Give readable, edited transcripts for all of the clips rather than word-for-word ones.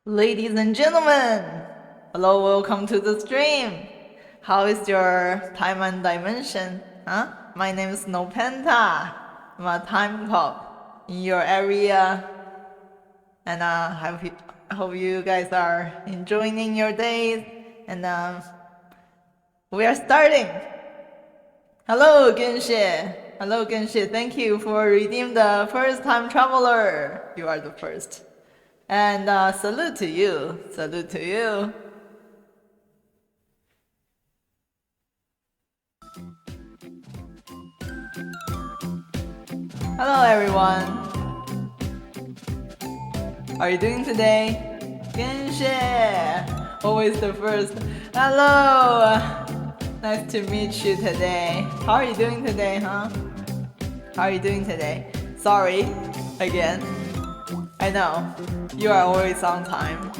Ladies and gentlemen, hello, welcome to the stream. How is your time and dimension? My name is Snow Panta. I'm a time cop in your area, and I hope you guys are enjoying your days. And we are starting. Hello, Genshe. Hello, Genshe. Thank you for redeeming the first time traveler. You are the first. And salute to you. Salute to you. Hello, everyone. How are you doing today? Genshe. Always the first. Hello. Nice to meet you today. How are you doing today, huh? How are you doing today? Sorry, again. I know, you are always on time,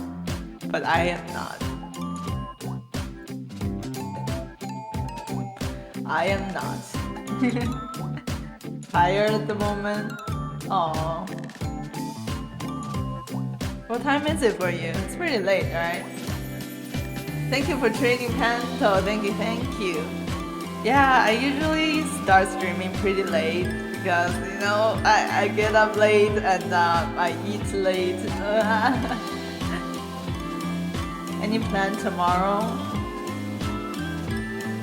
but I am not. I am not. Tired at the moment? Oh. What time is it for you? It's pretty late, right? Thank you for trading Panto. Thank you. Yeah, I usually start streaming pretty late because, you know, I get up late and I eat late. Any plan tomorrow?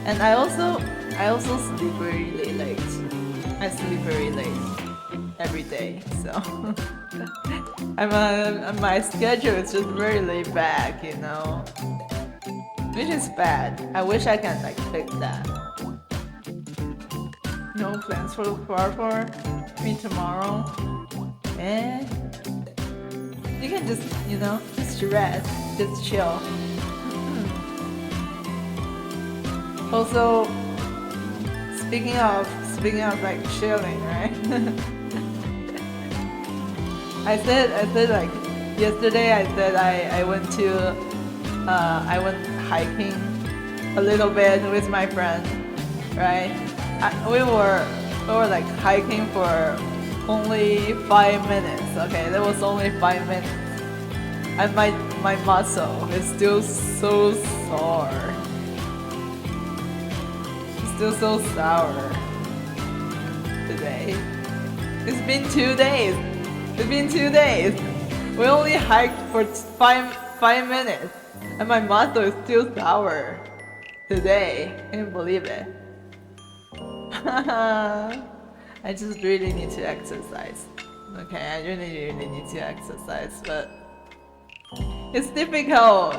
And I also sleep really late. I sleep very late. every day, so my schedule is just very laid back, you know, which is bad. I wish I can like fix that. No plans for me tomorrow. You can just, you know, just rest, just chill. Also, speaking of like chilling, right? I said like yesterday. I said I went hiking a little bit with my friend, right? We were like hiking for only 5 minutes. Okay, that was only 5 minutes, and my muscle is still so sore. It's still so sour today. It's been 2 days. We only hiked for 5 minutes, and my muscle is still sour today. Can you believe it? I just really need to exercise. Okay, I really need to exercise, but it's difficult.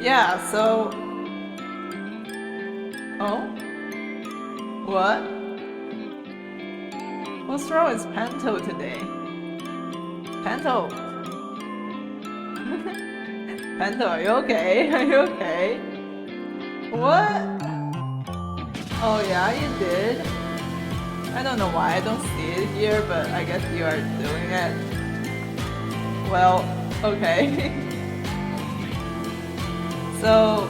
Yeah, so what? What's wrong with Panto today? Panto, are you okay? What? Oh yeah, you did. I don't know why I don't see it here, but I guess you are doing it. Well, okay. So,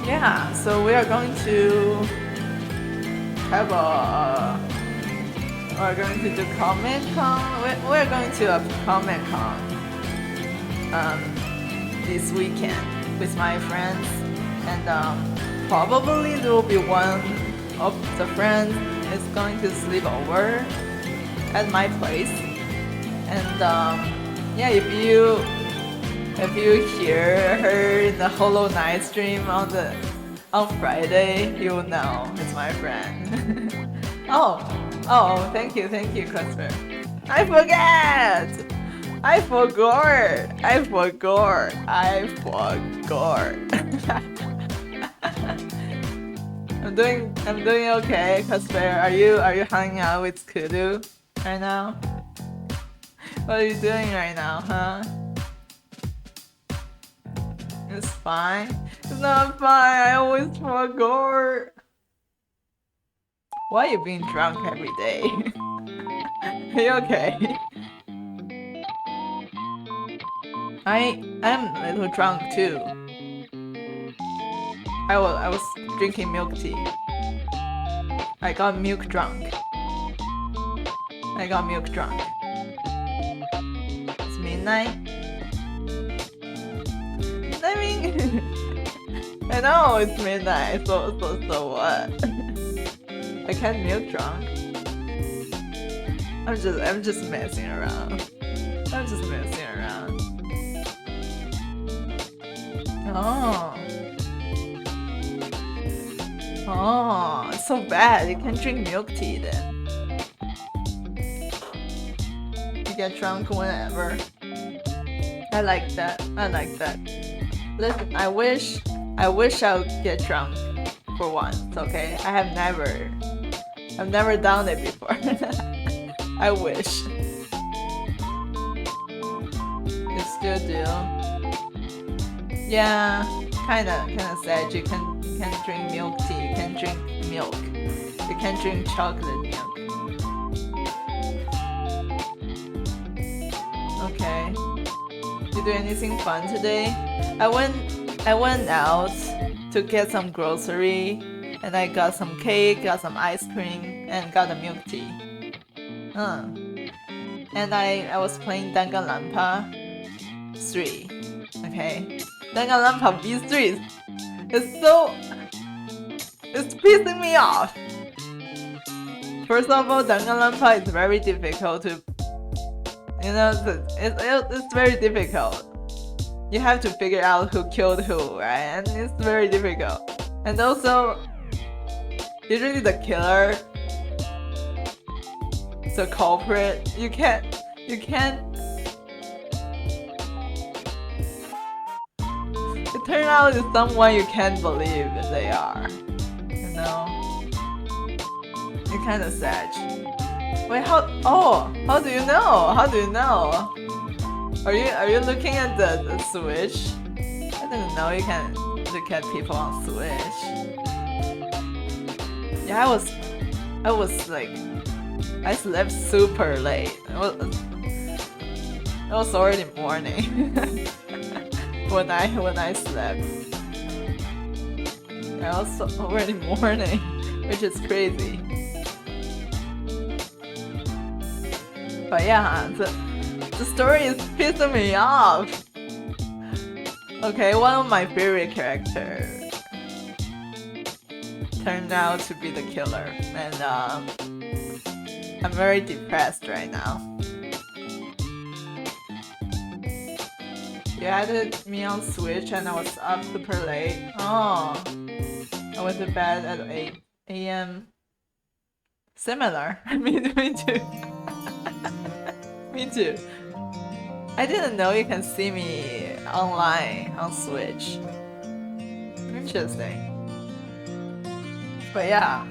yeah, so we are going to have we're going to do Comic Con. We're going to a Comic Con this weekend with my friends, and probably there will be one of the friends is going to sleep over at my place. And yeah, if you hear her in the Hollow Knight stream on Friday, you will know it's my friend. oh, thank you, Christopher. I forgot. I'm doing okay, Christopher. Are you hanging out with Kudu right now? What are you doing right now, huh? It's fine. It's not fine. I always forgot. Why are you being drunk every day? Are you okay? I am a little drunk too. I was drinking milk tea. I got milk drunk. It's midnight. I mean, I know it's midnight. So what? I can't milk drunk. I'm just messing around. Oh, it's so bad. You can drink milk tea then. You get drunk whenever. I like that. Listen, I wish I would get drunk for once. Okay, I've never done it before. I wish. You still do? Yeah, kinda sad. You can drink milk tea. You can drink milk. You can drink chocolate milk. Okay. You do anything fun today? I went out to get some grocery, and I got some cake, got some ice cream, and got a milk tea. And I was playing Danganronpa 3. Okay, Danganronpa V3 it's pissing me off. First of all, Danganronpa is very difficult to, it's very difficult. you have to figure out who killed who, right? And it's very difficult. And also, usually the killer, the culprit, you can't. It turns out it's someone you can't believe they are. You know, it's kind of sad. Wait, how do you know? How do you know? Are you looking at the Switch? I didn't know you can look at people on Switch. Yeah, I was like, I slept super late. It was already morning when I slept. It was already morning, which is crazy. But yeah, the story is pissing me off. Okay, one of my favorite characters turned out to be the killer, and I'm very depressed right now. You added me on Switch and I was up super late. Oh, I went to bed at 8 a.m. Similar. me too. Me too. I didn't know you can see me online on Switch. Interesting. But yeah,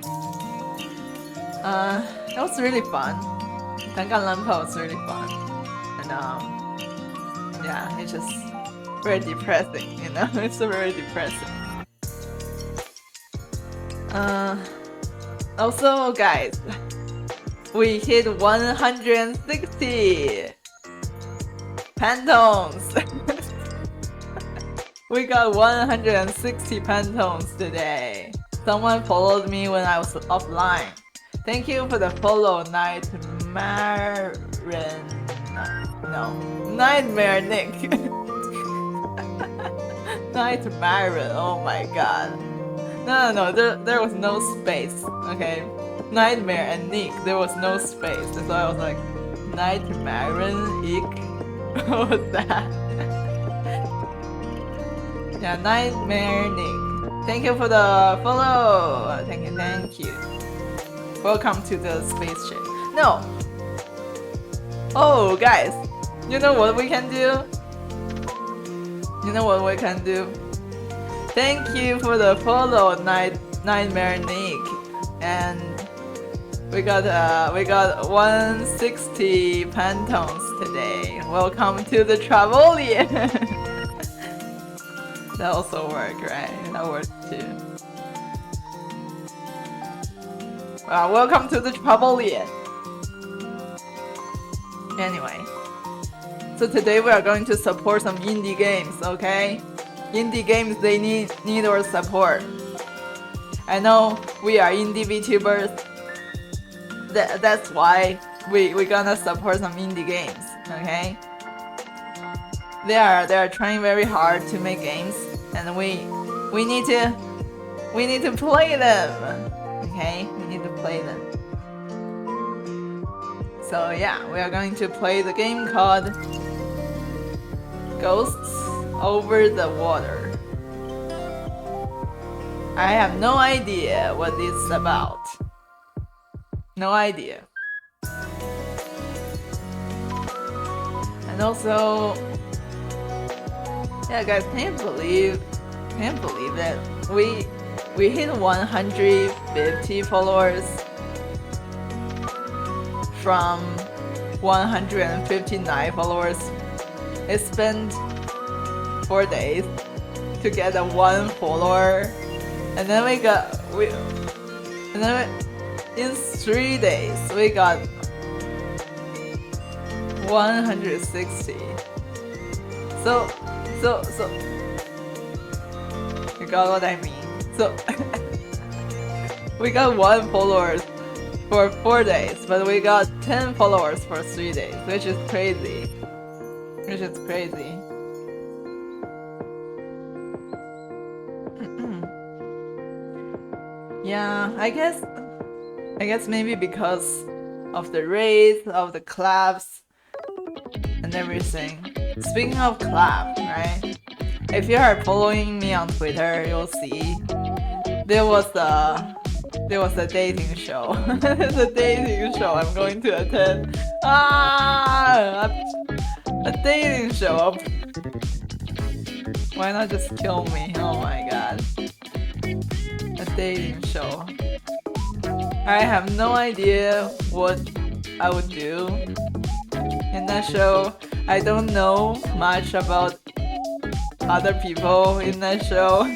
it was really fun. Danganronpa was really fun, and yeah, it's just very depressing, you know. It's very depressing. Also, guys, we hit 160 Pantones. We got 160 Pantones today. Someone followed me when I was offline. Thank you for the follow, Nightmare Nick. Nightmare, oh my god. No, there was no space, okay? Nightmare and Nick, there was no space. So I was like, Nightmare Ick? What was that? Yeah, Nightmare Nick. Thank you for the follow. Thank you. Welcome to the spaceship. No. Oh, guys, you know what we can do? Thank you for the follow, Nightmare Nick, and we got 160 Pantones today. Welcome to the Travolian. That also worked, right? That worked too. Welcome to the Travolian. Anyway, so today we are going to support some indie games, okay? Indie games, they need our support. I know we are indie VTubers. That's why we gonna support some indie games, okay? They are trying very hard to make games, and we need to play them, okay? We need to play them. So yeah, we are going to play the game called Ghosts Over the Water. I have no idea what this is about. No idea. And also, yeah, guys, can you believe that we hit 150 followers from 159 followers. It spent 4 days to get a 1 follower, and then in 3 days we got 160. So you got what I mean. So we got 1 follower for 4 days, but we got 10 followers for 3 days, which is crazy. Yeah, I guess maybe because of the raids, of the collabs, and everything. Speaking of clap, right? If you are following me on Twitter, you'll see there was a dating show. The dating show I'm going to attend. A dating show. Why not just kill me? Oh my god. A dating show. I have no idea what I would do in that show. I don't know much about other people in that show.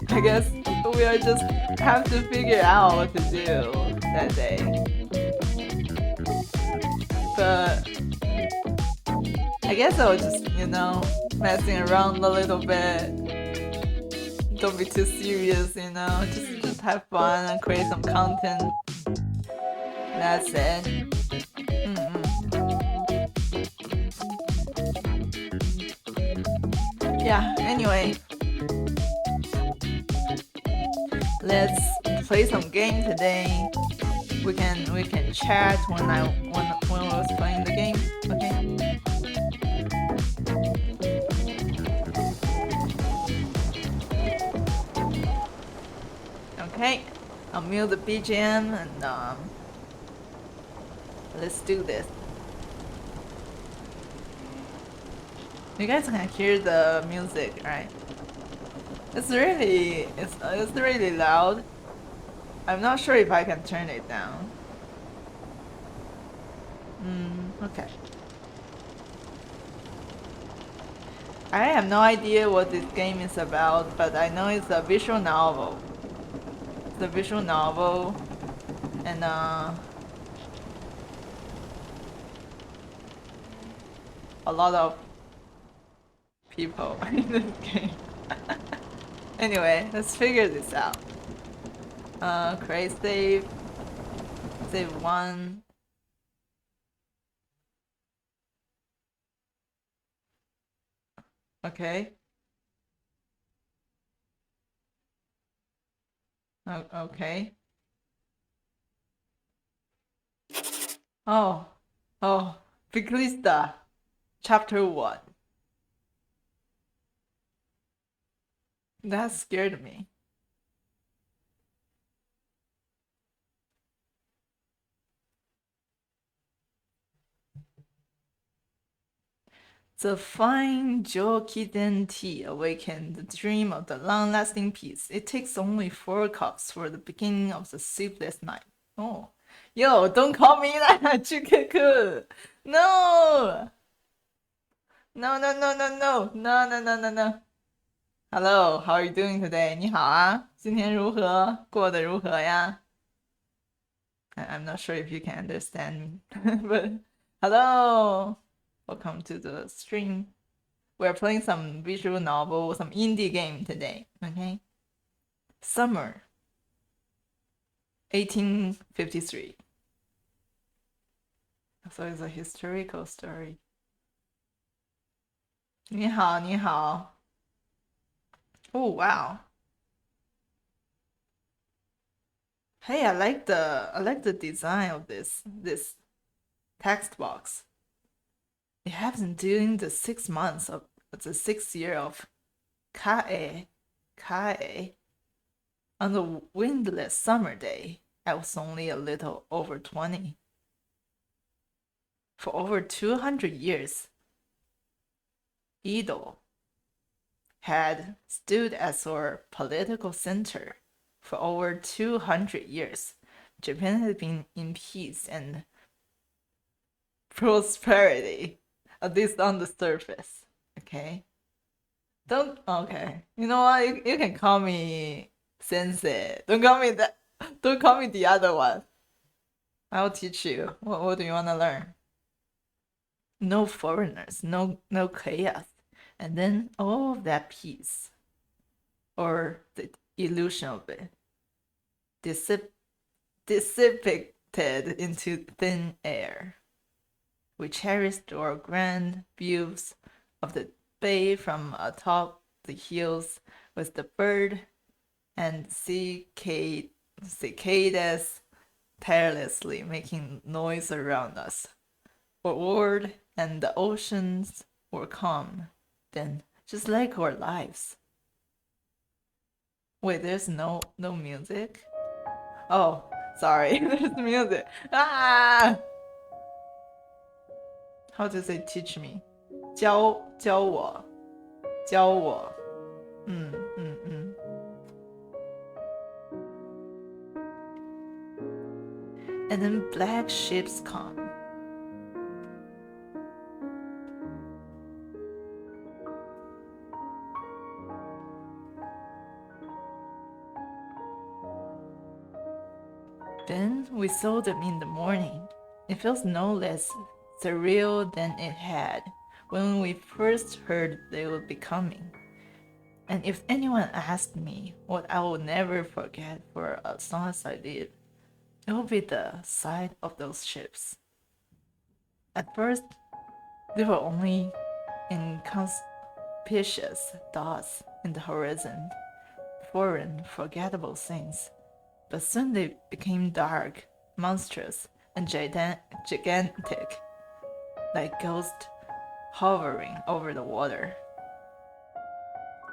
I guess we are just have to figure out what to do that day. But I guess I was just, messing around a little bit. Don't be too serious, just have fun and create some content. That's it. Yeah, anyway. Let's play some game today. We can chat when I was playing the game, okay? Okay, I'll mute the BGM and let's do this. You guys can hear the music, right? It's really loud. I'm not sure if I can turn it down. Okay. I have no idea what this game is about, but I know it's a visual novel. It's a visual novel, and a lot of people in this game. Anyway, let's figure this out. Create save 1. Okay. Okay. Oh, Biclista, chapter 1. That scared me. The fine Jokiden tea awakened the dream of the long-lasting peace. It takes only 4 cups for the beginning of the sleepless night. Oh, yo, don't call me that, Chikaku. No. No. Hello, how are you doing today? 你好啊，今天如何？过得如何呀？I'm not sure if you can understand me, but hello. Welcome to the stream. We're playing some visual novel, some indie game today, okay? Summer 1853. So it's a historical story. 你好. Oh, wow. Hey, I like the design of this text box. It happened during the 6 months of the 6th year of Kae. On the windless summer day, I was only a little over 20. For over 200 years, Edo had stood as our political center. For over 200 years, Japan had been in peace and prosperity, at least on the surface. Okay? Okay. You know what? You can call me sensei. Don't call me that. Don't call me the other one. I'll teach you. What do you want to learn? No foreigners, no chaos, and then all of that peace, or the illusion of it, dissipated into thin air. We cherished our grand views of the bay from atop the hills with the bird and cicadas tirelessly making noise around us. Our world and the oceans were calm, then, just like our lives. Wait, there's no music? Oh, sorry, there's music. Ah! How to say teach me? 教我. And then black ships come. Then we saw them in the morning. It feels no less surreal than it had when we first heard they would be coming. And if anyone asked me what I will never forget for as long as I live, it will be the sight of those ships. At first, they were only inconspicuous dots in the horizon, foreign, forgettable things. But soon they became dark, monstrous, and gigantic, like ghosts hovering over the water.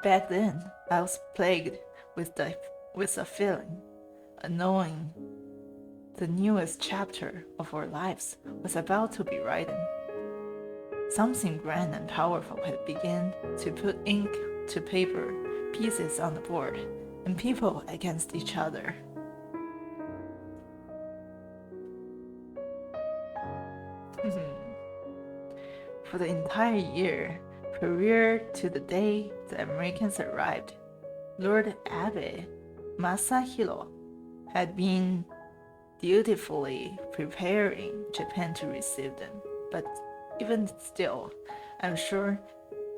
Back then, I was plagued with a feeling, knowing the newest chapter of our lives was about to be written. Something grand and powerful had begun to put ink to paper, pieces on the board, and people against each other. For the entire year, prior to the day the Americans arrived, Lord Abe Masahiro had been dutifully preparing Japan to receive them. But even still, I'm sure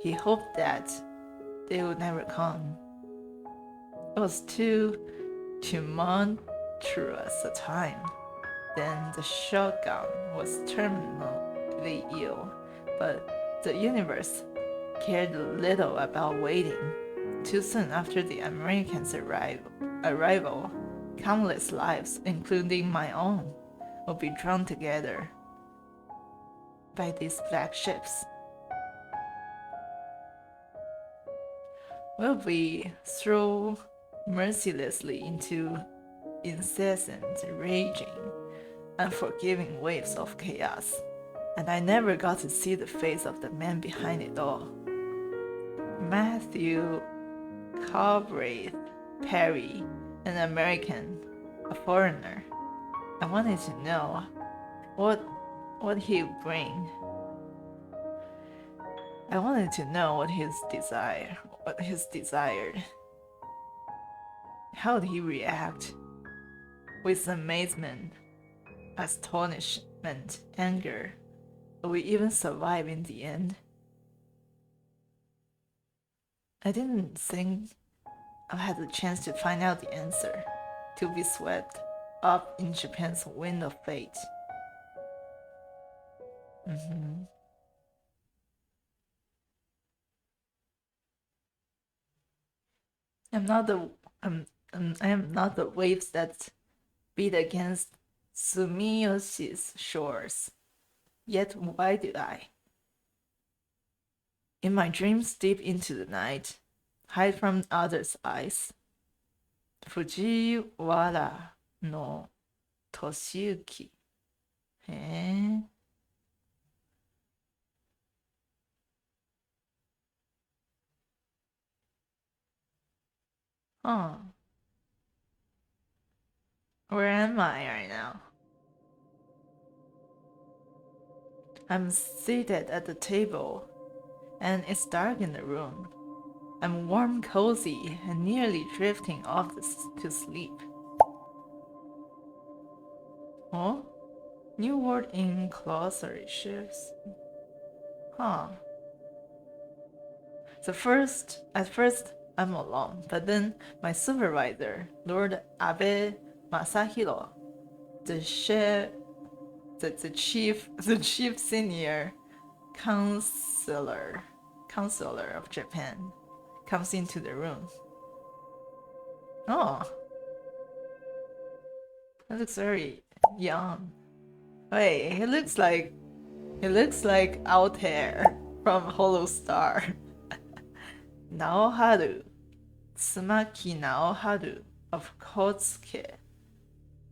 he hoped that they would never come. It was too tumultuous a time. Then the shogun was terminally ill, but the universe cared little about waiting. Too soon after the Americans' arrival, countless lives, including my own, would be drawn together by these black ships. Will we throw mercilessly into incessant, raging, unforgiving waves of chaos, and I never got to see the face of the man behind it all. Matthew Calbraith Perry, an American, a foreigner. I wanted to know what he would bring. I wanted to know what he desired. How would he react? With amazement, astonishment, anger. Will we even survive in the end? I didn't think I had the chance to find out the answer, to be swept up in Japan's wind of fate. I am not the waves that beat against Sumiyoshi's shores. Yet why did I? In my dreams deep into the night, hide from others' eyes. Fujiwara no Toshiyuki. Where am I right now? I'm seated at the table, and it's dark in the room. I'm warm, cozy, and nearly drifting off to sleep. Oh? New word in glossary shifts. At first, I'm alone, but then my supervisor, Lord Abe Masahiro, the chief senior counselor of Japan, comes into the room. Oh, that looks very young. Wait, he looks like It looks like Altair from Hollow Star. Naoharu. Tsumaki Naoharu of Kotsuke.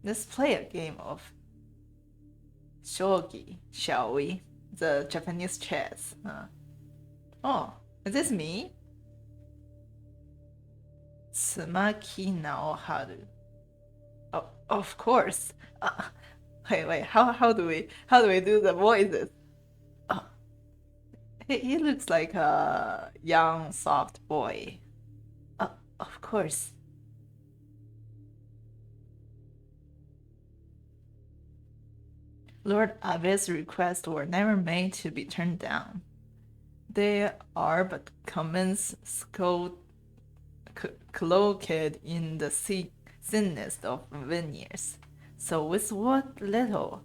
Let's play a game of shogi, shall we? The Japanese chess. Oh, is this me? Tsumaki Naoharu. Oh, of course. Wait. How do we do the voices? He looks like a young, soft boy. Of course. Lord Abe's requests were never made to be turned down. They are but comments cloaked in the thinnest of veneers. So with what little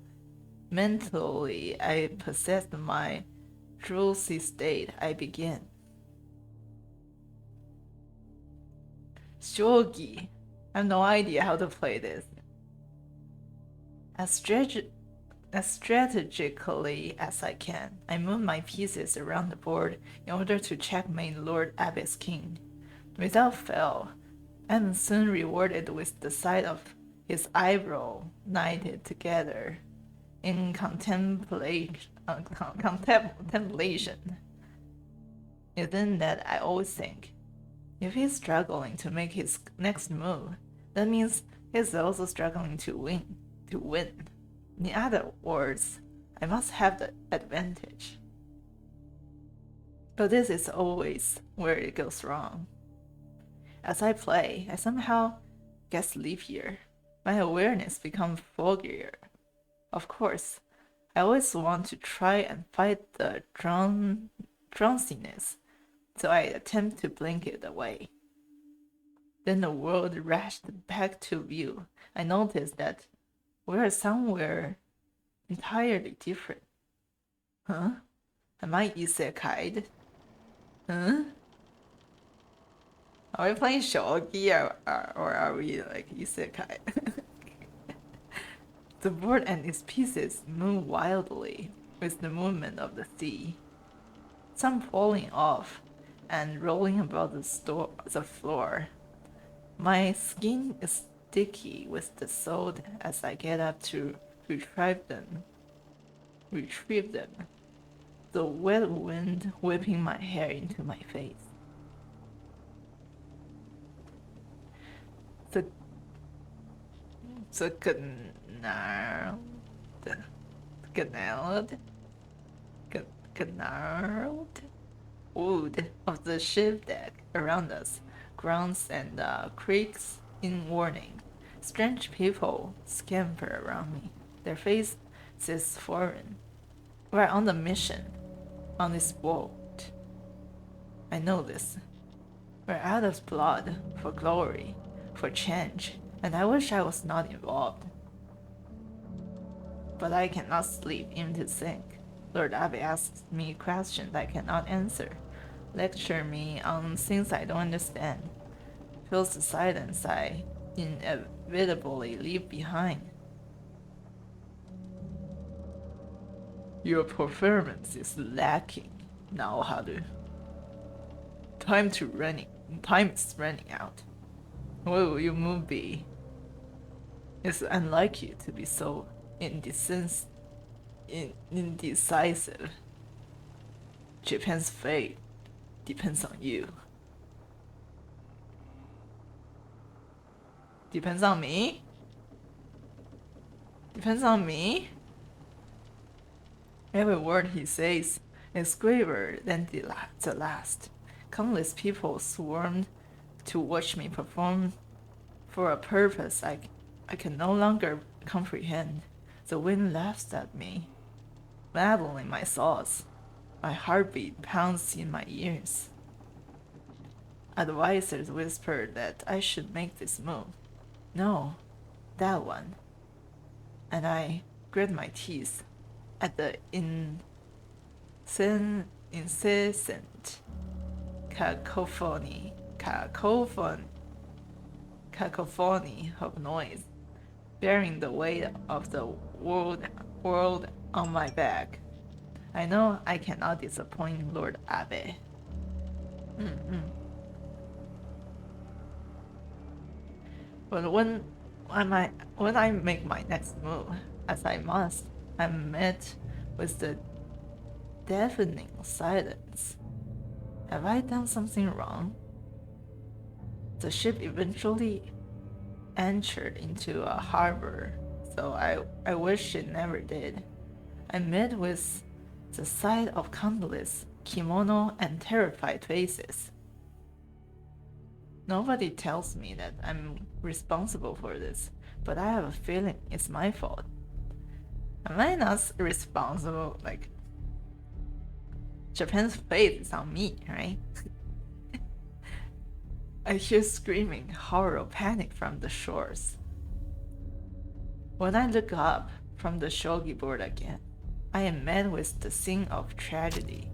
mentally I possessed my drowsy state, I begin. Shogi. I have no idea how to play this. As strategically as I can, I move my pieces around the board in order to checkmate Lord Abbot's king. Without fail, I am soon rewarded with the sight of his eyebrow knitted together in contemplation. Isn't that I always think? If he's struggling to make his next move, that means he's also struggling to win. In other words, I must have the advantage. But this is always where it goes wrong. As I play, I somehow get sleepier. My awareness becomes foggier. Of course, I always want to try and fight the drowsiness, so I attempt to blink it away. Then the world rushed back to view. I noticed that we're somewhere entirely different. Huh? Am I isekai'd? Huh? Are we playing shogi or are we like isekai? The board and its pieces move wildly with the movement of the sea, some falling off and rolling about the floor. My skin is sticky with the salt as I get up to retrieve them. The wet wind whipping my hair into my face. The gnarled wood of the ship deck around us groans and creaks in warning. Strange people scamper around me. Their face is foreign. We're on the mission, on this boat. I know this. We're out of blood for glory, for change, and I wish I was not involved. But I cannot sleep into sync. Lord Abe asks me questions I cannot answer, lecture me on things I don't understand, fills the silence I inevitably leave behind. Your performance is lacking, Naoharu. Time is running out. What will your move be? It's unlike you to be so indecisive. Japan's fate depends on you. Depends on me? Depends on me? Every word he says is graver than the last. Countless people swarmed to watch me perform for a purpose I can no longer comprehend. The wind laughs at me, battling my thoughts. My heartbeat pounds in my ears. Advisors whisper that I should make this move. No, that one. And I grit my teeth at the incessant cacophony of noise, bearing the weight of the world on my back. I know I cannot disappoint Lord Abe. But when I make my next move, as I must, I'm met with the deafening silence. Have I done something wrong? The ship eventually entered into a harbor, so I wish it never did. I'm met with the sight of countless kimono and terrified faces. Nobody tells me that I'm responsible for this, but I have a feeling it's my fault. Am I not responsible? Like, Japan's fate is on me, right? I hear screaming, horror, panic from the shores. When I look up from the shogi board again, I am met with the scene of tragedy.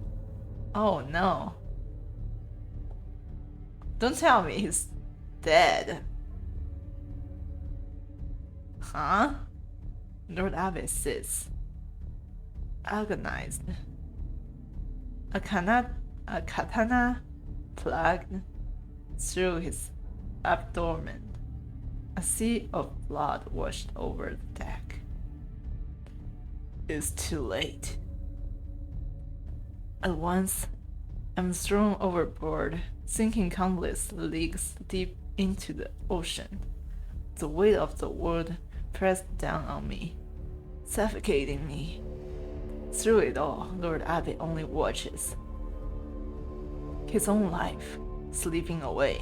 Oh no. Don't tell me he's dead. Huh? Lord Abe sits, agonized. A katana plugged through his abdomen. A sea of blood washed over the deck. It's too late. At once, I'm thrown overboard, sinking countless leagues deep into the ocean. The weight of the world pressed down on me, suffocating me. Through it all, Lord Abe only watches. His own life slipping away.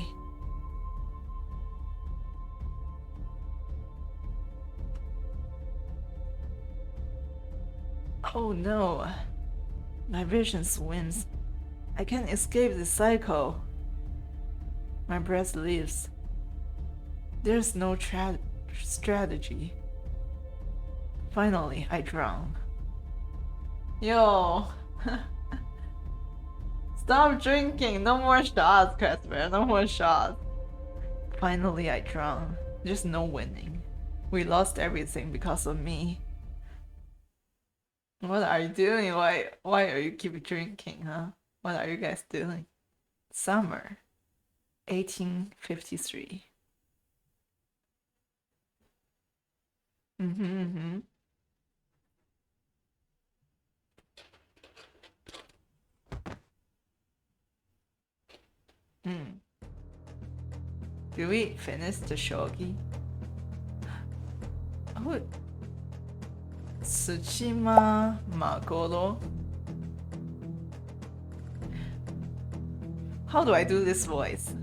Oh no. My vision swims. I can't escape this cycle. My breath leaves. There's no strategy. Finally, I drown. Yo! Stop drinking! No more shots, Casper. No more shots. Finally, I drown. There's no winning. We lost everything because of me. What are you doing? Why are you keep drinking, huh? What are you guys doing? Summer 1853. Do we finish the shogi? Oh, Tsushima Magoro. How do I do this voice?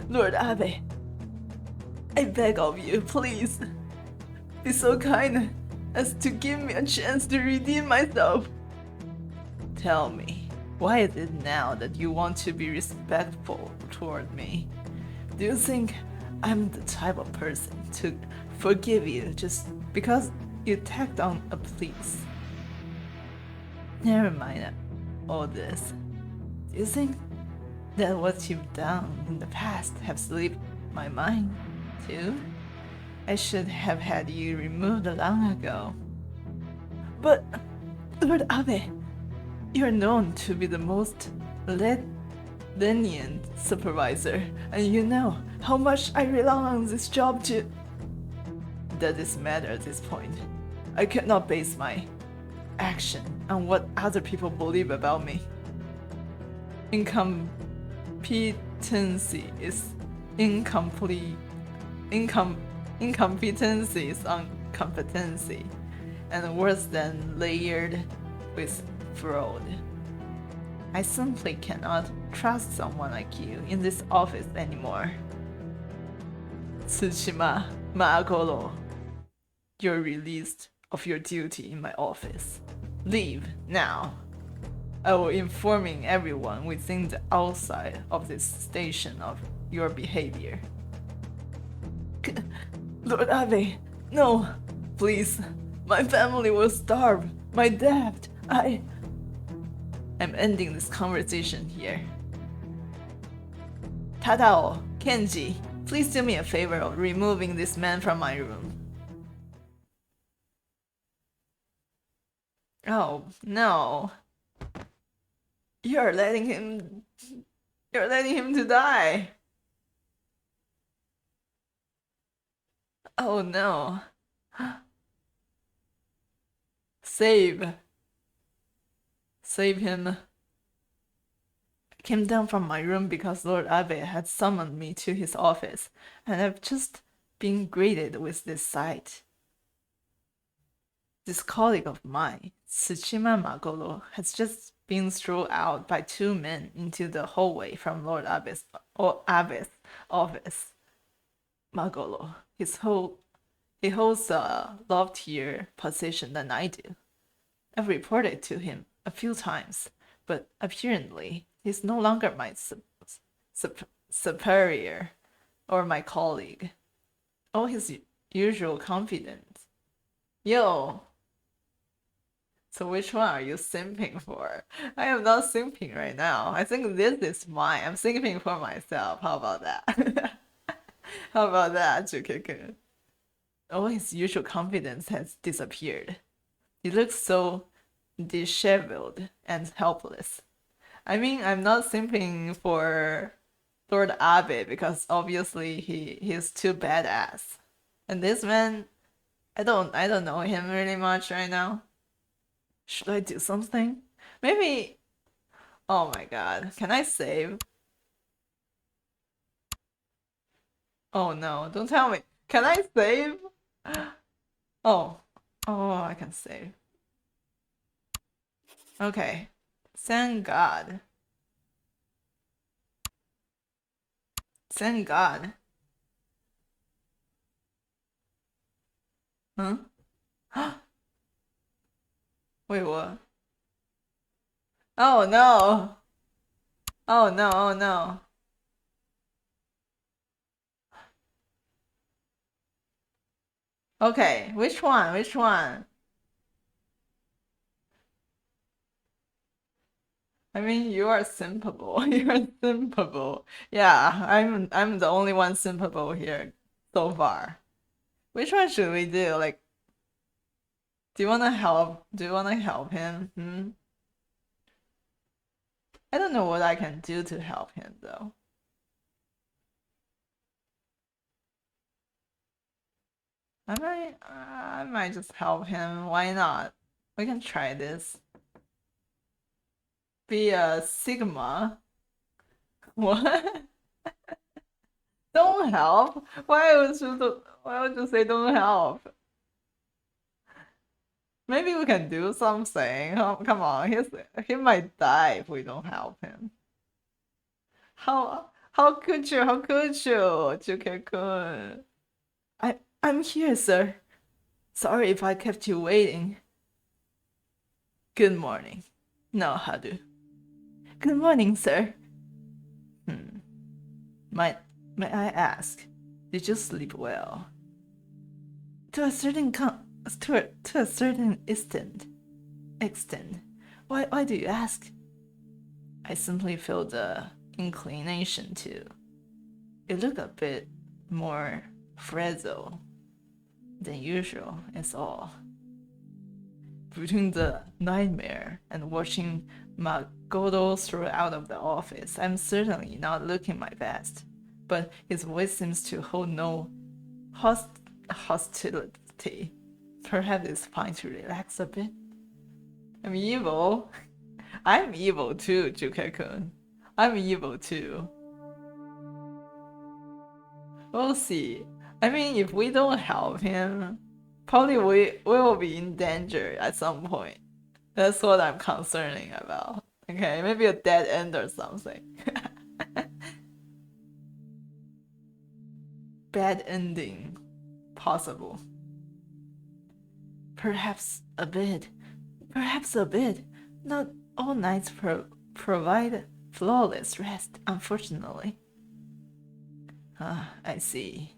Lord Abe, I beg of you, please, be so kind as to give me a chance to redeem myself. Tell me, why is it now that you want to be respectful toward me? Do you think I'm the type of person to forgive you just because you tacked on a please? Never mind all this. Do you think that what you've done in the past have slipped my mind, too? I should have had you removed long ago. But, Lord Abe, you're known to be the most lenient supervisor, and you know how much I rely on this job to... Does this matter at this point? I cannot base my action on what other people believe about me. Incompetency is incompetency is incompetency, and worse than layered with fraud. I simply cannot trust someone like you in this office anymore. Tsushima Maagoro, you're released of your duty in my office. Leave now. I will informing everyone within the outside of this station of your behavior. Lord Abe, no, please. My family will starve. My debt. I'm ending this conversation here. Tadao, Kenji, please do me a favor of removing this man from my room. Oh no. You're letting him to die. Oh no. Save him. I came down from my room because Lord Abe had summoned me to his office, and I've just been greeted with this sight. This colleague of mine, Tsushima Magolo, has just been thrown out by two men into the hallway from Lord Abe's office. Magolo, he holds a loftier position than I do. I've reported to him a few times, but apparently he's no longer my superior or my colleague. All his usual confidence. Yo, so which one are you simping for? I am not simping right now. I think this is mine. I'm simping for myself. How about that? How about that, Jukeke? All his usual confidence has disappeared. He looks so disheveled and helpless. I mean, I'm not simping for Lord Abe because obviously he's too badass. And this man, I don't know him really much right now. Should I do something? Maybe. Oh my god. Can I save? Oh no, don't tell me. Can I save? Oh. Oh, I can save. Okay. Thank God. Thank God. Huh? Wait, what? Oh no. Oh no, oh no. Okay, which one? Which one? I mean, you are simpable. You are simpable. Yeah, I'm the only one simpable here so far. Which one should we do? Like, do you wanna help? Do you wanna help him? Hmm? I don't know what I can do to help him though. I might just help him. Why not? We can try this. Be a Sigma. What? Don't help? Why would you say don't help? Maybe we can do something. Oh, come on, he might die if we don't help him. How could you? How could you, Juke-kun? I'm here, sir. Sorry if I kept you waiting. Good morning. No, Hadu. Good morning, sir. May I ask, did you sleep well? To a certain extent. Why do you ask? I simply feel the inclination to. You look a bit more fragile than usual, is all. Between the nightmare and watching Makoto thrown out of the office, I'm certainly not looking my best. But his voice seems to hold no hostility. Perhaps it's fine to relax a bit. I'm evil. I'm evil too, Juke-kun. I'm evil too. We'll see. I mean, if we don't help him, probably we will be in danger at some point. That's what I'm concerning about. Okay, maybe a dead end or something. Bad ending. Possible. Perhaps a bit. Not all nights provide flawless rest, unfortunately. I see.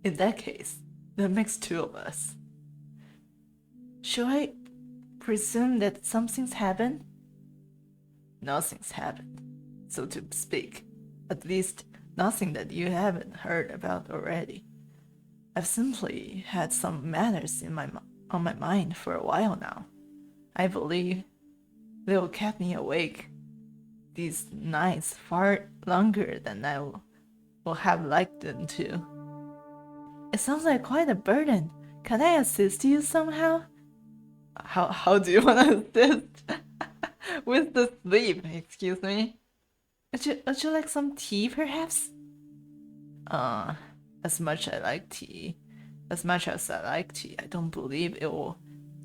In that case, that makes two of us. Should I presume that something's happened? Nothing's happened, so to speak. At least, nothing that you haven't heard about already. I've simply had some matters on my mind for a while now. I believe they will keep me awake these nights far longer than I will have liked them to. It sounds like quite a burden. Can I assist you somehow? How do you want to assist? With the sleep, excuse me? Would you like some tea, perhaps? As much as I like tea, I don't believe it will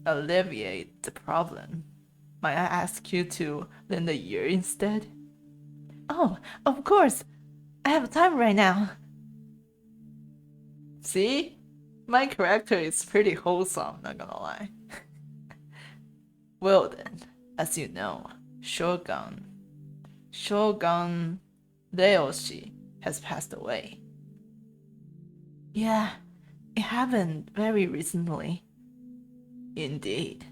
alleviate the problem. Might I ask you to lend a ear instead? Oh, of course. I have time right now. See? My character is pretty wholesome, not gonna lie. Well then, as you know, Shogun Ryoshi has passed away. Yeah, it happened very recently. Indeed.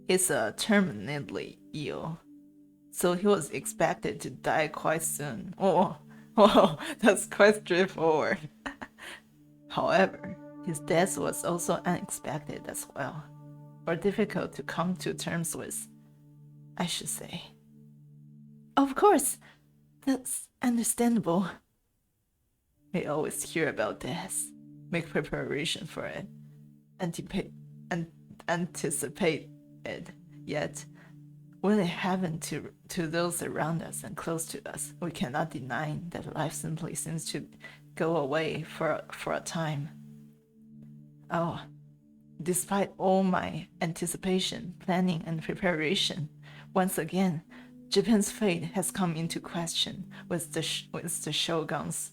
He's terminally ill, so he was expected to die quite soon. Oh, that's quite straightforward. However, his death was also unexpected as well, or difficult to come to terms with, I should say. Of course, that's understandable. We always hear about death, make preparation for it, anticipate it, yet when it happened to those around us and close to us, we cannot deny that life simply seems to go away for a time. Oh, despite all my anticipation, planning, and preparation, once again, Japan's fate has come into question with the shogun's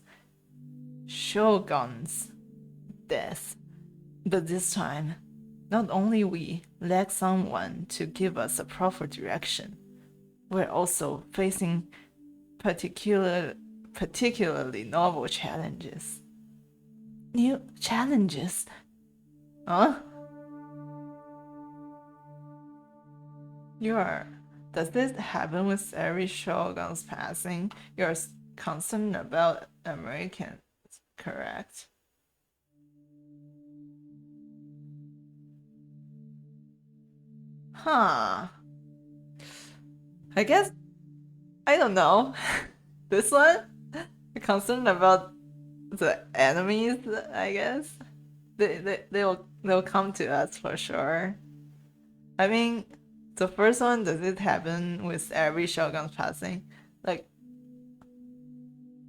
death. But this time, not only we lack someone to give us a proper direction, we're also facing particularly novel challenges. New challenges? Huh? Does this happen with every shogun's passing? You're concerned about Americans, correct? Huh. I guess, I don't know. This one? You're concerned about the enemies, I guess? They'll come to us for sure. I mean, the first one, does it happen with every shogun's passing? Like,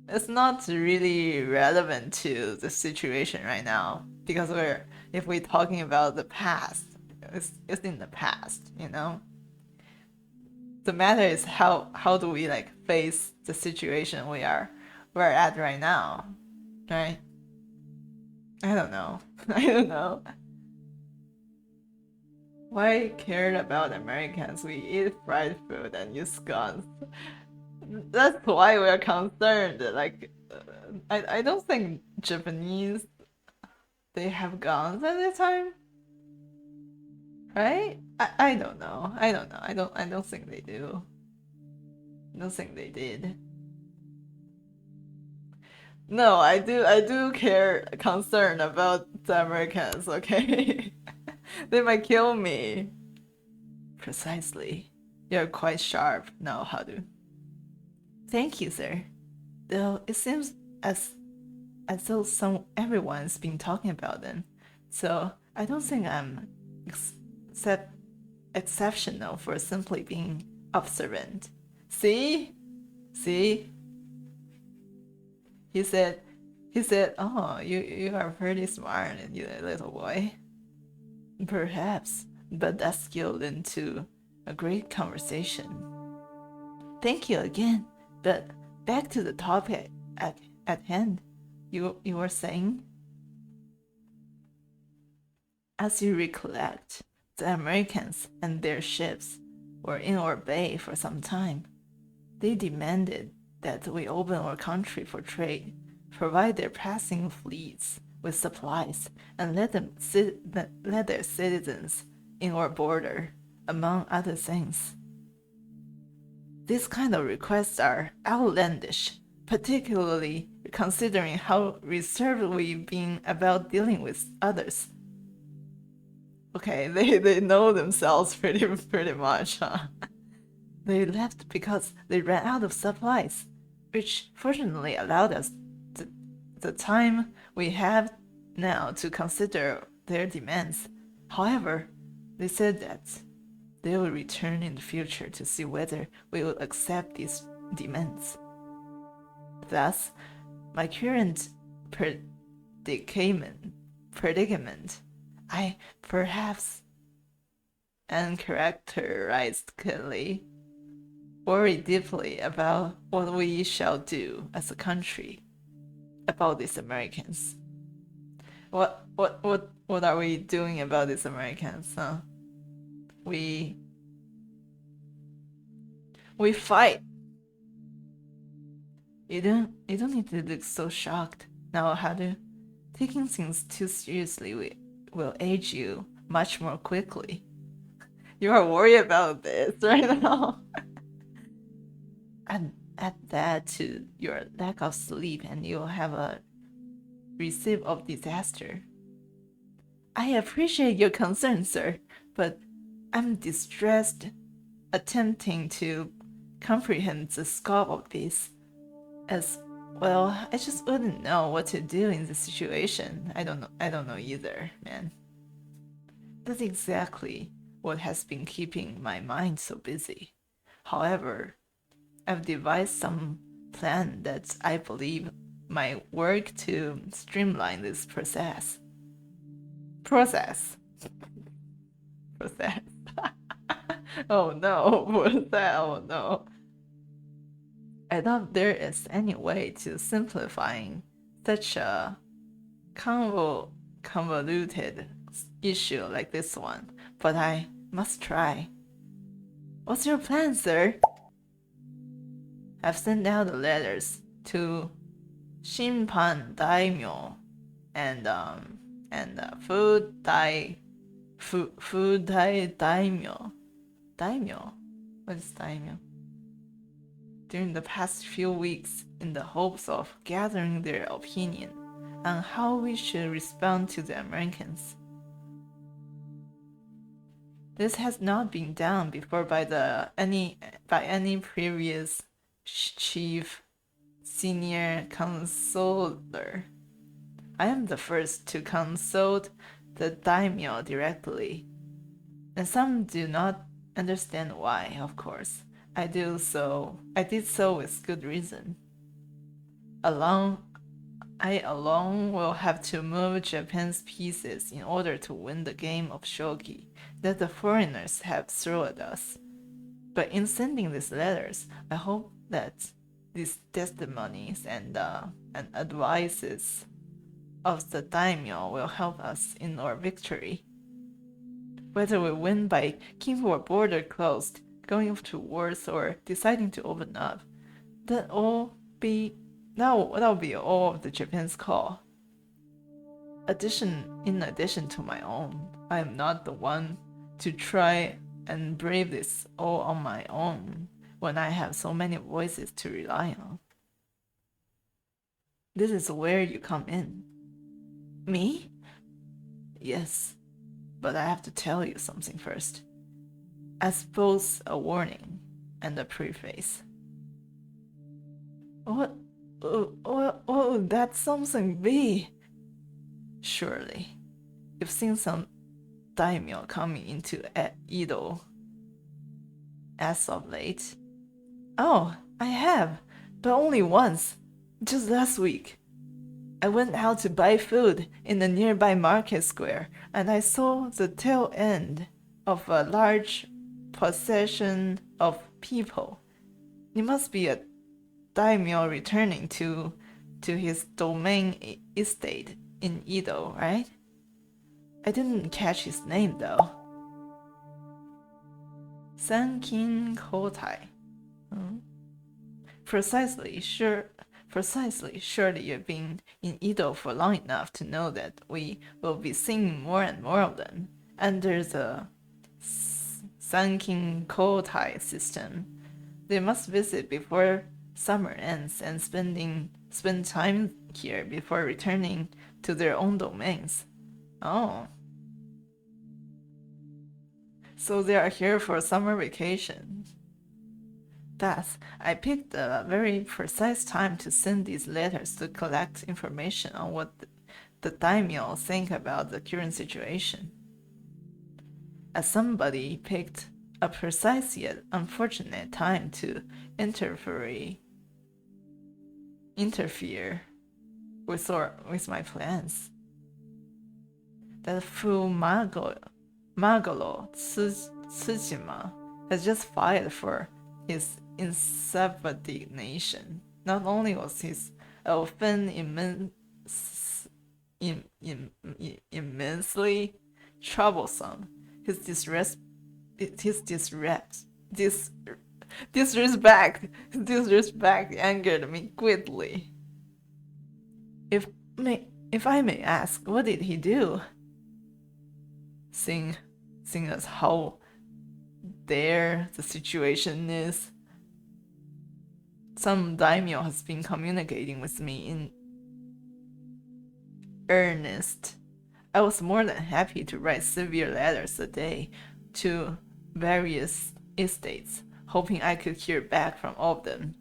it's not really relevant to the situation right now, because if we're talking about the past, it's in the past, you know? The matter is how do we like face the situation we're at right now, right? I don't know. I don't know. Why care about Americans? We eat fried food and use guns. That's why we're concerned. Like, I don't think Japanese, they have guns at the time, right? I don't know. I don't think they do. I don't think they did. No, I do concern about the Americans, okay? They might kill me. Precisely. You're quite sharp now, Haru. Thank you, sir. Though it seems as though everyone's been talking about them, so I don't think I'm exceptional for simply being observant. See? He said, oh, you are pretty smart, you little boy. Perhaps, but that's skilled into a great conversation. Thank you again, but back to the topic at hand. You were saying? As you recollect, the Americans and their ships were in our bay for some time. They demanded that we open our country for trade, provide their passing fleets with supplies, and let their citizens in our border, among other things. These kind of requests are outlandish, particularly considering how reserved we've been about dealing with others. Okay, they know themselves pretty much, huh? They left because they ran out of supplies, which fortunately allowed us the time we have now to consider their demands. However, they said that they will return in the future to see whether we will accept these demands. Thus, my current predicament, I perhaps uncharacteristically worry deeply about what we shall do as a country about these Americans. What are we doing about these Americans, huh? We fight. You don't need to look so shocked now, Hadu. Taking things too seriously will age you much more quickly. You are worried about this right now. And add that to your lack of sleep and you'll have a receipt of disaster. I appreciate your concern, sir, but I'm distressed attempting to comprehend the scope of this. As well, I just wouldn't know what to do in this situation. I don't know either, man. That's exactly what has been keeping my mind so busy. However, I've devised some plan that I believe might work to streamline this process. Oh no, what's that? Oh no. I doubt there is any way to simplifying such a convoluted issue like this one, but I must try. What's your plan, sir? I've sent out the letters to Shinpan Daimyo and Daimyo. Daimyo? What is Daimyo? During the past few weeks in the hopes of gathering their opinion on how we should respond to the Americans. This has not been done before by any previous chief senior consular. I am the first to consult the daimyo directly, and some do not understand why, of course. I did so with good reason. I alone will have to move Japan's pieces in order to win the game of shogi that the foreigners have thrown at us. But in sending these letters, I hope that these testimonies and advices of the daimyo will help us in our victory. Whether we win by keeping our border closed, going to wars, or deciding to open up, that'll be all of the Japan's call. In addition to my own, I am not the one to try and brave this all on my own when I have so many voices to rely on. This is where you come in. Me? Yes, but I have to tell you something first. As both a warning and a preface. What would that something be? Surely, you've seen some daimyo coming into Edo as of late. Oh, I have, but only once, just last week. I went out to buy food in the nearby market square, and I saw the tail end of a large procession of people. It must be a daimyo returning to his domain estate in Edo, right? I didn't catch his name though. Sankin Kotai. Precisely, surely you've been in Edo for long enough to know that we will be seeing more and more of them under the Sankin Kotai system. They must visit before summer ends and spend time here before returning to their own domains. Oh. So they are here for summer vacation. Thus, I picked a very precise time to send these letters to collect information on what the daimyo think about the current situation. As somebody picked a precise yet unfortunate time to interfere with my plans. That fool Magolo Tsujima has just fired for his insubordination. Not only was his offense immensely troublesome, his disrespect angered me greatly. If I may ask, what did he do? Seeing as how dire the situation is, some daimyo has been communicating with me in earnest. I was more than happy to write severe letters a day to various estates, hoping I could hear back from all of them.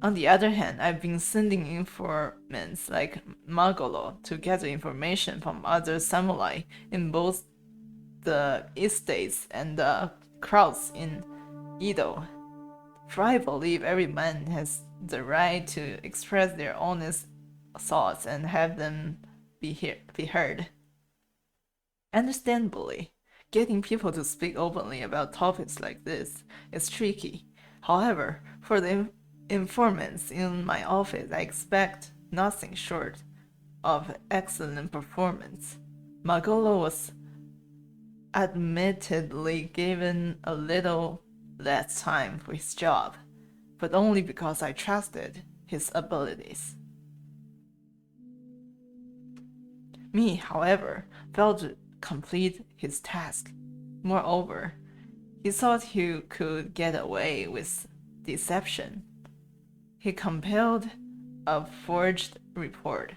On the other hand, I've been sending informants like Magolo to gather information from other samurai in both the estates and the crowds in Edo. For I believe every man has the right to express their honest thoughts and have them be heard. Understandably, getting people to speak openly about topics like this is tricky. However, for the informants in my office, I expect nothing short of excellent performance. Magolo was admittedly given a little less time for his job, but only because I trusted his abilities. Me, however, failed to complete his task. Moreover, he thought he could get away with deception. He compiled a forged report,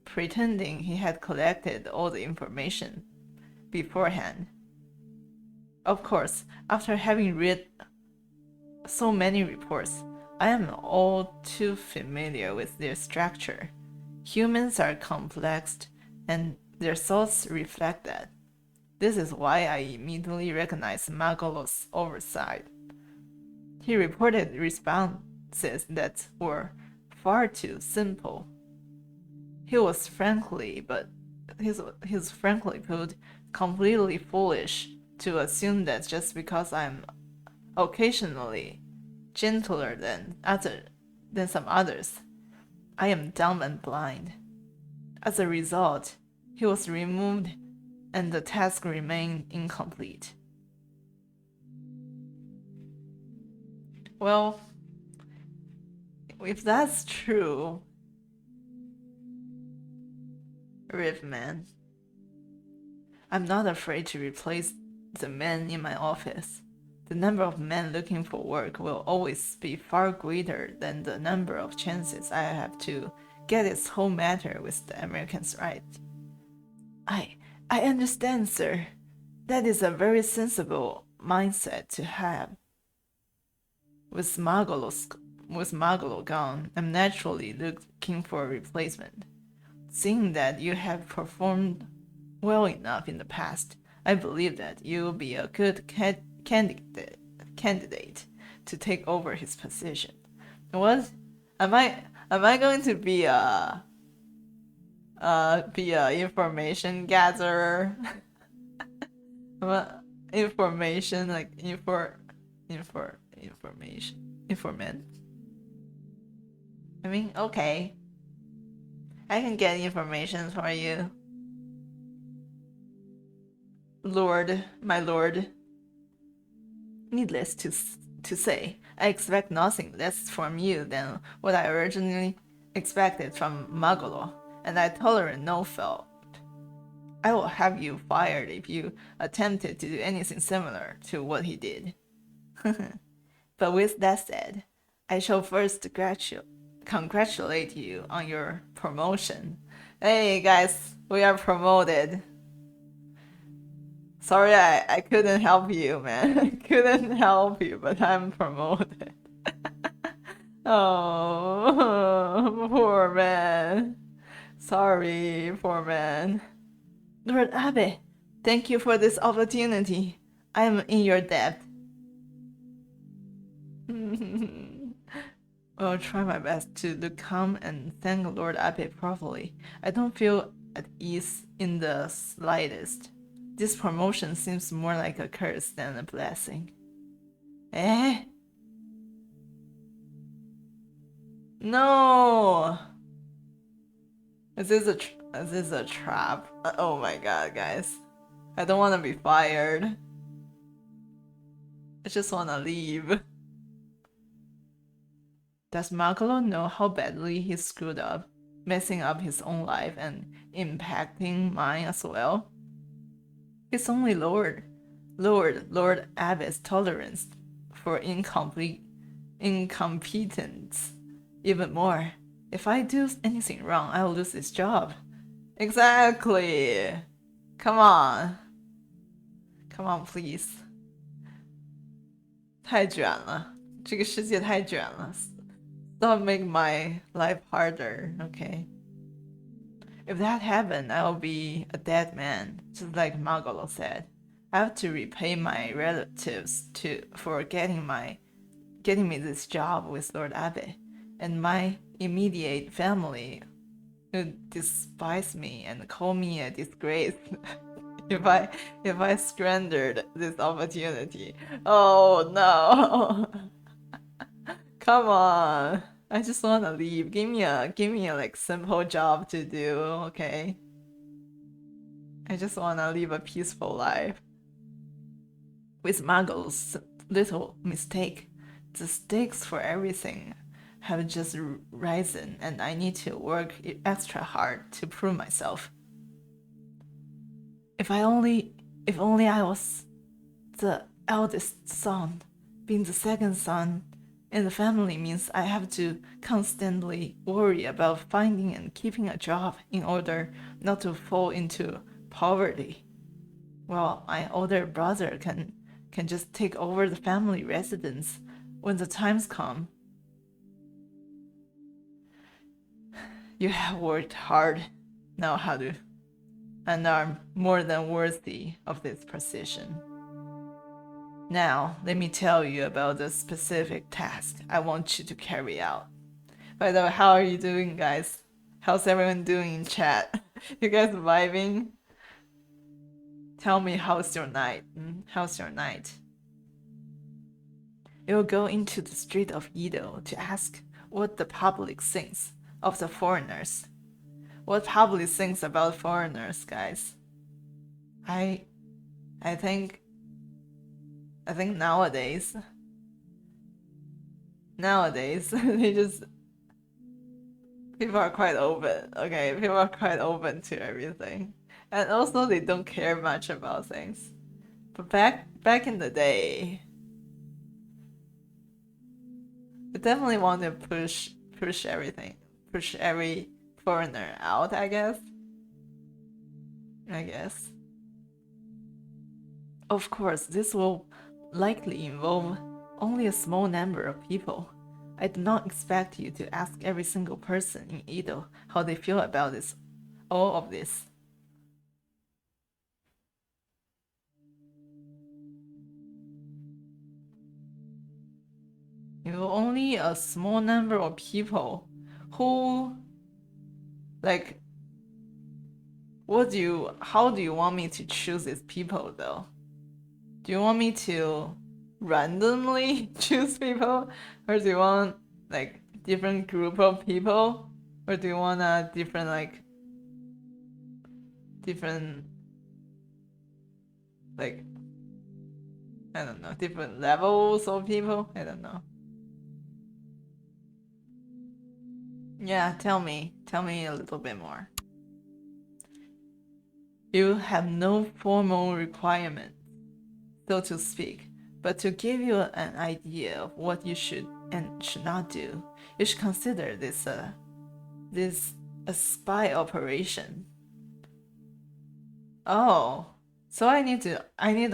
pretending he had collected all the information beforehand. Of course, after having read so many reports, I am all too familiar with their structure. Humans are complex, and their thoughts reflect that. This is why I immediately recognized Magolo's oversight. He reported responses that were far too simple. He was frankly put, completely foolish to assume that just because I'm occasionally gentler than some others, I am dumb and blind. As a result, he was removed and the task remained incomplete. Well, if that's true, Riffman, I'm not afraid to replace the men in my office. The number of men looking for work will always be far greater than the number of chances I have to get this whole matter with the Americans right. I understand, sir. That is a very sensible mindset to have. With Magolo gone, I'm naturally looking for a replacement. Seeing that you have performed well enough in the past, I believe that you will be a good candidate to take over his position. What? Am I going to be a information gatherer? Information like informant. I mean, okay. I can get information for you. My lord. Needless to say, I expect nothing less from you than what I originally expected from Magolo, and I tolerate no fault. I will have you fired if you attempted to do anything similar to what he did. But with that said, I shall first congratulate you on your promotion. Hey guys, we are promoted. Sorry, I couldn't help you, man. I couldn't help you, but I'm promoted. Oh, poor man. Sorry, poor man. Lord Abbey, thank you for this opportunity. I am in your debt. I'll try my best to look calm and thank Lord Abbey properly. I don't feel at ease in the slightest. This promotion seems more like a curse than a blessing. Eh? No! Is this a trap? Oh my god, guys. I don't want to be fired. I just want to leave. Does Marcelo know how badly he screwed up, messing up his own life and impacting mine as well? It's only Lord Abbot's tolerance for incompetence. Even more. If I do anything wrong, I'll lose this job. Exactly. Come on. Come on, please. 太卷了，这个世界太卷了。Don't make my life harder, okay? If that happened, I'll be a dead man, just like Margolo said. I have to repay my relatives for getting me this job with Lord Abbey, and my immediate family who despise me and call me a disgrace if I squandered this opportunity. Oh no. Come on. I just wanna leave. Give me a like simple job to do, okay? I just wanna live a peaceful life. With Margot's little mistake, the stakes for everything have just risen, and I need to work extra hard to prove myself. If only I was the eldest son. Being the second son in the family means I have to constantly worry about finding and keeping a job in order not to fall into poverty. Well, my older brother can just take over the family residence when the times come. You have worked hard, know how to, and are more than worthy of this position. Now, let me tell you about the specific task I want you to carry out. By the way, how are you doing, guys? How's everyone doing in chat? You guys vibing? Tell me, how's your night? How's your night? You will go into the street of Edo to ask what the public thinks of the foreigners. What public thinks about foreigners, guys? I think nowadays people are quite open. Okay, people are quite open to everything, and also they don't care much about things. But back in the day, I definitely want to push everything, push every foreigner out, I guess. Of course, this will likely involve only a small number of people. I do not expect you to ask every single person in Edo how they feel about all of this. Only a small number of people who, like, how do you want me to choose these people though? Do you want me to randomly choose people, or do you want like different group of people, or do you want a different I don't know, different levels of people? I don't know. Yeah, tell me a little bit more. You have no formal requirement, so to speak, but to give you an idea of what you should and should not do, you should consider this a spy operation. Oh, So I need to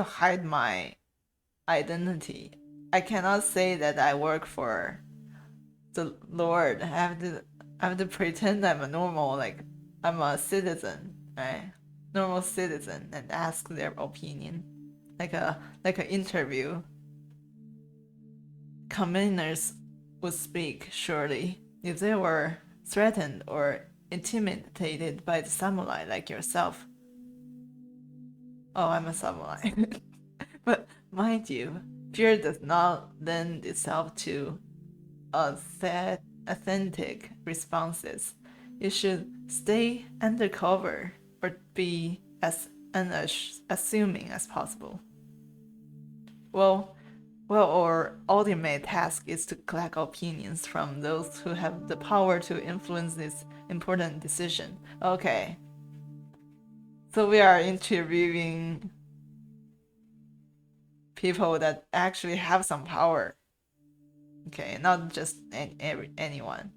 hide my identity. I cannot say that I work for the Lord. I have to pretend I'm a normal, like I'm a citizen, right? Normal citizen, and ask their opinion, like an interview. Commoners would speak surely if they were threatened or intimidated by the samurai like yourself. Oh, I'm a samurai. But mind you, fear does not lend itself to authentic responses. You should stay undercover or be as unassuming as possible. Well, our ultimate task is to collect opinions from those who have the power to influence this important decision. Okay. So we are interviewing people that actually have some power. Okay, not just anyone.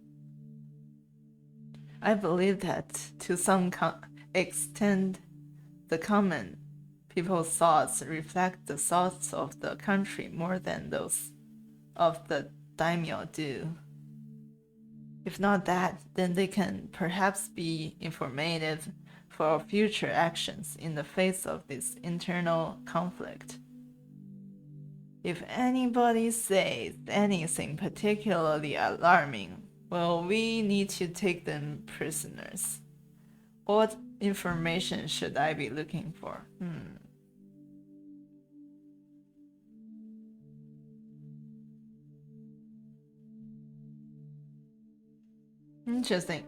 I believe that to some extent, the common people's thoughts reflect the thoughts of the country more than those of the daimyo do. If not that, then they can perhaps be informative for future actions in the face of this internal conflict. If anybody says anything particularly alarming, well, we need to take them prisoners. What information should I be looking for? Interesting.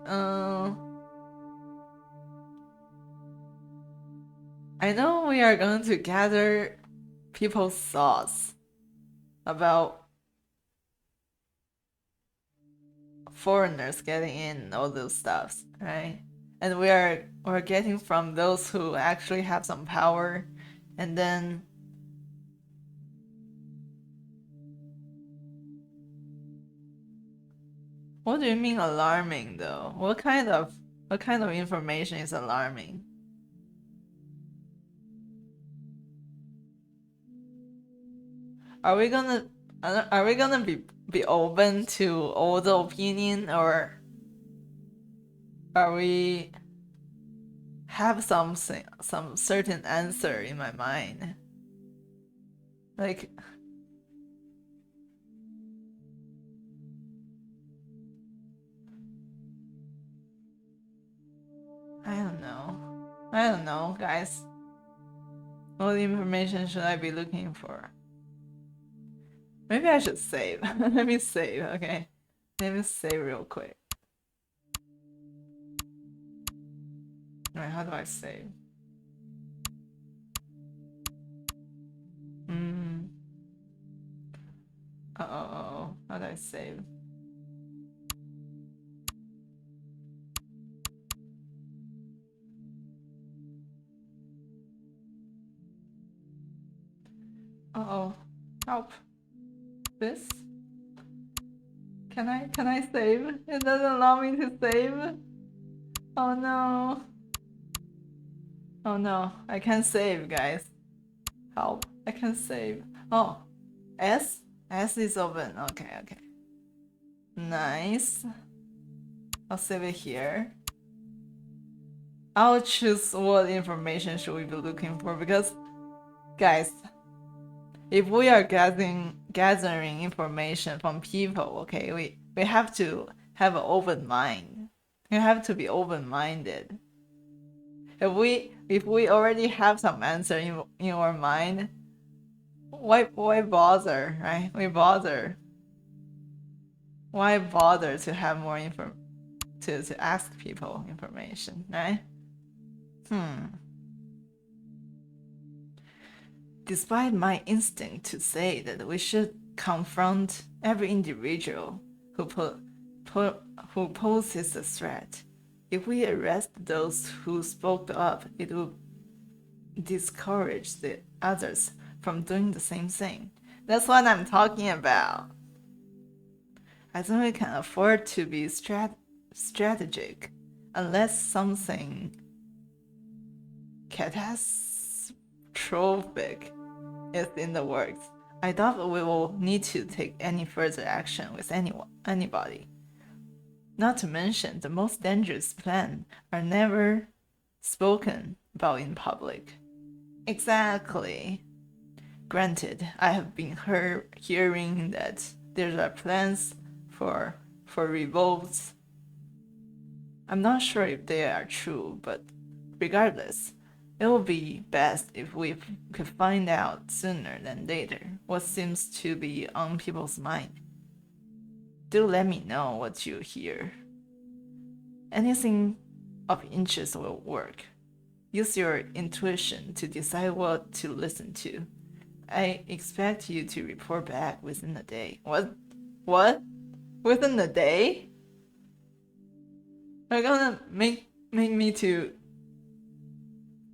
I know we are going to gather people's thoughts about foreigners getting in, all those stuffs, right? And we're getting from those who actually have some power, and then what do you mean alarming though? What kind of information is alarming? Are we gonna be open to all the opinion, or are we have some certain answer in my mind? Like, I don't know, guys. What information should I be looking for? Maybe I should save. Let me save, okay? Let me save real quick. Alright, how do I save? Uh-oh. How do I save? Uh-oh. Help. This? Can I save? It doesn't allow me to save. Oh no. Oh no. I can't save, guys. Help. I can't save. Oh. S? S is open. Okay. Nice. I'll save it here. I'll choose what information should we be looking for, because, guys, if we are gathering information from people, okay, we have to have an open mind. We have to be open-minded. If we already have some answer in our mind, why bother, right? Why bother to have more to ask people information, right? Despite my instinct to say that we should confront every individual who poses a threat, if we arrest those who spoke up, it would discourage the others from doing the same thing. That's what I'm talking about. I think we can afford to be strategic, unless something catastrophic is in the works. I doubt we will need to take any further action with anybody. Not to mention, the most dangerous plans are never spoken about in public. Exactly. Granted, I have been hearing that there are plans for revolts. I'm not sure if they are true, but regardless, it would be best if we could find out sooner than later what seems to be on people's mind. Do let me know what you hear. Anything of interest will work. Use your intuition to decide what to listen to. I expect you to report back within a day. What? Within a day? You're gonna make me to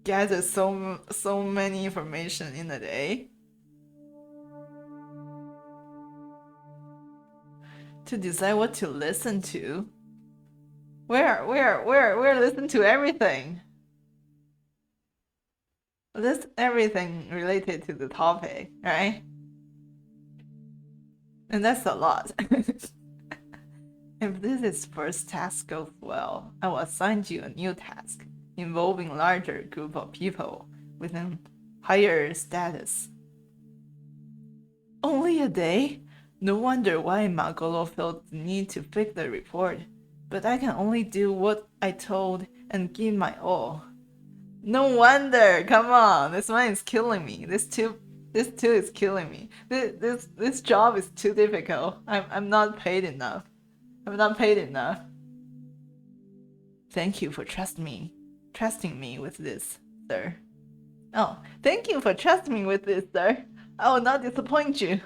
gather so many information in a day? To decide what to listen to? Where listen to everything? List everything related to the topic, right? And that's a lot. If this first task goes well, I will assign you a new task involving a larger group of people with a higher status. Only a day? No wonder why Magolo felt the need to fix the report. But I can only do what I told and give my all. No wonder! Come on, this one is killing me. This too is killing me. This job is too difficult. I'm not paid enough. I'm not paid enough. Thank you for trusting me with this, sir. Oh, thank you for trusting me with this, sir. I will not disappoint you.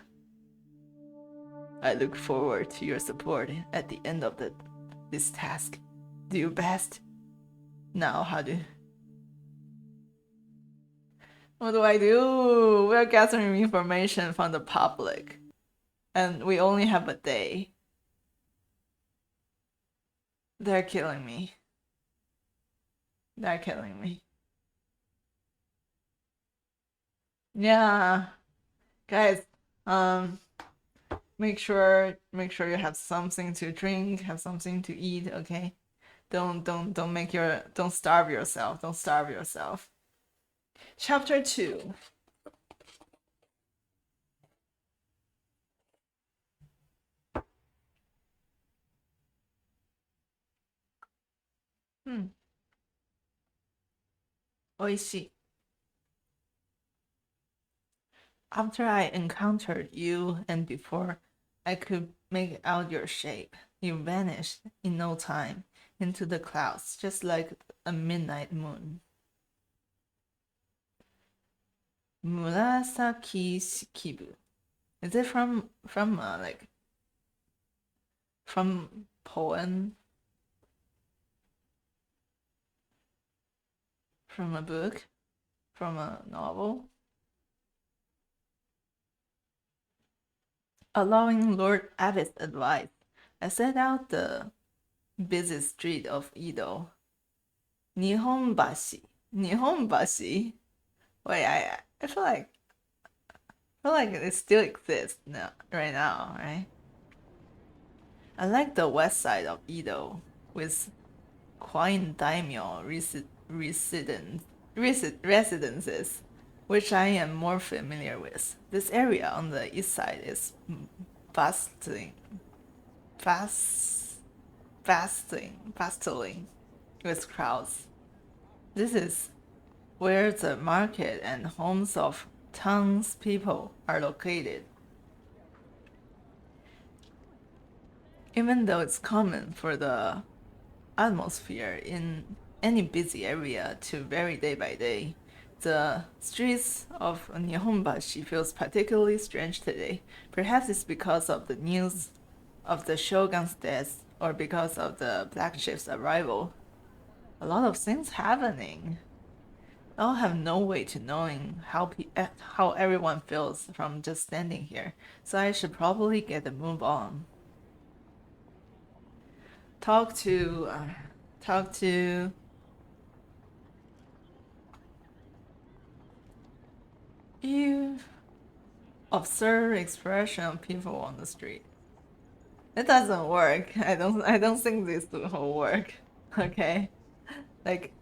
I look forward to your support at the end of this task. Do your best. Now, what do I do? We're gathering information from the public, and we only have a day. They're killing me. They're killing me. Yeah, guys, make sure you have something to drink, have something to eat, okay? Don't starve yourself. Don't starve yourself. Chapter 2. Oishi. After I encountered you and before I could make out your shape, you vanished in no time into the clouds, just like a midnight moon. Murasaki Shikibu. Is it from poem? From a book? From a novel? Allowing Lord Abbot's advice, I set out the busy street of Edo. Nihonbashi. Wait, I feel like it still exists now, right? I like the west side of Edo with quiet daimyo residences, which I am more familiar with. This area on the east side is bustling with crowds. This is where the market and homes of townspeople are located. Even though it's common for the atmosphere in any busy area to vary day by day, the streets of Nihonbashi feels particularly strange today. Perhaps it's because of the news of the shogun's death or because of the black ship's arrival. A lot of things happening. I'll have no way to knowing how everyone feels from just standing here, so I should probably get a move on. Talk to You observe expression of people on the street. It doesn't work. I don't think this will work. Okay? Like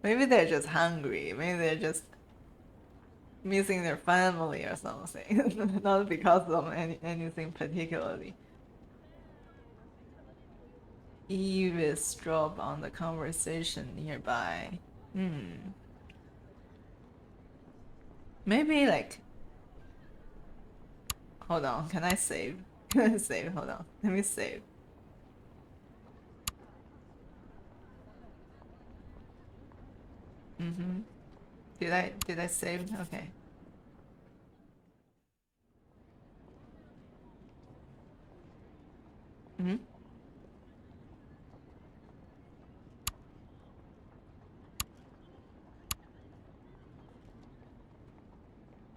maybe they're just hungry. Maybe they're just missing their family or something. Not because of anything particularly. Eavesdrop on the conversation nearby. Maybe like. Hold on, can I save? Can I save? Hold on, let me save. Did I save? Okay.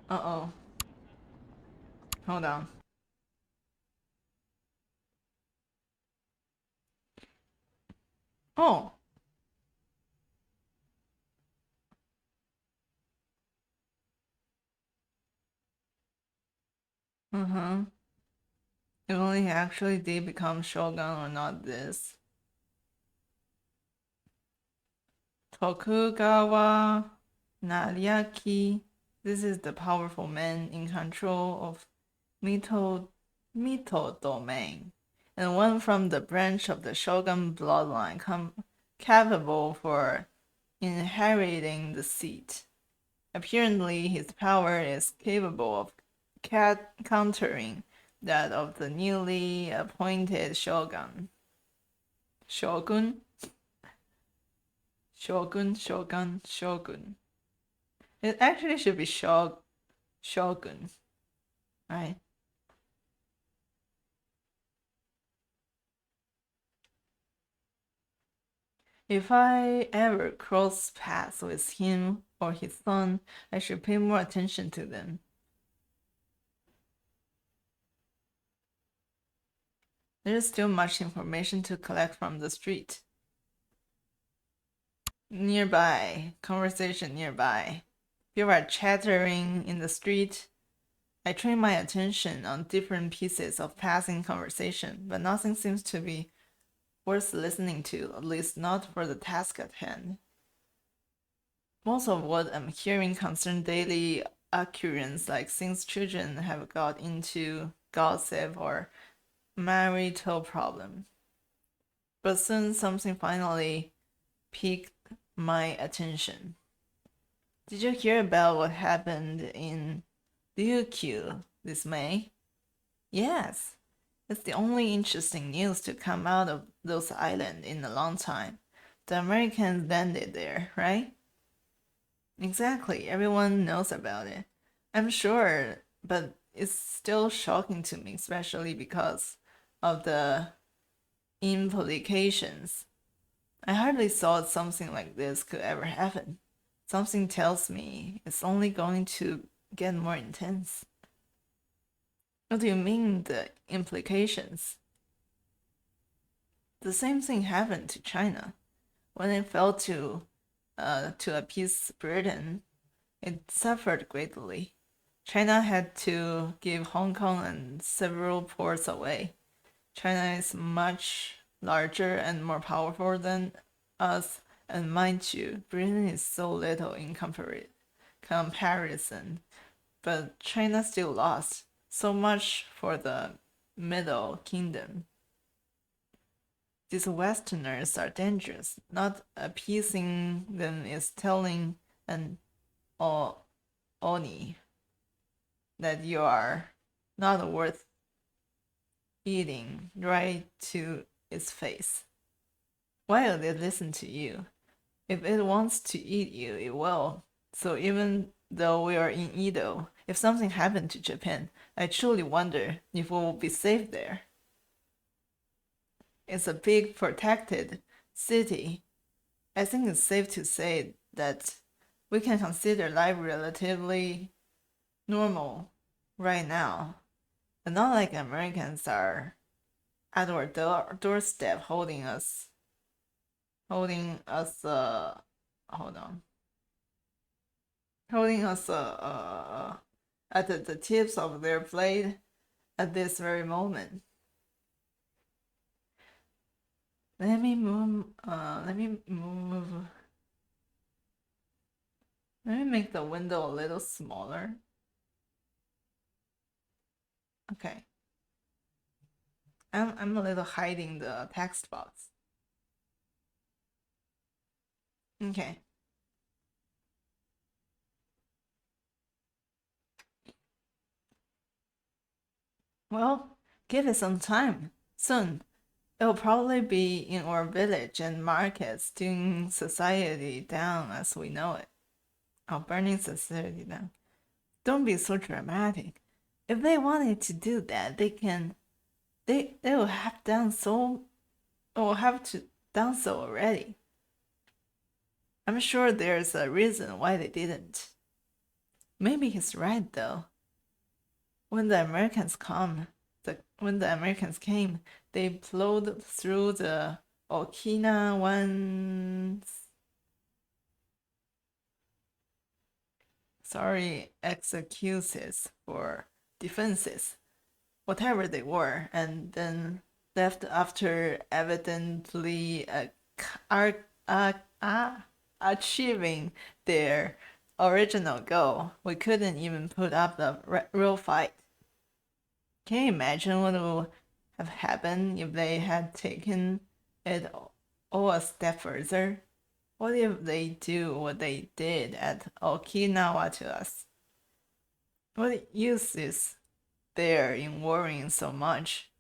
Uh-oh. Hold on. Oh. If only he actually did become shogun or not this. Tokugawa Nariaki. This is the powerful man in control of Mito domain, and one from the branch of the shogun bloodline capable for inheriting the seat. Apparently, his power is capable of countering that of the newly appointed shogun. Shogun. It actually should be shogun, right? If I ever cross paths with him or his son, I should pay more attention to them. There is still much information to collect from the street. Nearby, conversation nearby. People are chattering in the street. I train my attention on different pieces of passing conversation, but nothing seems to be worth listening to, at least not for the task at hand. Most of what I'm hearing concern daily occurrence, like since children have got into gossip or marital problem. But soon something finally piqued my attention. Did you hear about what happened in Ryukyu this May? Yes, it's the only interesting news to come out of those islands in a long time. The Americans landed there, right? Exactly, everyone knows about it. I'm sure, but it's still shocking to me, especially because of the implications. I hardly thought something like this could ever happen. Something tells me it's only going to get more intense. What do you mean, the implications? The same thing happened to China. When it fell to appease Britain, it suffered greatly. China had to give Hong Kong and several ports away. China is much larger and more powerful than us, and mind you, Britain is so little in comparison. But China still lost. So much for the Middle Kingdom. These Westerners are dangerous. Not appeasing them is telling an Oni that you are not worth eating right to its face. Why will it listen to you? If it wants to eat you, it will. So even though we are in Edo, if something happened to Japan, I truly wonder if we will be safe there. It's a big protected city. I think it's safe to say that we can consider life relatively normal right now. And not like Americans are at our doorstep holding us hold on. holding us at the tips of their blade at this very moment. Let me move. Let me make the window a little smaller. Okay. I'm a little hiding the text box. Okay. Well, give it some time. Soon, it'll probably be in our village and markets, doing society down as we know it. Oh, burning society down. Don't be so dramatic. If they wanted to do that, they can. They will have done so. Or have to done so already. I'm sure there's a reason why they didn't. Maybe he's right though. When the Americans came, they plowed through the Okinawan excuses for defenses, whatever they were, and then left after evidently achieving their original goal. We couldn't even put up the real fight. Can you imagine what would have happened if they had taken it all a step further? What if they do what they did at Okinawa to us? What use is there in worrying so much?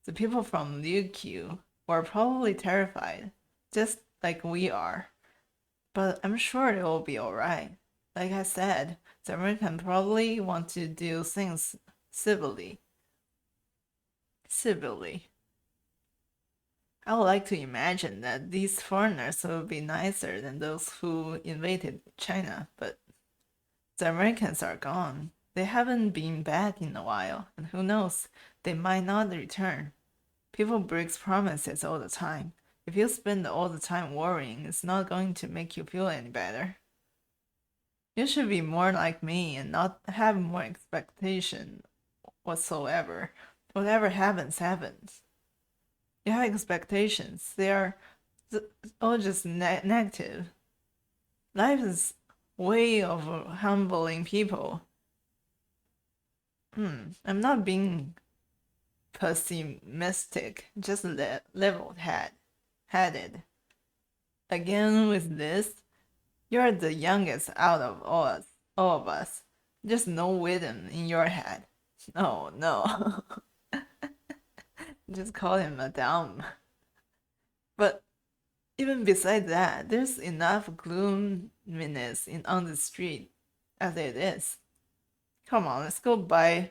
The people from Ryukyu were probably terrified, just like we are. But I'm sure it will be alright. Like I said, the Americans probably want to do things civilly. I would like to imagine that these foreigners will be nicer than those who invaded China, but the Americans are gone. They haven't been back in a while, and who knows, they might not return. People break promises all the time. If you spend all the time worrying, it's not going to make you feel any better. You should be more like me and not have more expectation whatsoever. Whatever happens, happens. You have expectations. They are all just negative. Life is way of humbling people. I'm not being pessimistic, just level-headed. Again with this, you're the youngest out of all of us. There's no wisdom in your head. Oh no. Just call him a dumb. But even beside that, there's enough gloominess on the street as it is. Come on, let's go buy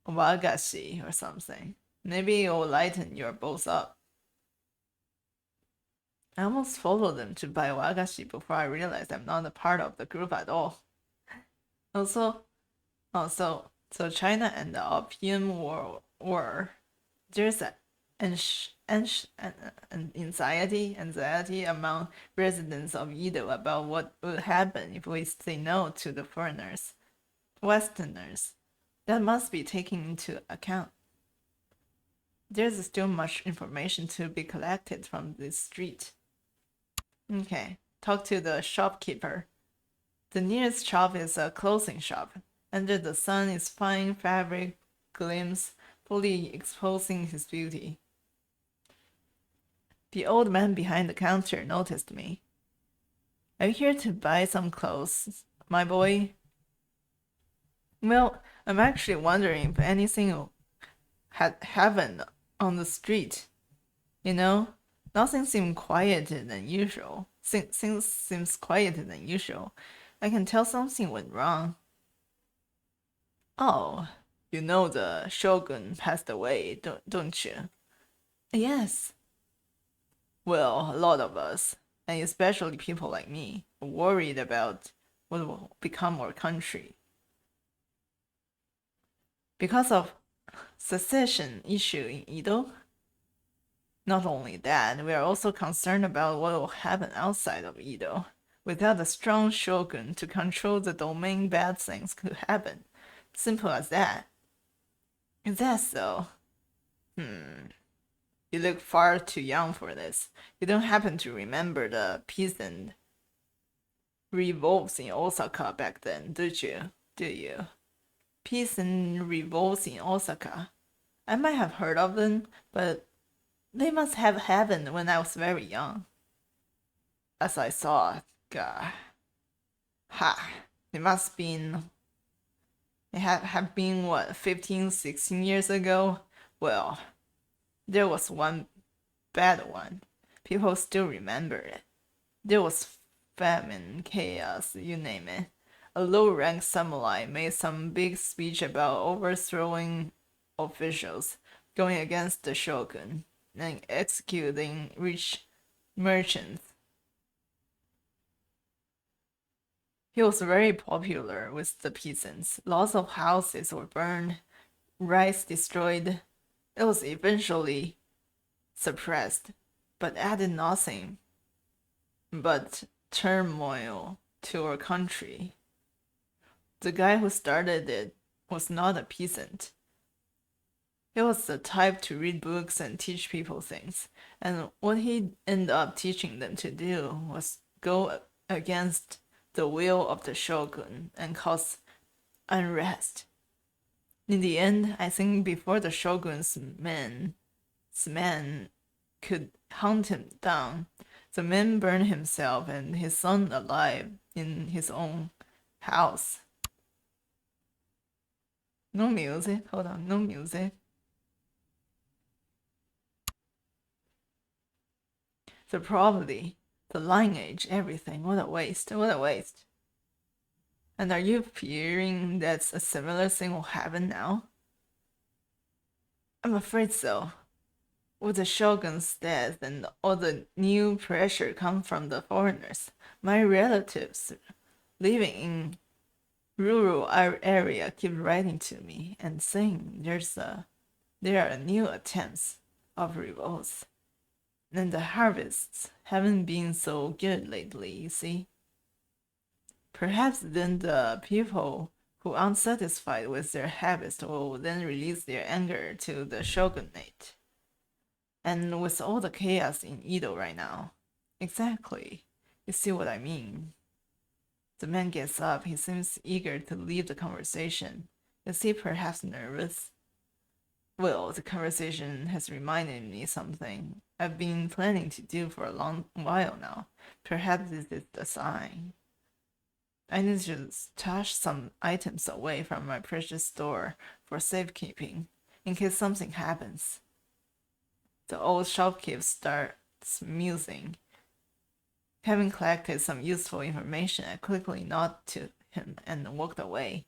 wagashi or something. Maybe it'll lighten your both up. I almost followed them to buy wagashi before I realized I'm not a part of the group at all. So China and the Opium War, there's an anxiety among residents of Edo about what would happen if we say no to the foreigners, Westerners. That must be taken into account. There's still much information to be collected from this street. Okay, talk to the shopkeeper. The nearest shop is a clothing shop. Under the sun, its fine fabric gleams, fully exposing his beauty. The old man behind the counter noticed me. Are you here to buy some clothes, my boy? Well, I'm actually wondering if anything had happened on the street. You know, nothing seemed quieter than usual. Things seems quieter than usual. I can tell something went wrong. Oh, you know the shogun passed away, don't you? Yes. Well, a lot of us, and especially people like me, are worried about what will become our country. Because of secession issue in Edo? Not only that, we are also concerned about what will happen outside of Edo. Without a strong shogun to control the domain, bad things could happen. Simple as that. Is that so? You look far too young for this. You don't happen to remember the peasant revolts in Osaka back then, do you? Peasant revolts in Osaka. I might have heard of them, but they must have happened when I was very young. As I saw, God. It must have been what, 15, 16 years ago? Well, there was one bad one. People still remember it. There was famine, chaos, you name it. A low-ranked samurai made some big speech about overthrowing officials, going against the shogun, and executing rich merchants. He was very popular with the peasants. Lots of houses were burned, rice destroyed. It was eventually suppressed, but added nothing but turmoil to our country. The guy who started it was not a peasant. He was the type to read books and teach people things, and what he ended up teaching them to do was go against the will of the shogun and cause unrest. In the end, I think before the shogun's men could hunt him down, the man burned himself and his son alive in his own house. No music. Hold on, no music. The property, the lineage, everything. What a waste. What a waste. And are you fearing that a similar thing will happen now? I'm afraid so. With the shogun's death and all the new pressure come from the foreigners, my relatives living in rural area keep writing to me and saying there are new attempts of revolts. And the harvests haven't been so good lately, you see. Perhaps then the people who are unsatisfied with their harvest will then release their anger to the shogunate. And with all the chaos in Edo right now. Exactly. You see what I mean? The man gets up. He seems eager to leave the conversation. Is he perhaps nervous? Well, the conversation has reminded me something I've been planning to do for a long while now. Perhaps this is the sign. I need to stash some items away from my precious store for safekeeping, in case something happens. The old shopkeeper starts musing. Having collected some useful information, I quickly nodded to him and walked away.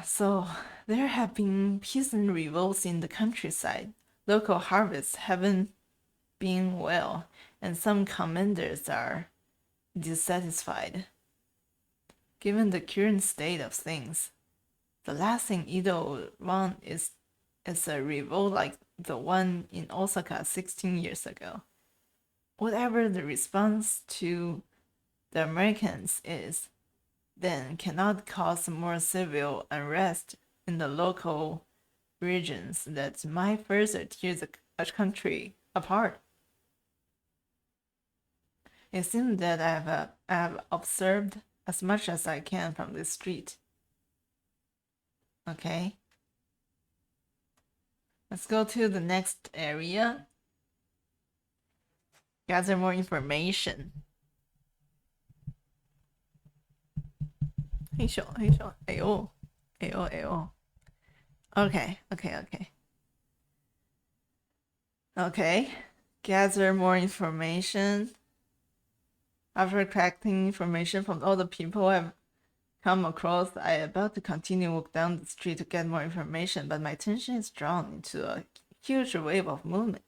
So there have been peasant revolts in the countryside. Local harvests haven't been well, and some commanders are dissatisfied. Given the current state of things, the last thing Edo want is a revolt like the one in Osaka 16 years ago. Whatever the response to the Americans is, then cannot cause more civil unrest in the local regions that might further tear the country apart. It seems that I have observed as much as I can from this street. Okay. Let's go to the next area. Gather more information. Hey, show. Ayo. Okay. Gather more information. After collecting information from all the people I've come across, I am about to continue walk down the street to get more information, but my attention is drawn into a huge wave of movement.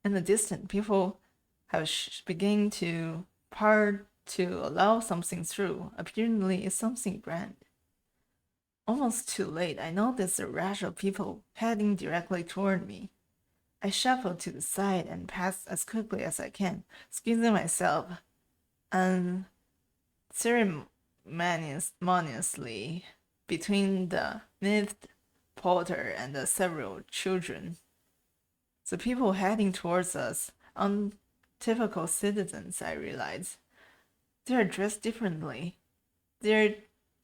In the distance, people have begun to part to allow something through. Apparently, it's something grand. Almost too late, I noticed a rush of people heading directly toward me. I shuffled to the side and passed as quickly as I can, squeezing myself unceremoniously between the miffed porter and the several children. The people heading towards us, untypical citizens, I realized. They're dressed differently. Their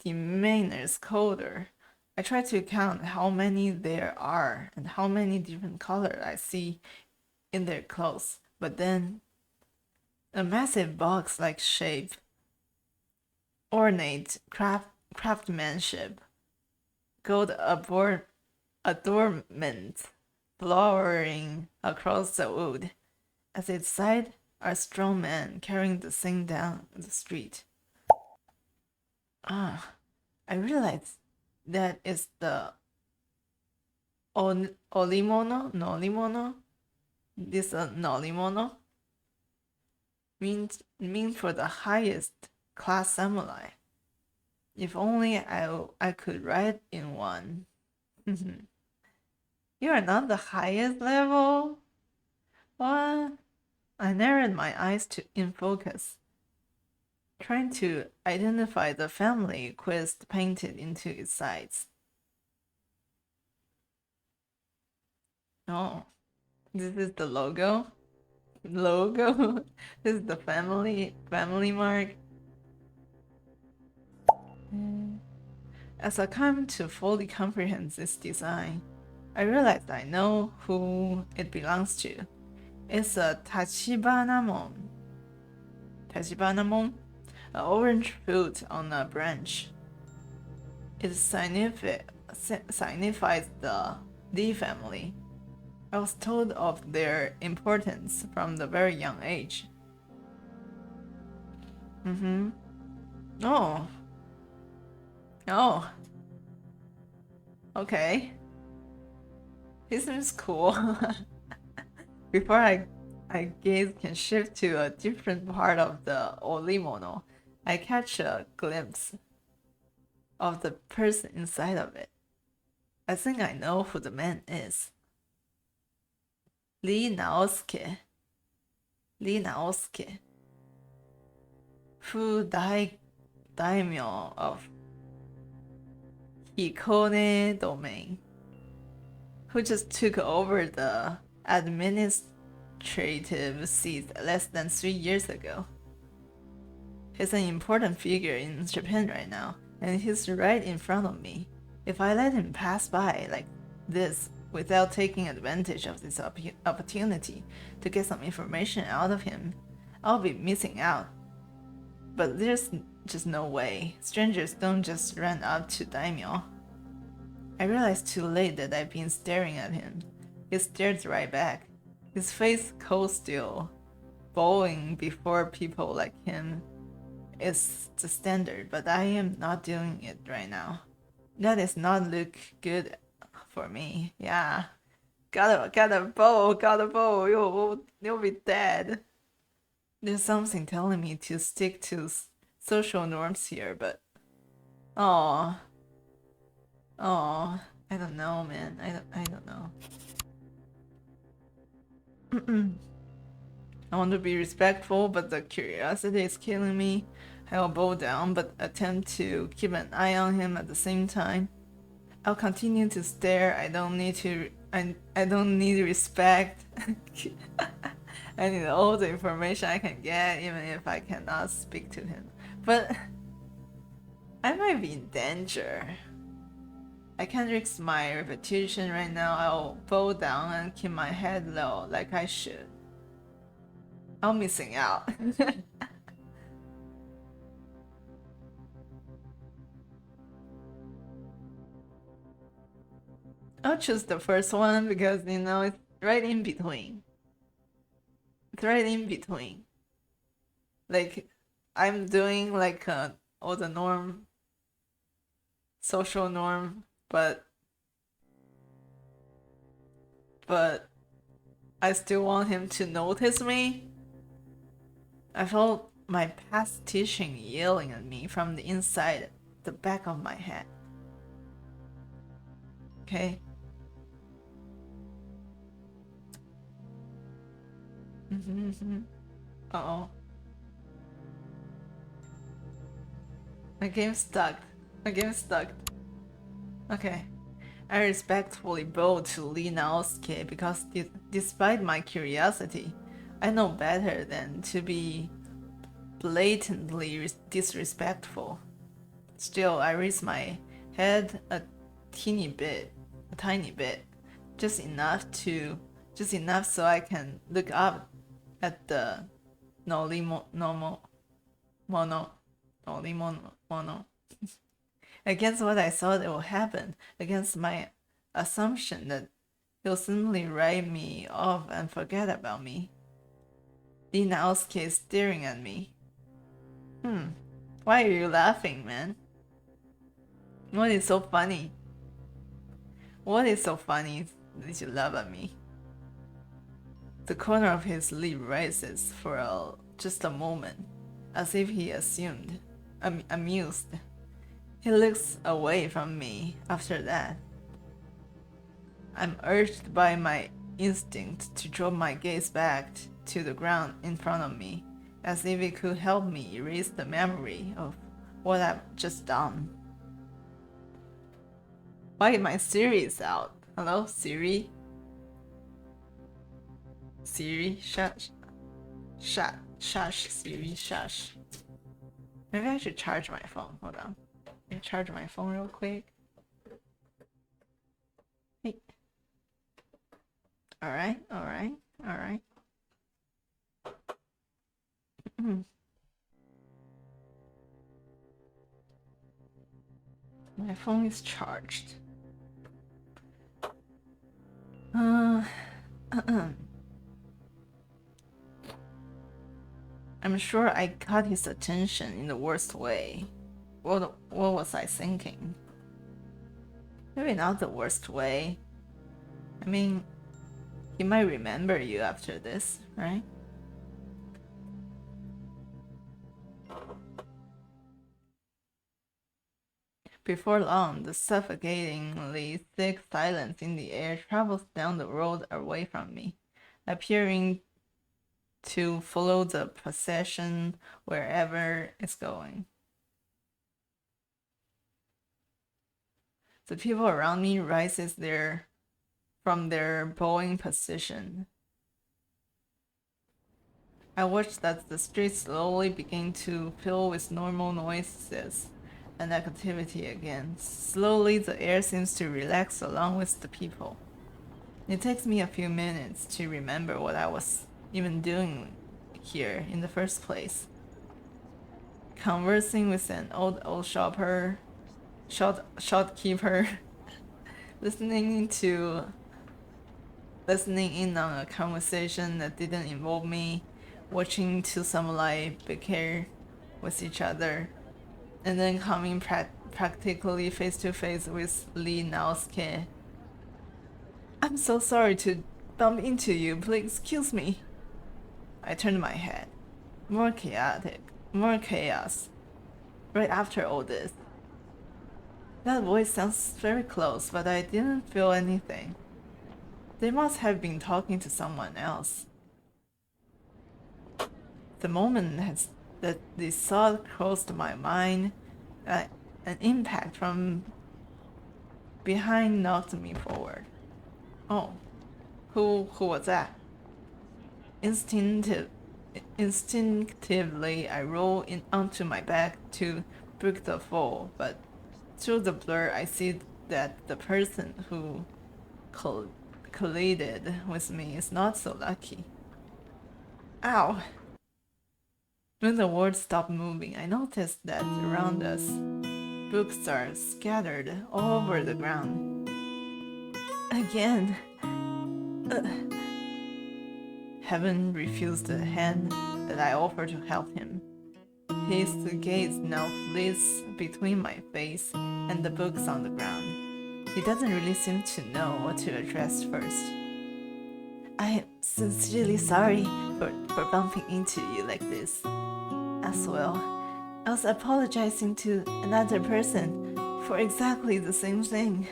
demeanors colder. I try to count how many there are and how many different colors I see in their clothes, but then a massive box-like shape, ornate craftsmanship, gold adornment flowering across the wood. At its side are strong men carrying the thing down the street. I realized that is the olimono, nolimono. This nolimono means for the highest class samurai. If only I could ride in one. You are not the highest level? What? I narrowed my eyes in focus, trying to identify the family quest painted into its sides. Oh, this is the logo. This is the family mark. As I come to fully comprehend this design, I realized I know who it belongs to. It's a Tachibanamon. Tachibanamon, an orange fruit on a branch. It signifies the Lee family. I was told of their importance from the very young age. Oh. Okay. He seems cool. Before I gaze can shift to a different part of the olimono, I catch a glimpse of the person inside of it. I think I know who the man is. Lee Naosuke, who daimyo of Hikone domain, who just took over the administrative seat less than 3 years ago. He's an important figure in Japan right now, and he's right in front of me. If I let him pass by like this without taking advantage of this opportunity to get some information out of him, I'll be missing out. But there's just no way. Strangers don't just run up to daimyo. I realized too late that I've been staring at him. He stared right back, his face cold still. Bowing before people like him is the standard, but I am not doing it right now. That does not look good for me. Yeah. Gotta bow. You'll be dead. There's something telling me to stick to social norms here, but I don't know, man. I don't know. I want to be respectful, but the curiosity is killing me. I'll bow down, but attempt to keep an eye on him at the same time. I'll continue to stare. I don't need respect. I need all the information I can get, even if I cannot speak to him. But I might be in danger. I can't risk my reputation right now. I'll bow down and keep my head low like I should. I'm missing out. I'll choose the first one because, it's right in between. It's right in between. Like, I'm doing like all the social norm, but I still want him to notice me. I felt my past teaching yelling at me from the inside, the back of my head. Okay. Uh-oh. My game's stuck. Okay. I respectfully bow to Lee Naosuke because despite my curiosity, I know better than to be blatantly disrespectful. Still, I raise my head a tiny bit, just enough so I can look up at the mono. Against what I thought it would happen, against my assumption that he'll simply write me off and forget about me. Lee Naosuke is staring at me. Why are you laughing, man? What is so funny? What is so funny that you laugh at me? The corner of his lip rises for just a moment, as if he assumed, amused. He looks away from me after that. I'm urged by my instinct to drop my gaze back to the ground in front of me, as if it could help me erase the memory of what I've just done. Why my Siri is out? Hello, Siri? Siri, shush. Shush, Siri, shush. Maybe I should charge my phone. Hold on. Let me charge my phone real quick. Hey. Alright. My phone is charged. I'm sure I caught his attention in the worst way. What was I thinking? Maybe not the worst way. I mean, he might remember you after this, right? Before long, the suffocatingly thick silence in the air travels down the road away from me, appearing to follow the procession wherever it's going. The people around me rises from their bowing position. I watch as the streets slowly begin to fill with normal noises and activity again. Slowly, the air seems to relax along with the people. It takes me a few minutes to remember what I was even doing here in the first place. Conversing with an old shopkeeper, listening in on a conversation that didn't involve me, watching two samurai bicker with each other, and then coming practically face to face with Lee Naosuke. I'm so sorry to bump into you, please excuse me. I turned my head. More chaos. Right after all this. That voice sounds very close, but I didn't feel anything. They must have been talking to someone else. The moment that this thought crossed my mind, an impact from behind knocked me forward. Oh, who was that? Instinctively, I rolled onto my back to break the fall, but through the blur, I see that the person who collided with me is not so lucky. Ow! When the world stopped moving, I noticed that around us, books are scattered all over the ground. Again. Heaven refused the hand that I offered to help him. His gaze now flits between my face and the books on the ground. He doesn't really seem to know what to address first. I am sincerely sorry for bumping into you like this. As well, I was apologizing to another person for exactly the same thing.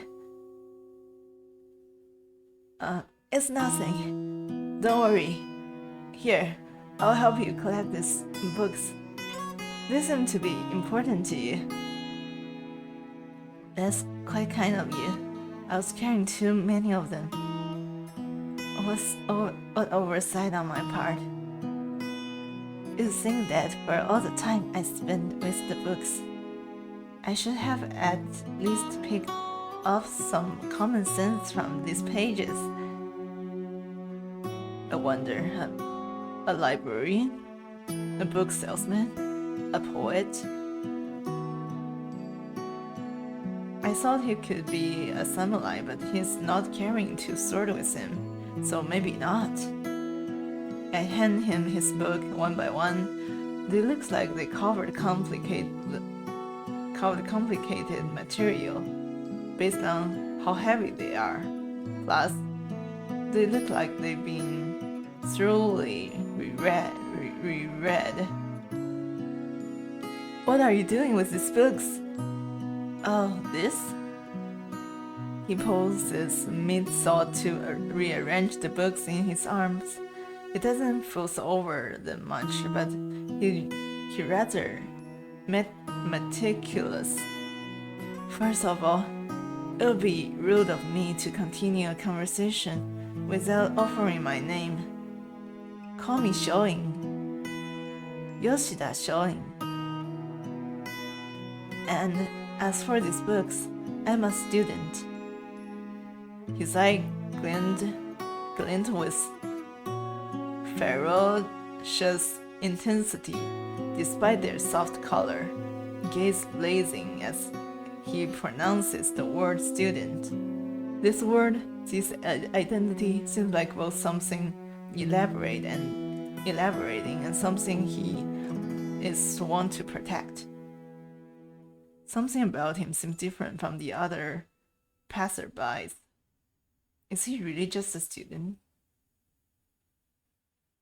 It's nothing. Don't worry. Here, I'll help you collect these books. They seem to be important to you. That's quite kind of you. I was carrying too many of them. What oversight on my part. You think that for all the time I spent with the books, I should have at least picked up some common sense from these pages. I wonder, a librarian? A book salesman? A poet? I thought he could be a samurai, but he's not carrying two swords with him, so maybe not. I hand him his book one by one. They look like they covered complicated material based on how heavy they are. Plus, they look like they've been thoroughly reread. What are you doing with these books? Oh, this? He pauses mid-thought to rearrange the books in his arms. He doesn't fuss over them much, but he rather meticulous. First of all, it would be rude of me to continue a conversation without offering my name. Call me Showing. Yoshida Showing. And as for these books, I'm a student. His eye glint with ferocious intensity, despite their soft color, gaze blazing as he pronounces the word student. This word, this identity, seems like both something elaborating and something he is sworn to protect. Something about him seems different from the other passerbys. Is he really just a student?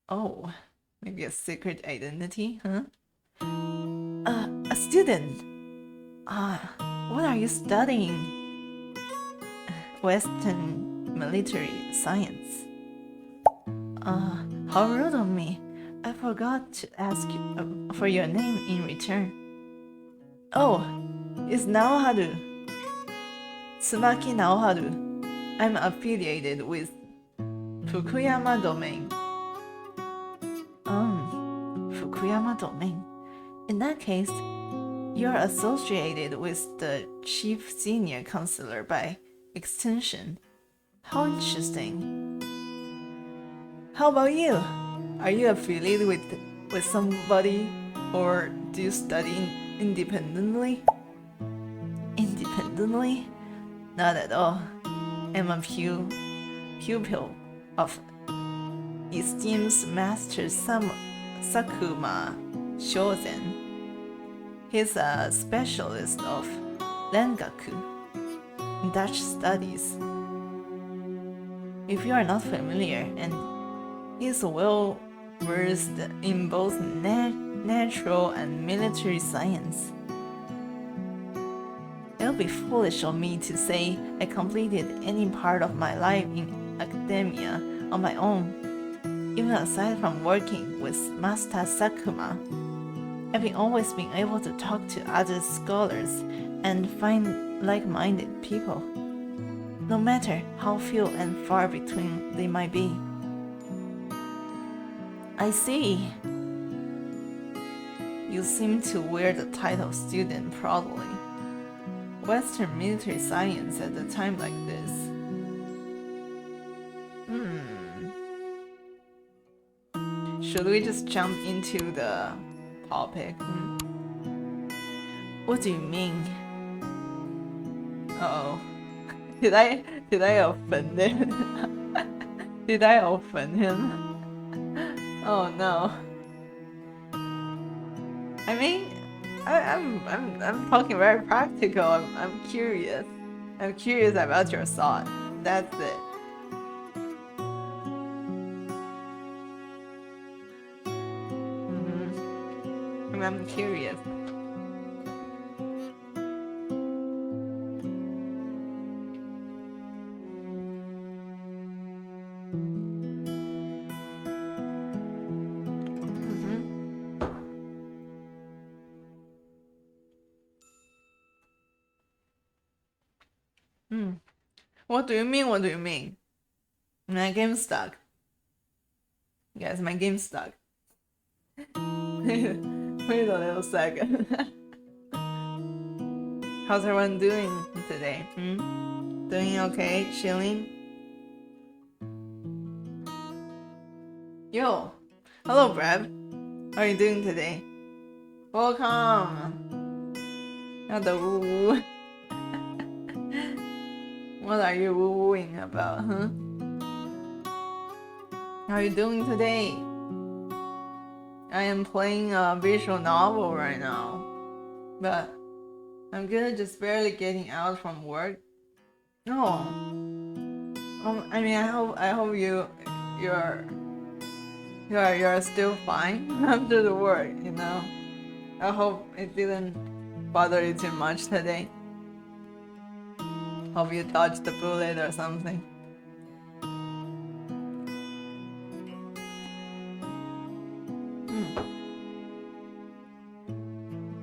Oh, maybe a secret identity, huh? A student. What are you studying? Western military science. How rude of me. I forgot to ask you for your name in return. Oh, it's Naoharu. Tsumaki Naoharu. I'm affiliated with Fukuyama Domain. Fukuyama Domain. In that case, you're associated with the chief senior counselor by extension. How interesting. How about you? Are you affiliated with somebody, or do you study independently? Independently? Not at all. I'm a pupil of esteemed master Sakuma Shozen. He's a specialist of Rengaku, Dutch studies. If you are not familiar, and he's well versed in both natural and military science. It would be foolish of me to say I completed any part of my life in academia on my own. Even aside from working with Master Sakuma, I've always been able to talk to other scholars and find like-minded people, no matter how few and far between they might be. I see. You seem to wear the title student proudly. Western military science at a time like this. Should we just jump into the topic? What do you mean? Uh-oh. Did I offend him? Did I offend him? Oh no. I mean, I'm talking very practical. I'm curious. I'm curious about your thought. That's it. I'm curious. What do you mean? What do you mean? My game's stuck. Guys, my game's stuck. Wait a little second. How's everyone doing today? Doing okay? Chilling? Yo! Hello, Brad. How are you doing today? Welcome! Not the woo woo. What are you woo wooing about, huh? How are you doing today? I am playing a visual novel right now, but I'm good, just barely getting out from work. No, I mean, I hope you're still fine after the work. You know, I hope it didn't bother you too much today. Hope you dodged the bullet or something.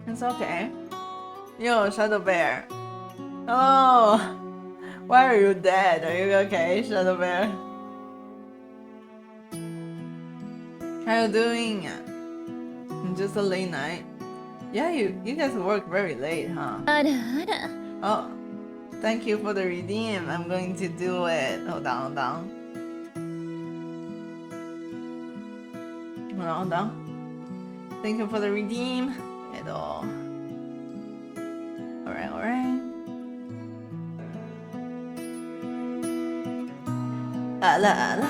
It's okay. Yo, Shadow Bear. Hello. Why are you dead? Are you okay, Shadow Bear? How you doing? Just a late night. Yeah, you guys work very late, huh? Oh, thank you for the redeem. I'm going to do it. Hold on. Hold on. Thank you for the redeem. Alright. Ala.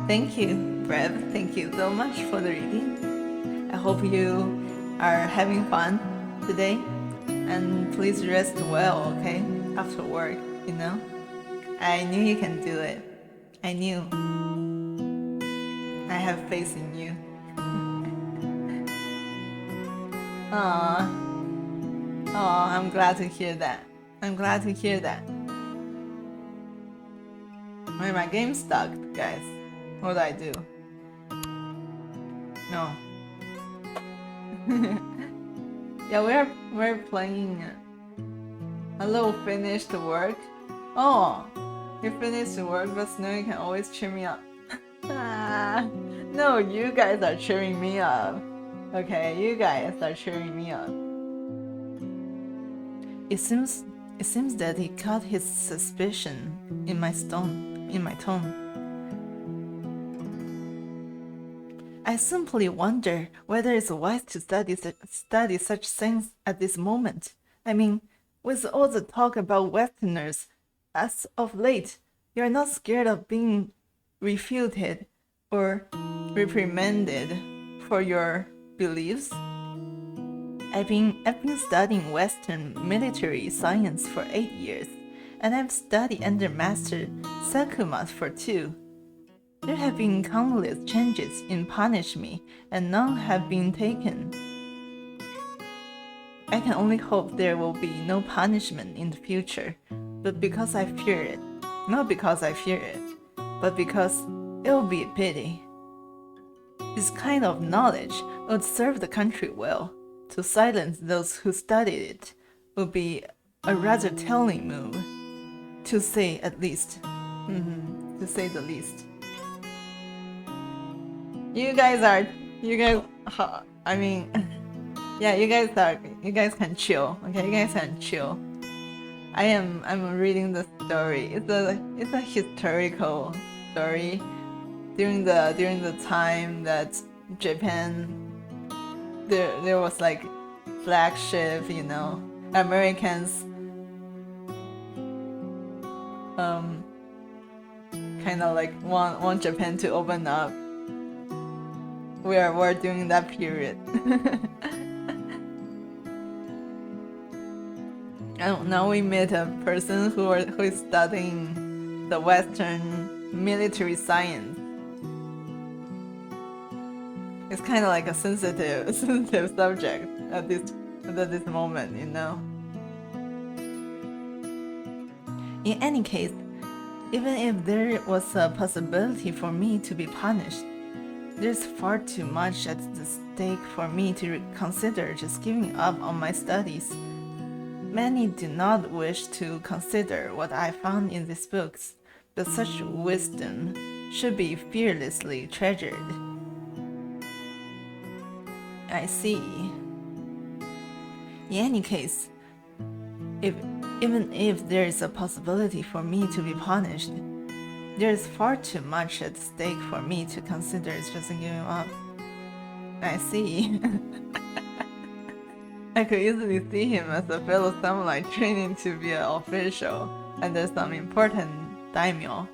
Thank you, Brev. Thank you so much for the reading. I hope you are having fun today. And please rest well, okay? After work, you know? I knew you can do it. I knew. I have faith in you. Aww, I'm glad to hear that. Wait, my game's stuck, guys. What do I do? No. Yeah, we're playing. Hello, finished work? Oh, you finished work, but Snow, you can always cheer me up. No, you guys are cheering me up. Okay, you guys are cheering me up. It seems that he caught his suspicion in my tone. I simply wonder whether it's wise to study such things at this moment. I mean, with all the talk about Westerners, as of late, you're not scared of being refuted or reprimanded for your beliefs? I've been studying Western military science for 8 years, and I've studied under Master Sakumas for 2. There have been countless changes in punishment, and none have been taken. I can only hope there will be no punishment in the future, but because I fear it. Not because I fear it, but because it will be a pity. This kind of knowledge would serve the country well. To silence those who studied it would be a rather telling move, to say the least. You guys, I mean, yeah, you guys can chill, okay? You guys can chill. I'm reading the story. It's a historical story during the time that Japan, there was like flagship, you know, Americans kind of like want Japan to open up. We're during that period. And now we met a person who is studying the Western military science. It's kind of like a sensitive subject at this moment, you know. In any case, even if there was a possibility for me to be punished, there's far too much at the stake for me to consider just giving up on my studies. Many do not wish to consider what I found in these books, but such wisdom should be fearlessly treasured. I see. In any case, even if there is a possibility for me to be punished, there is far too much at stake for me to consider just giving up. I see. I could easily see him as a fellow samurai training to be an official under some important daimyo.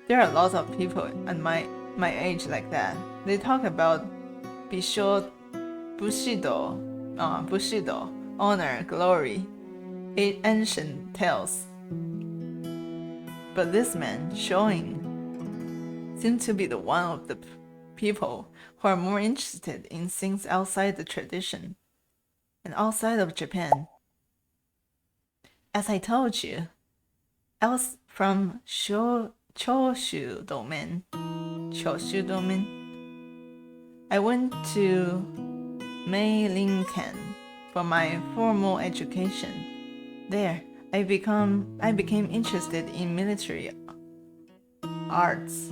There are lots of people at my age like that. They talk about Bushido, honor, glory, ancient tales. But this man, showing, seemed to be the one of the people who are more interested in things outside the tradition and outside of Japan. As I told you, I was from Choshu domain. I went to Meilinkan for my formal education. There, I became interested in military arts.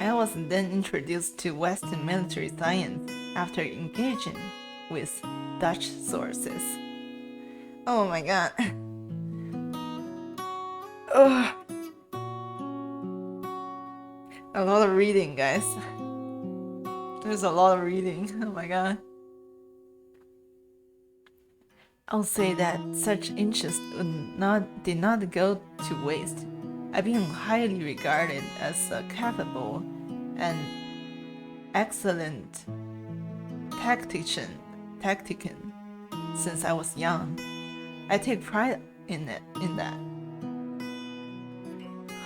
I was then introduced to Western military science after engaging with Dutch sources. Oh my god. Ugh. A lot of reading, guys. There's a lot of reading. Oh my god. I'll say that such interest did not go to waste. I've been highly regarded as a capable and excellent tactician since I was young. I take pride in that.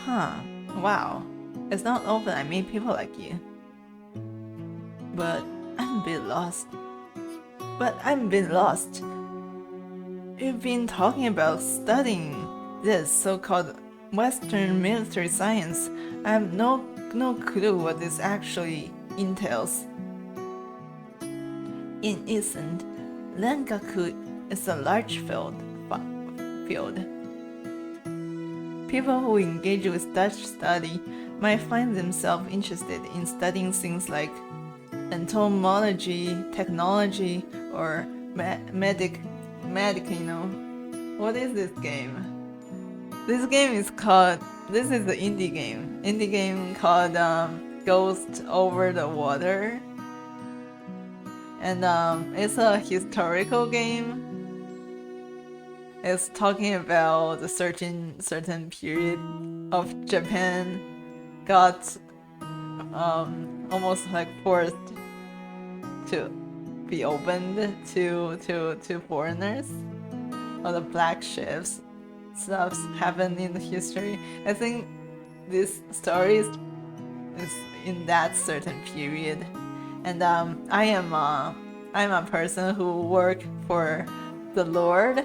Huh, wow. It's not often I meet people like you. But I'm a bit lost. You've been talking about studying this so-called Western military science. I have no clue what this actually entails. In essence, Rengaku is a large field. People who engage with Dutch study might find themselves interested in studying things like entomology, technology, or medic, What is this game? This is an indie game called Ghost Over the Water. And it's a historical game. It's talking about a certain period of Japan got almost like forced to be opened to foreigners. All the black ships stuff happened in the history. I think this story is in that certain period. And I'm a person who work for the Lord,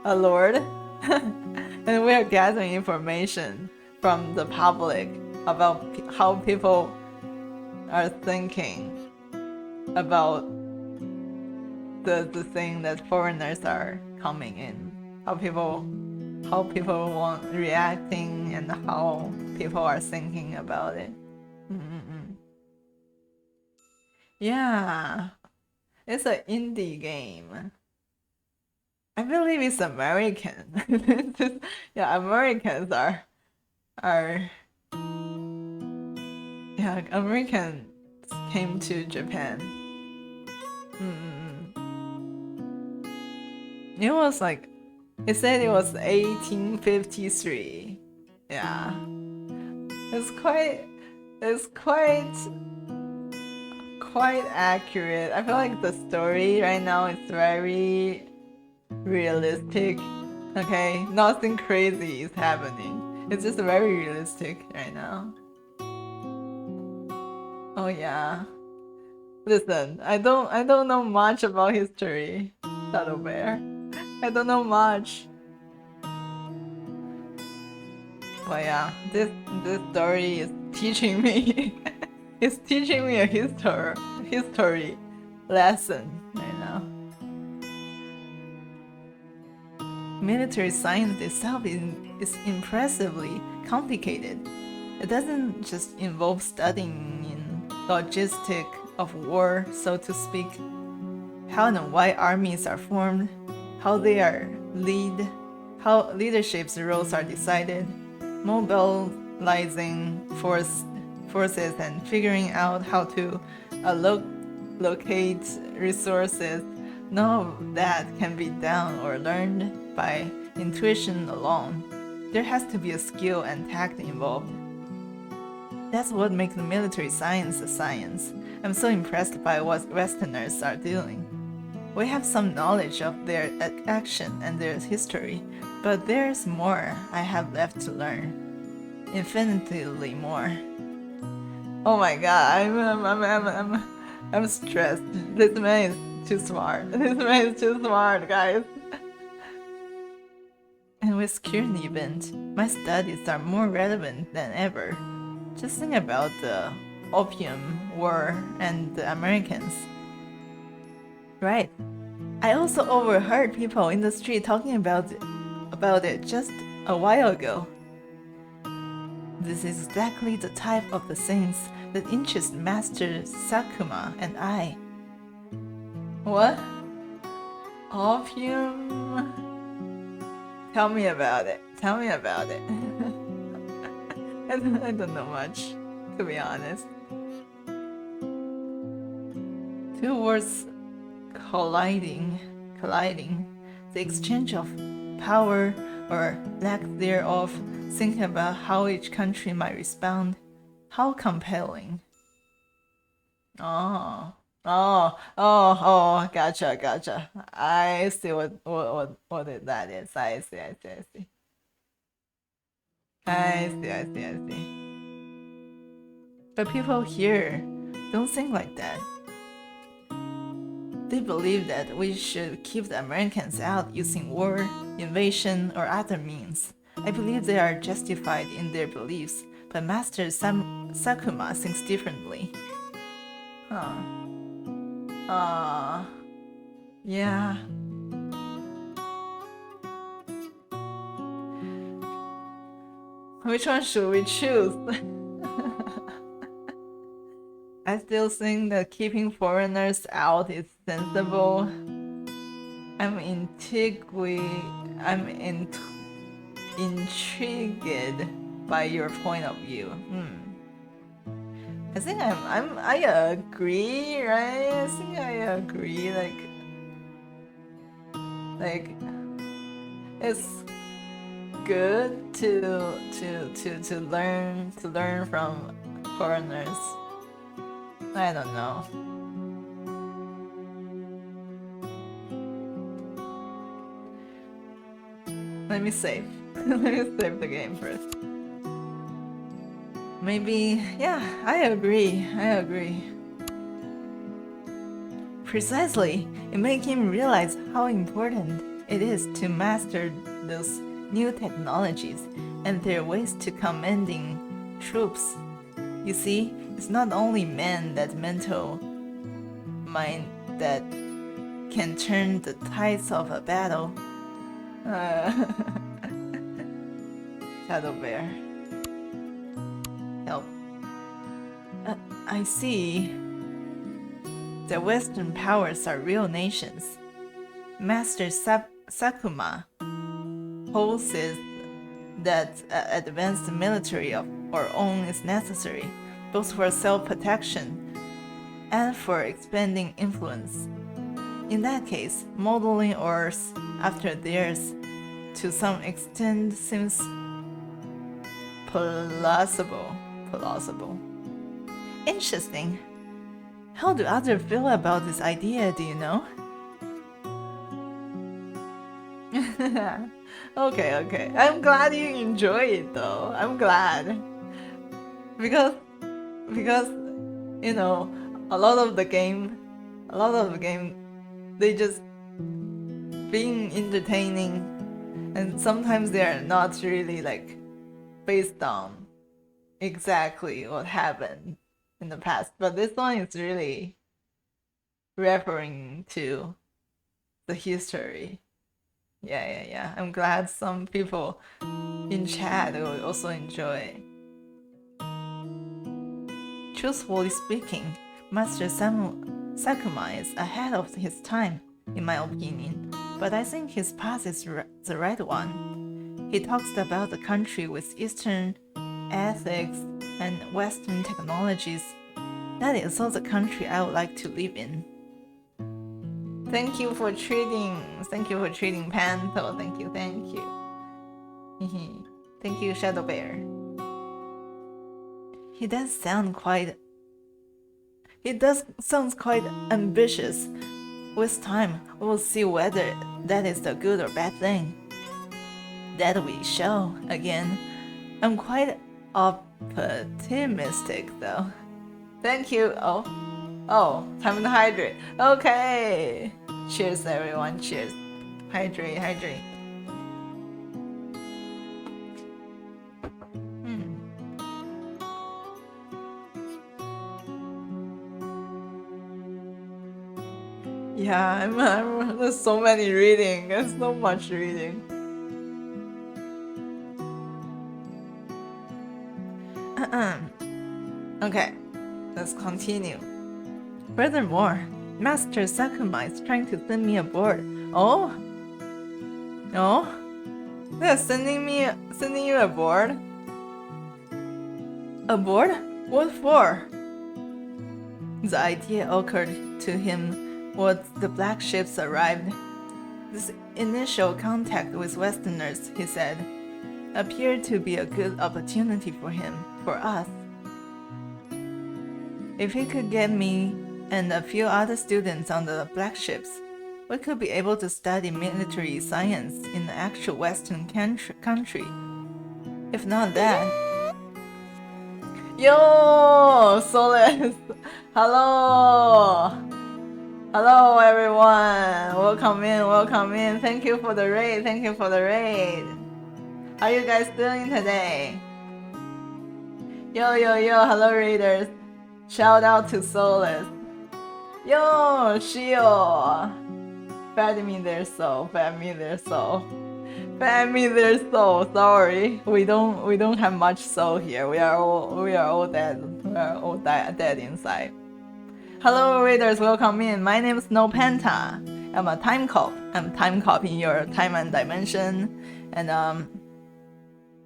a Lord, and we are gathering information from the public about how people are thinking about the thing that foreigners are coming in, how people want reacting, and how people are thinking about it. Yeah, it's an indie game. I believe it's American. Yeah, Americans are yeah, Americans came to Japan. It was like, it said it was 1853. Yeah, it's quite accurate. I feel like the story right now is very realistic. Okay, nothing crazy is happening. It's just very realistic right now. Oh yeah. Listen, I don't know much about history, Shadow Bear. I don't know much. But yeah, this story is teaching me. It's teaching me a history lesson right now. military science itself is impressively complicated. It doesn't just involve studying in logistic of war, so to speak, how and why armies are formed, how they are how leadership's roles are decided, mobilizing forces and figuring out how to locate resources. None of that can be done or learned by intuition alone. There has to be a skill and tact involved. That's what makes military science a science. I'm so impressed by what Westerners are doing. We have some knowledge of their action and their history, but there's more I have left to learn. Infinitely more. Oh my god, I'm stressed. This man is too smart. This man is too smart, guys. And with current event, my studies are more relevant than ever. Just think about the Opium War and the Americans. Right. I also overheard people in the street talking about it just a while ago. This is exactly the type of the things that interest Master Sakuma and I. What? Opium? Tell me about it. Tell me about it. I don't know much, to be honest. Two words colliding, the exchange of power or lack thereof, thinking about how each country might respond. How compelling. Oh, gotcha. I see what that is. I see. I see. But people here don't think like that. They believe that we should keep the Americans out using war, invasion, or other means. I believe they are justified in their beliefs, but Master Sakuma thinks differently. Yeah. Which one should we choose? I still think that keeping foreigners out is sensible. I'm intrigued by your point of view. I think I agree, right? I think I agree. Like it's good to learn from foreigners. I don't know. Let me save. Let me save the game first. Maybe, yeah, I agree. Precisely, it made him realize how important it is to master those new technologies and their ways to commanding troops. You see, it's not only men that mental mind that can turn the tides of a battle. Shadow Bear. Help. I see. The Western powers are real nations. Master Sakuma holds that advanced military of our own is necessary, both for self-protection and for expanding influence. In that case, modeling ours after theirs to some extent seems plausible. Interesting. How do others feel about this idea, do you know? Okay. I'm glad you enjoy it though. I'm glad. Because you know, a lot of the game they just being entertaining, and sometimes they are not really like based on exactly what happened in the past, but this one is really referring to the history. Yeah. I'm glad some people in chat will also enjoy. Truthfully speaking, Master Sakuma is ahead of his time, in my opinion, but I think his path is the right one. He talks about the country with Eastern ethics and Western technologies. That is also the country I would like to live in. Thank you for trading Panto. Thank you. Thank you, Shadow Bear. He does sound quite ambitious. With time, we will see whether that is a good or bad thing. That we shall. Again, I'm quite optimistic though. Thank you. Oh, time to hydrate. Okay. Cheers, everyone. Cheers. Hydrate. Yeah, there's so many reading. There's so much reading. Okay, let's continue. Furthermore, Master Sakuma is trying to send me aboard. Oh? They're sending you aboard? Aboard? What for? The idea occurred to him once the black ships arrived. This initial contact with Westerners, he said, appeared to be a good opportunity for us. If he could get me and a few other students on the black ships, we could be able to study military science in the actual Western country. If not that... Yo, Solis! Hello everyone! Welcome in. Thank you for the raid. How are you guys doing today? Yo, hello raiders. Shout out to Solis. Yo, Shio. Fed me their soul. Sorry, we don't have much soul here. We are all dead. We are all dead inside. Hello readers, welcome in. My name is Snow Panta. I'm a time cop. I'm time cop in your time and dimension. And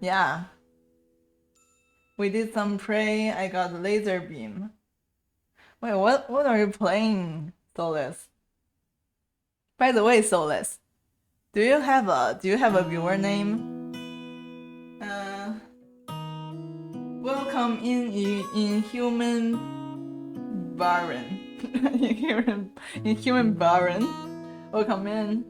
yeah. We did some prey. I got laser beam. Wait, what are you playing, Solis? By the way, Solis, do you have a viewer name? Welcome in human Baron. in human Baron. Welcome in.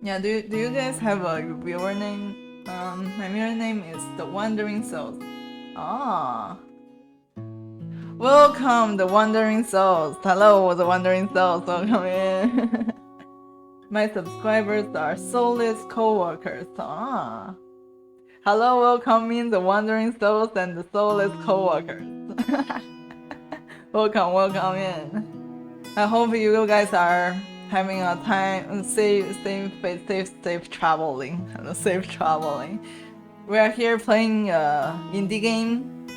Yeah, do you guys have a viewer name? My viewer name is The Wandering Souls. Ah. Welcome, The Wandering Souls. Hello, The Wandering Souls. Welcome in. My subscribers are soulless co-workers. Ah. Hello, welcome in The Wandering Souls and the soulless co-workers. welcome in. I hope you guys are having a time, safe traveling. Safe traveling. We are here playing indie game.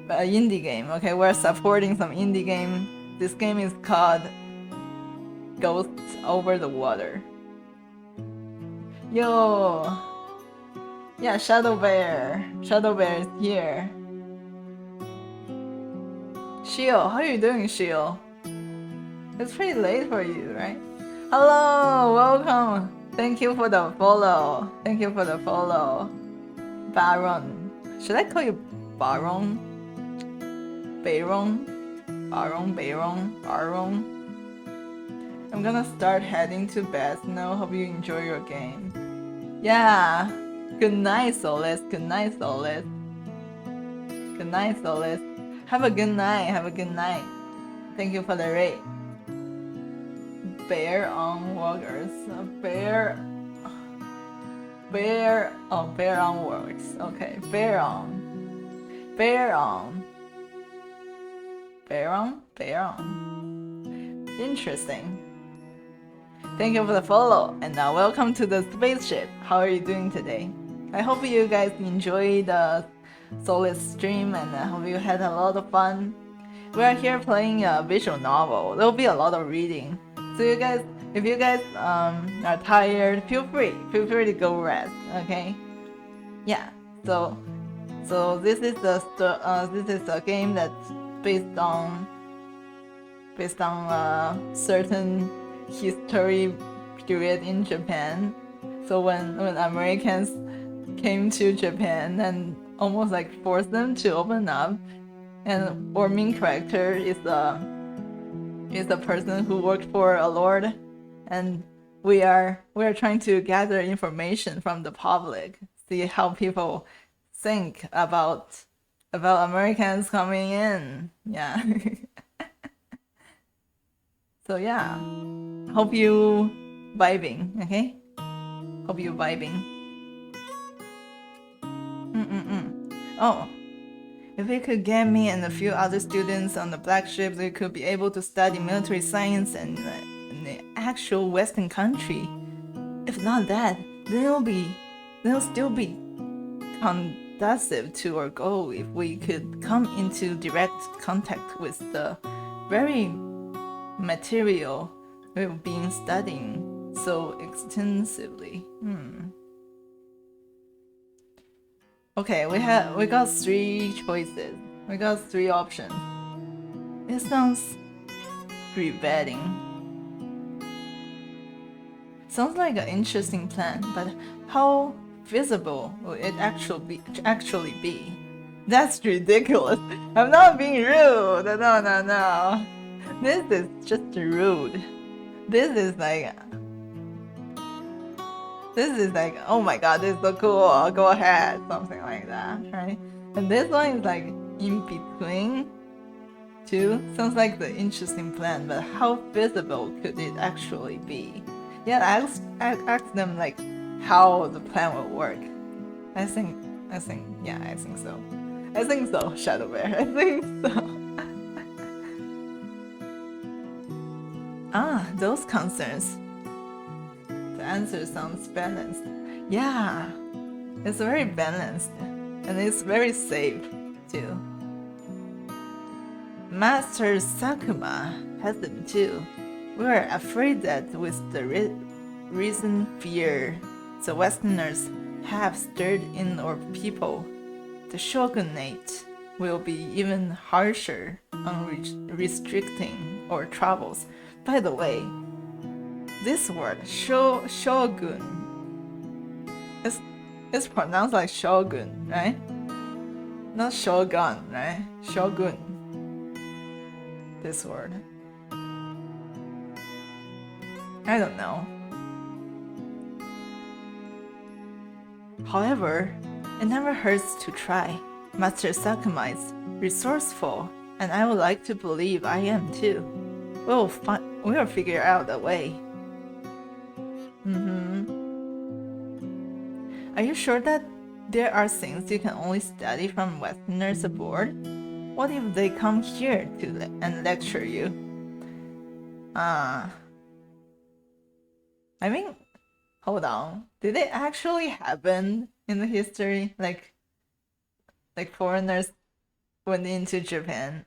Okay, we're supporting some indie game. This game is called Ghosts Over the Water. Yo, yeah, Shadow Bear is here. Shio, how are you doing, Shio? It's pretty late for you, right? Hello, welcome. Thank you for the follow. Baron. Should I call you Baron? Baron. I'm gonna start heading to bed now. Hope you enjoy your game. Yeah. Good night, Solis. Have a good night. Thank you for the raid. Bear on walkers. Bear on works. Okay, bear on. Interesting. Thank you for the follow, and welcome to the spaceship. How are you doing today? I hope you guys enjoy the solid stream, and I hope you had a lot of fun. We are here playing a visual novel. There will be a lot of reading. So you guys, if you guys are tired, feel free to go rest. Okay? Yeah. So this is a game that's based on a certain history period in Japan. So when Americans came to Japan and almost like forced them to open up, and our main character is a person who worked for a lord, and we are trying to gather information from the public, see how people think about Americans coming in. Yeah. So yeah, hope you vibing, okay? Hope you vibing. Oh, if we could get me and a few other students on the black ship, they could be able to study military science in the actual Western country. If not that, then it'll still be conducive to our goal if we could come into direct contact with the very material we've been studying so extensively. Okay, we got 3 choices. We got 3 options. It sounds pre-vetting. Sounds like an interesting plan, but how feasible will it actually be? That's ridiculous. I'm not being rude. No. This is just rude. This is like, oh my god, this is so cool, go ahead, something like that, right? And this one is like in between two. Sounds like the interesting plan, but how feasible could it actually be? Yeah, ask them like how the plan will work. I think so. I think so, Shadow Bear. I think so. Those concerns. The answer sounds balanced. Yeah, it's very balanced, and it's very safe too. Master Sakuma has them too. We're afraid that with the recent fear the Westerners have stirred in our people, the shogunate will be even harsher on restricting our travels. By the way, this word shogun it's pronounced like shogun, right? Not shogun, right? Shogun. This word. I don't know. However, it never hurts to try. Master Sakuma is resourceful, and I would like to believe I am too. We'll figure out a way. Are you sure that there are things you can only study from Westerners aboard? What if they come here and lecture you? I mean, hold on. Did it actually happen in the history? Like foreigners went into Japan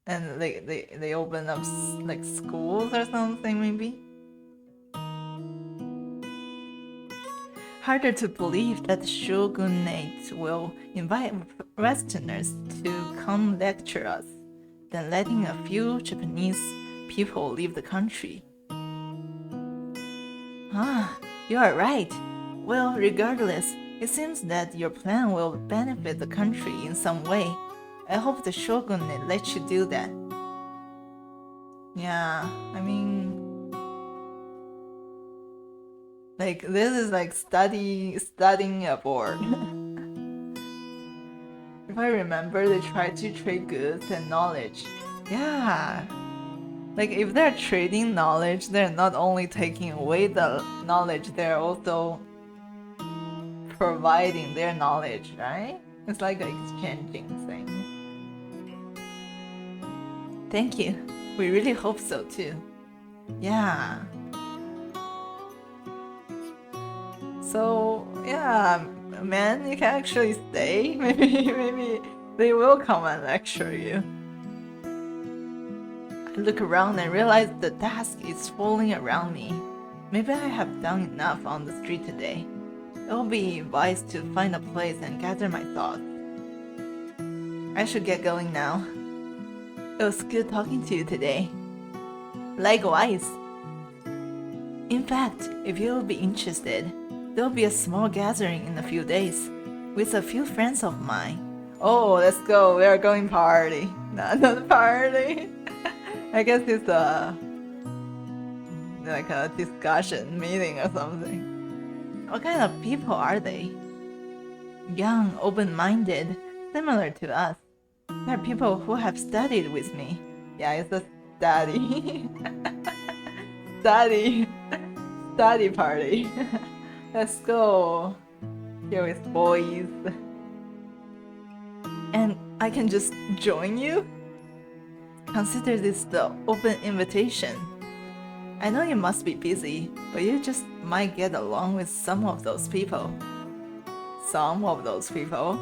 and they opened up like schools or something, maybe? Harder to believe that the shogunate will invite Westerners to come lecture us than letting a few Japanese people leave the country. You are right. Well, regardless, it seems that your plan will benefit the country in some way. I hope the shogunate lets you do that. Yeah, I mean, like this is like studying abroad. If I remember, they try to trade goods and knowledge. Yeah. Like if they're trading knowledge, they're not only taking away the knowledge, they're also providing their knowledge, right? It's like an exchanging thing. Thank you. We really hope so too. Yeah. So yeah, man, you can actually stay. Maybe they will come and lecture you. I look around and realize the task is falling around me. Maybe I have done enough on the street today. It will be wise to find a place and gather my thoughts. I should get going now. It was good talking to you today. Likewise. In fact, if you will be interested, there will be a small gathering in a few days with a few friends of mine. Oh, let's go. We are going party. Not party. I guess it's like a discussion meeting or something. What kind of people are they? Young, open-minded, similar to us. They're people who have studied with me. Yeah, it's a study. Study party. Let's go. Here with boys. And I can just join you? Consider this the open invitation. I know you must be busy, but you just might get along with some of those people. Some of those people?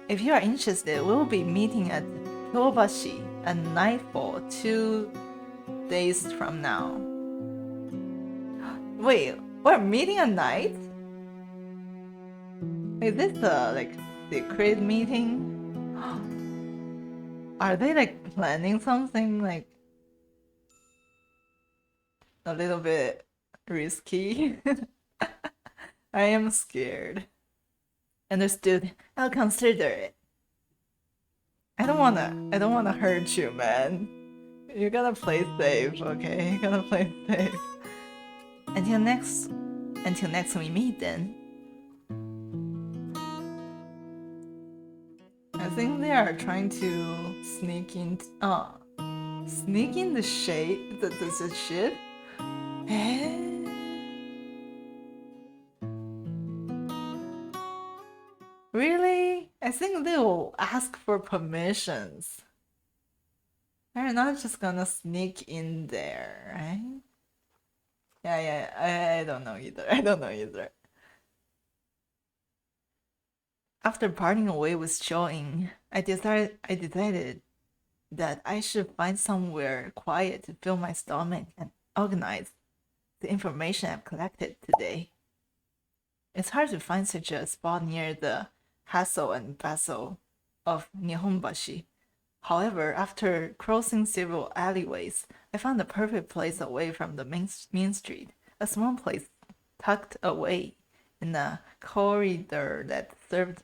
If you are interested, we will be meeting at Tobashi at nightfall 2 days from now. Wait, we're meeting at night? Is this a like secret meeting? Are they like planning something like a little bit risky? I am scared. Understood. I'll consider it. I don't wanna hurt you, man. You gotta play safe, okay? You gotta play safe. Until next we meet then. I think they are trying to sneak in the shade the ship. Really? I think they will ask for permissions. They're not just gonna sneak in there, right? Yeah, I don't know either. After parting away with Showing, I decided that I should find somewhere quiet to fill my stomach and organize the information I've collected today. It's hard to find such a spot near the hustle and bustle of Nihonbashi. However, after crossing several alleyways, I found the perfect place away from the main street, a small place tucked away in a corridor that served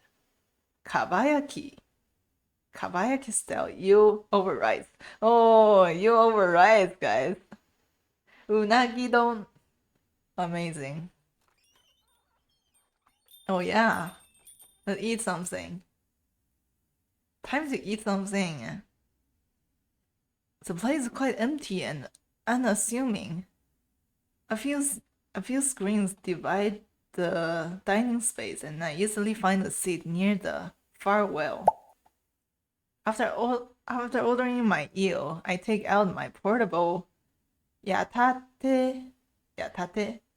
kabayaki style. You overrides. Oh, you overrides, guys. Unagi don. Amazing. Oh yeah. Let's eat something. Time to eat something. The place is quite empty and unassuming. A few screens divide the dining space, and I easily find a seat near the far well. After ordering my eel, I take out my portable yatate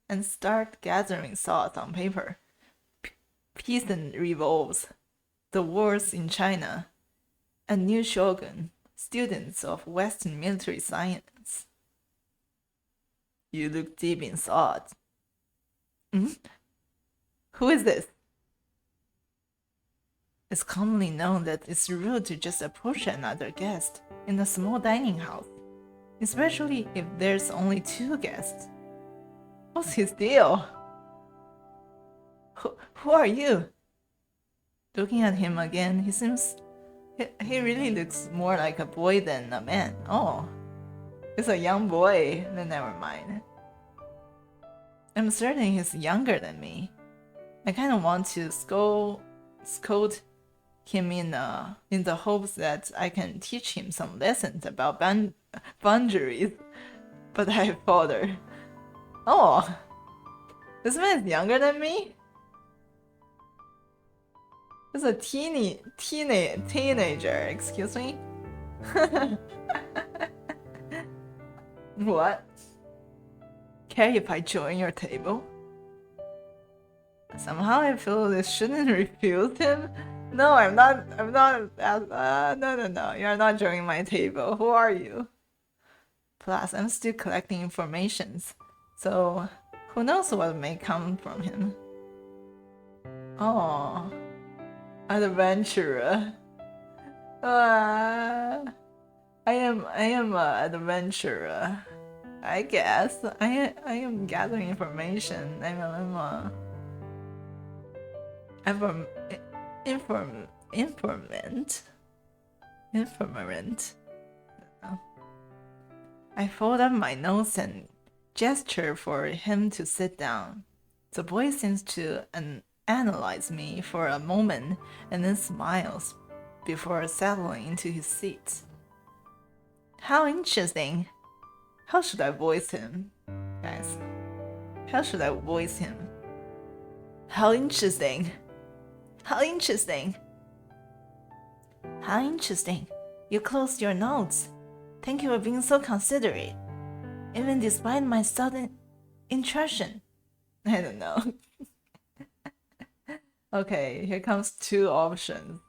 and start gathering thoughts on paper. Peace and revolves, the wars in China, a new shogun, students of Western military science. You look deep in thought. Who is this? It's commonly known that it's rude to just approach another guest in a small dining house, especially if there's only 2 guests. What's his deal? Who are you? Looking at him again, he really looks more like a boy than a man. Oh, it's a young boy. Then never mind. I'm certain he's younger than me. I kind of want to scold him in the hopes that I can teach him some lessons about boundaries, but I falter. Oh, this man is younger than me? He's a teenager, excuse me? What? okay if I join your table? Somehow I feel I shouldn't refuse him. No, I'm not. No. You're not joining my table. Who are you? Plus, I'm still collecting informations, so who knows what may come from him. Oh, adventurer. I am an adventurer. I guess I am gathering information. Informant. I fold up my nose and gesture for him to sit down. The boy seems to analyze me for a moment and then smiles before settling into his seat. How interesting. How should I voice him? Guys, how should I voice him? How interesting. How interesting. How interesting. You closed your notes. Thank you for being so considerate, even despite my sudden intrusion. I don't know. Okay, here comes 2 options.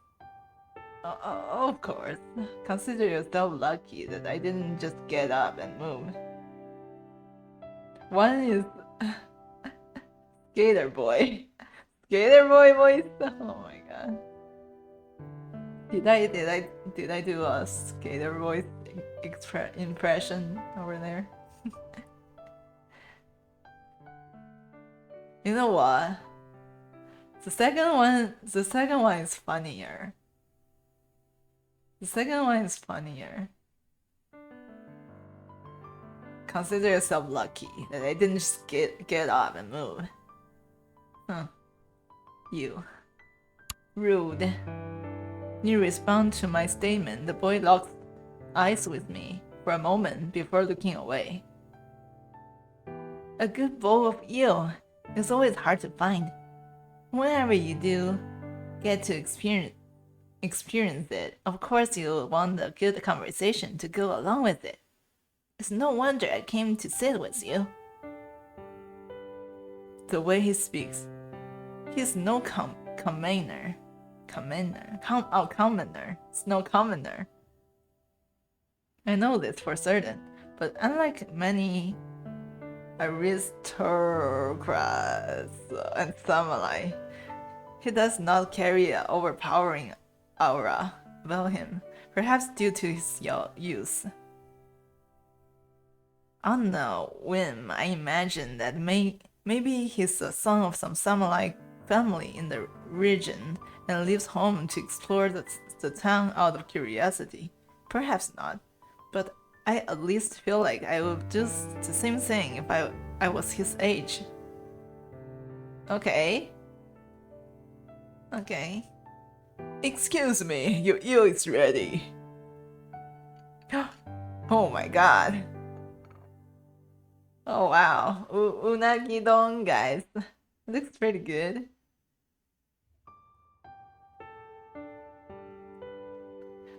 Of course. Consider yourself lucky that I didn't just get up and move. One is Skater Boy. Skater Boy voice. Oh my god. Did I do a Skater Boy impression over there? You know what? The second one is funnier. The second one is funnier. Consider yourself lucky that I didn't just get up and move. Huh. You. Rude. You respond to my statement. The boy locks eyes with me for a moment before looking away. A good bowl of eel is always hard to find. Whenever you do get to experience it, of course you'll want a good conversation to go along with it. It's no wonder I came to sit with you. The way he speaks, he's no commoner. It's no commoner. I know this for certain, but unlike many aristocrats and samurai, he does not carry an overpowering aura about him, perhaps due to his youth. On a whim, I imagine that maybe he's the son of some samurai family in the region and leaves home to explore the town out of curiosity. Perhaps not, but I at least feel like I would do the same thing if I was his age. Okay. Excuse me, your eel is ready. Oh my god. Oh wow, unagi don, guys. Looks pretty good.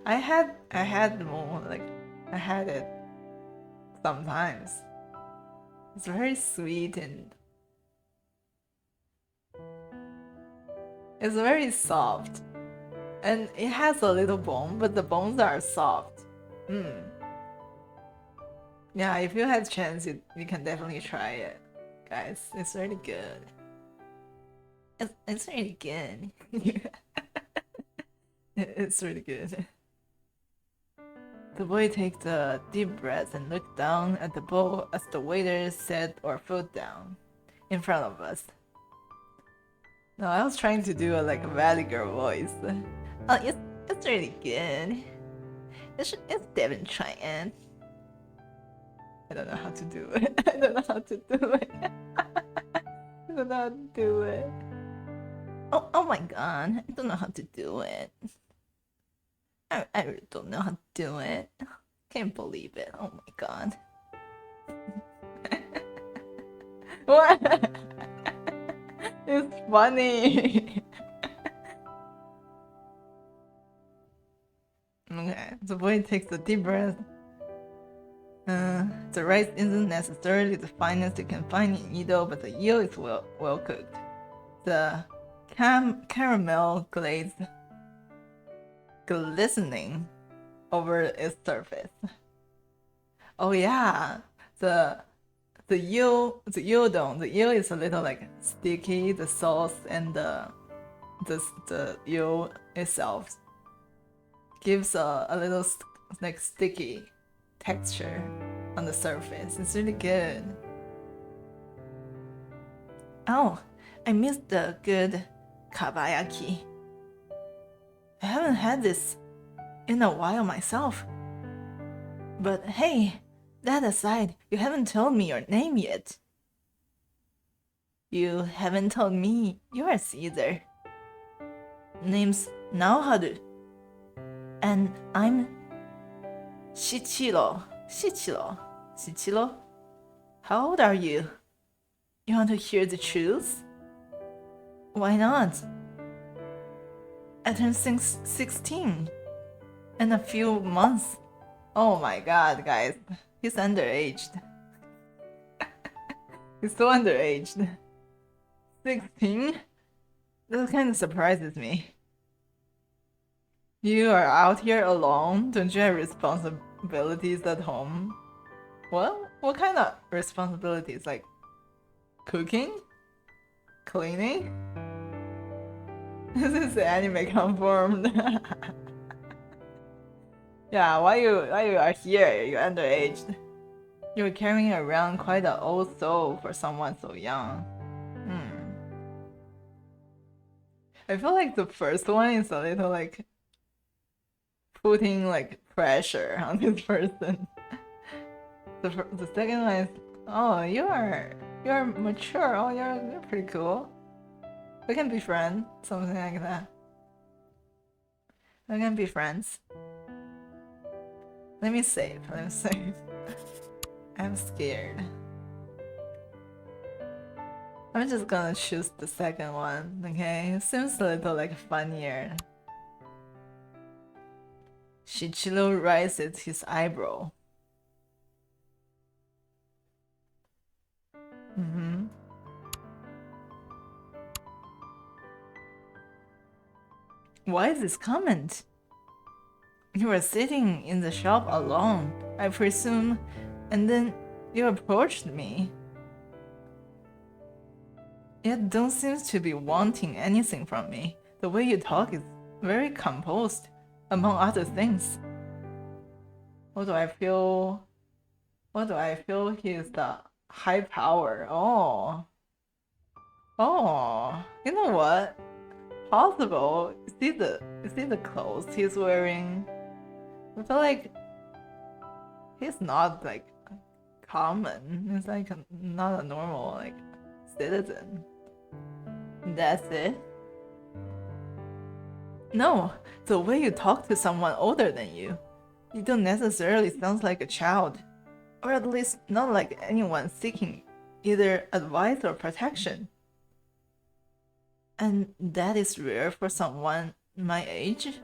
I had more, like, I had it sometimes. It's very sweet and it's very soft. And it has a little bone, but the bones are soft. Yeah, if you had a chance, you can definitely try it. Guys, it's really good. It's really good. It's really good. The boy takes a deep breath and looked down at the bowl as the waiter set our food down in front of us. No, I was trying to do a Valley Girl voice. Oh, it's really good. It's Devin trying. I don't know how to do it. I don't know how to do it. Oh my god, I don't know how to do it. I really don't know how to do it. Can't believe it. Oh my god. What? It's funny. Okay, the boy takes a deep breath The rice isn't necessarily the finest you can find in Edo, but the eel is well cooked. The caramel glaze glistening over its surface. Oh yeah, the eel is a little like sticky. The sauce and the eel itself gives a little like sticky texture on the surface. It's really good. Oh, I missed the good kabayaki. I haven't had this in a while myself. But hey, that aside, you haven't told me your name yet. You haven't told me yours either. Name's Naoharu. And I'm Shichiro. How old are you? You want to hear the truth? Why not? I turned 16 in a few months. Oh my god, guys. He's underaged. He's so underaged. 16? That kind of surprises me. You are out here alone? Don't you have responsibilities at home? What kind of responsibilities? Like cooking? Cleaning? This is anime confirmed. Yeah, why you are here? You're underaged. You're carrying around quite an old soul for someone so young. I feel like the first one is a little like putting like pressure on this person. The second one is, oh, you're mature. Oh, you're pretty cool. We can be friends, something like that. We can be friends. Let me save. I'm scared. I'm just gonna choose the second one, okay? It seems a little like funnier. Shichiro raises his eyebrow. Why is this comment? You were sitting in the shop alone, I presume, and then you approached me. Yet don't seem to be wanting anything from me. The way you talk is very composed, among other things. What do I feel? He is the high power. Oh, you know what? Possible. You see the clothes he's wearing? I feel like he's not like common. He's like not a normal like citizen. That's it? No, the way you talk to someone older than you don't necessarily sound like a child, or at least not like anyone seeking either advice or protection. And that is rare for someone my age?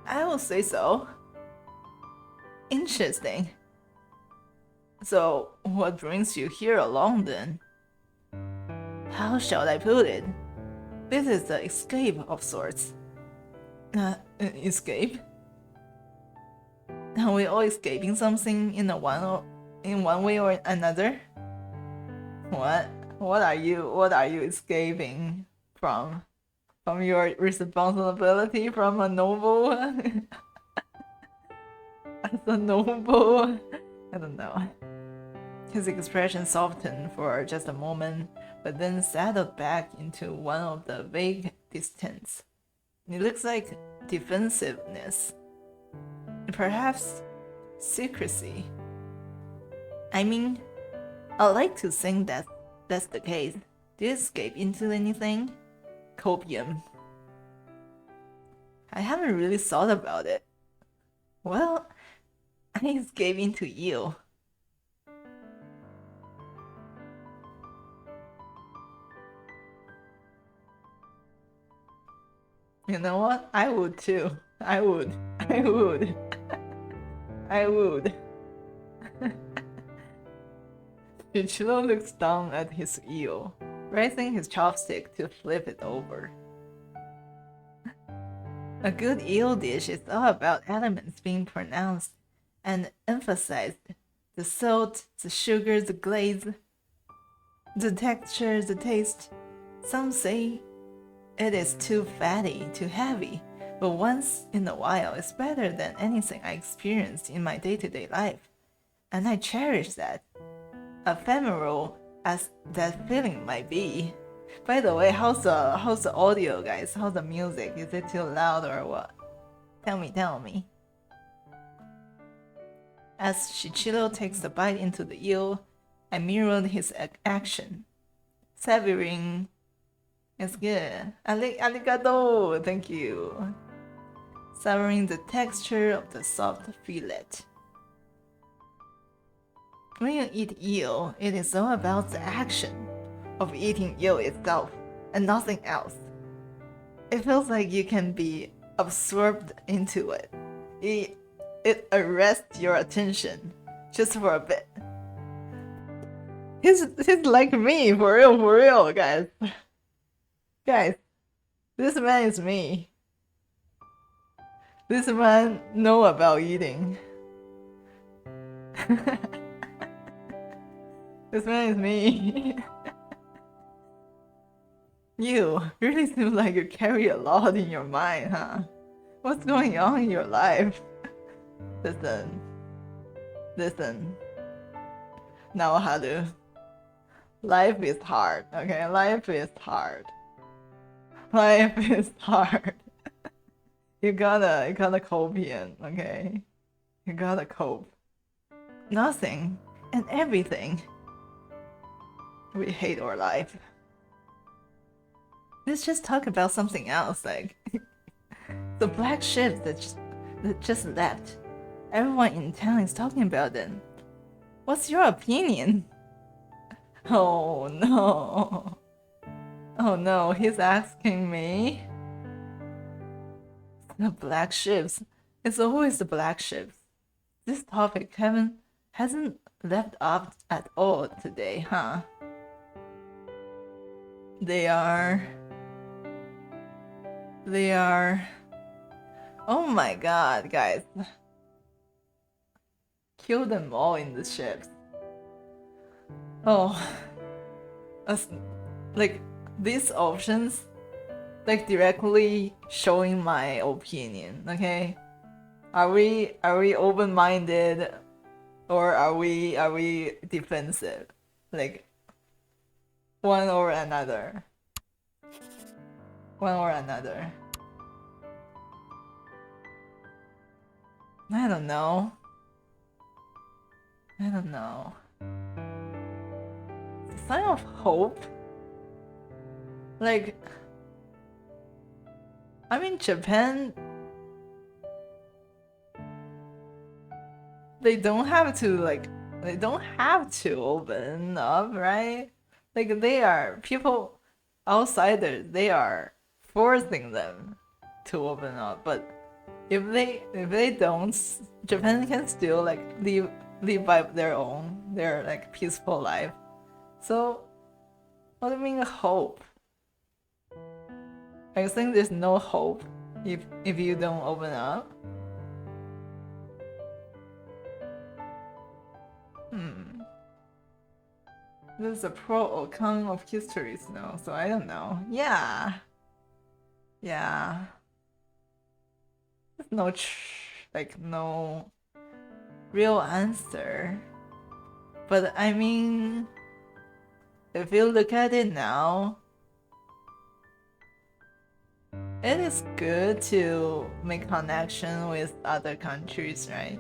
I will say so. Interesting. So, what brings you here alone then? How shall I put it? This is the escape of sorts. Escape? Are we all escaping something in one way or another? What are you escaping from? From your responsibility from a noble? As a noble? I don't know. His expression softened for just a moment, but then settled back into one of the vague distance. It looks like defensiveness. Perhaps secrecy. I mean, I like to think that that's the case. Did you escape into anything? Copium. I haven't really thought about it. Well, I escaped into you. You know what? I would too. I would. Ichiro looks down at his eel, raising his chopstick to flip it over. A good eel dish is all about elements being pronounced and emphasized. The salt, the sugar, the glaze, the texture, the taste. Some say it is too fatty, too heavy, but once in a while it's better than anything I experienced in my day-to-day life. And I cherish that. Ephemeral as that feeling might be. By the way, how's the audio, guys? How's the music? Is it too loud or what? Tell me. As Shichiro takes a bite into the eel, I mirrored his action. Savoring. It's good. Arigato. Thank you. Savoring the texture of the soft fillet. When you eat eel, it is all about the action of eating eel itself and nothing else. It feels like you can be absorbed into it. It arrests your attention just for a bit. He's like me, for real, guys. Guys, this man is me. This man know about eating. This man is me. You really seem like you carry a lot in your mind, huh? What's going on in your life? Listen. Now, Haru. Life is hard, okay? Life is hard. You gotta cope in, okay? You gotta cope. Nothing and everything. We hate our life. Let's just talk about something else, like the black ship that just left. Everyone in town is talking about them. What's your opinion? Oh no, he's asking me. The black ships. It's always the black ships. This topic hasn't left off at all today, huh? They are. Oh my god, guys. Kill them all in the ships. Oh. Like, these options, like, directly showing my opinion, okay? Are we open-minded, or are we defensive? Like, one or another. I don't know. Sign of hope? Like, I mean, Japan, they don't have to open up, right? Like, people outsiders, they are forcing them to open up, but if they don't, Japan can still like live by their like peaceful life. So what do you mean hope? I think there's no hope if you don't open up. There's a pro or con of history, Snow, so I don't know. Yeah. There's no real answer. But I mean, if you look at it now, it is good to make connection with other countries, right?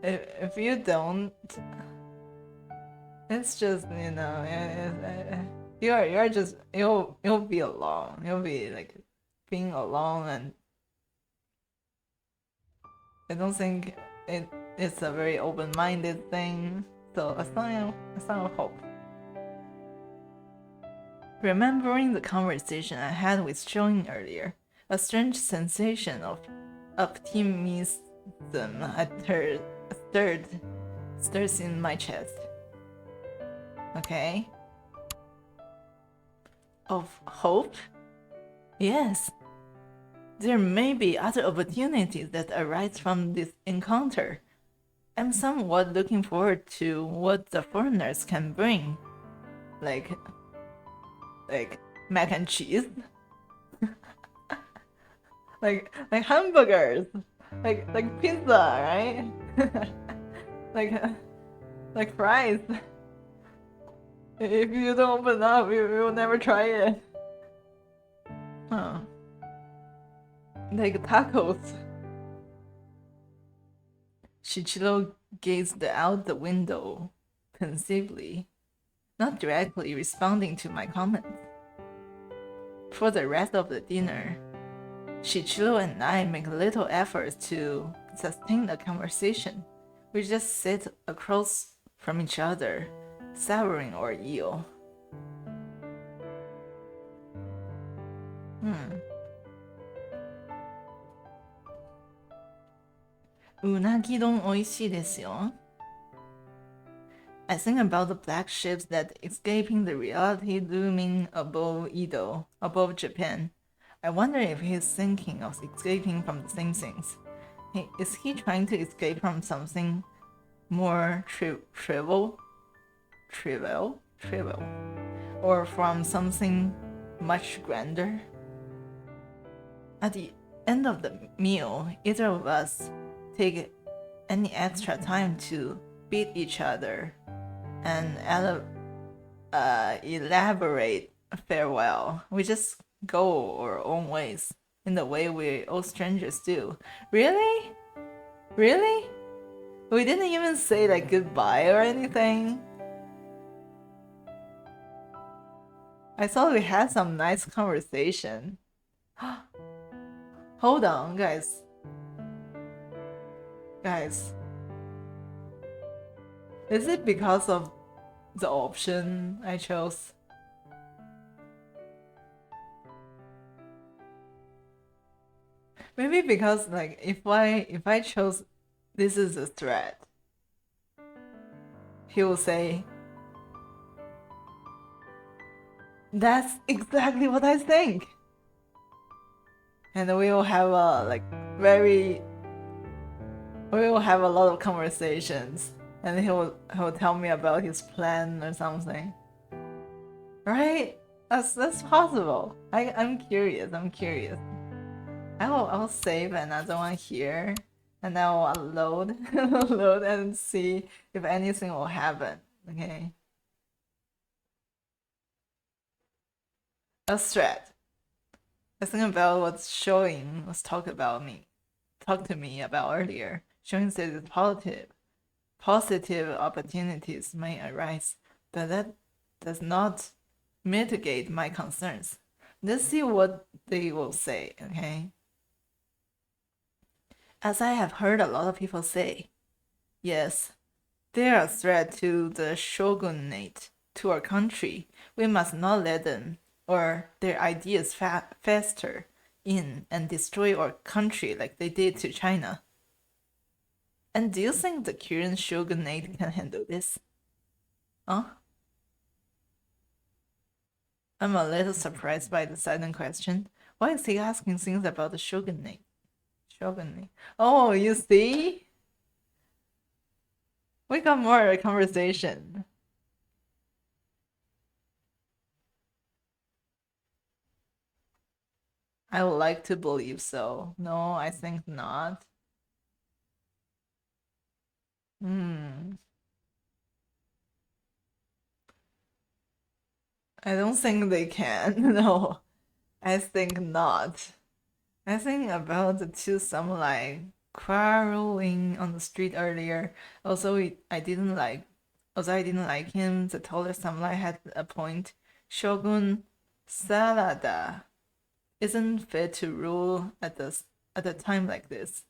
If you don't, it's just, you know, you'll be alone. You'll be like being alone, and I don't think it's a very open-minded thing. So a sign of hope. Remembering the conversation I had with Join earlier, a strange sensation of optimism stirs in my chest. Okay. Of hope? Yes. There may be other opportunities that arise from this encounter. I'm somewhat looking forward to what the foreigners can bring. Like mac and cheese. like hamburgers. Like pizza, right? like fries. If you don't open up, you will never try it. Huh. Like tacos. Shichiro gazed out the window pensively, not directly responding to my comments. For the rest of the dinner, Shichiro and I make little efforts to sustain a conversation. We just sit across from each other, savoring our eel. Unagi don oishii desu yo. I think about the black ships that escaping the reality looming above Edo, above Japan. I wonder if he's thinking of escaping from the same things. Is he trying to escape from something more trivial? Or from something much grander? At the end of the meal, either of us take any extra time to beat each other and elaborate farewell. We just go our own ways in the way we all strangers do. Really? Really? We didn't even say like goodbye or anything. I thought we had some nice conversation. Hold on, guys. Guys. Is it because of the option I chose? Maybe because like if I chose this is a threat, he will say, that's exactly what I think. And we will have we will have a lot of conversations, and he'll tell me about his plan or something. Right? That's possible. I'm curious. I'll save another one here, and I'll load and see if anything will happen. Okay. A threat. I think about what Showing was talked to me about earlier. Showing says that positive opportunities may arise, but that does not mitigate my concerns. Let's see what they will say, okay? As I have heard a lot of people say, yes, they are a threat to the shogunate, to our country. We must not let them or their ideas fester in and destroy our country like they did to China. And do you think the current shogunate can handle this? Huh? I'm a little surprised by the sudden question. Why is he asking things about the shogunate? Oh, you see? We got more conversation. I would like to believe so. No, I think not. I don't think they can. No, I think not. I think about the two samurai quarreling on the street earlier. Although I didn't like him, the taller samurai had a point. Shogun Sarada isn't fit to rule at a time like this.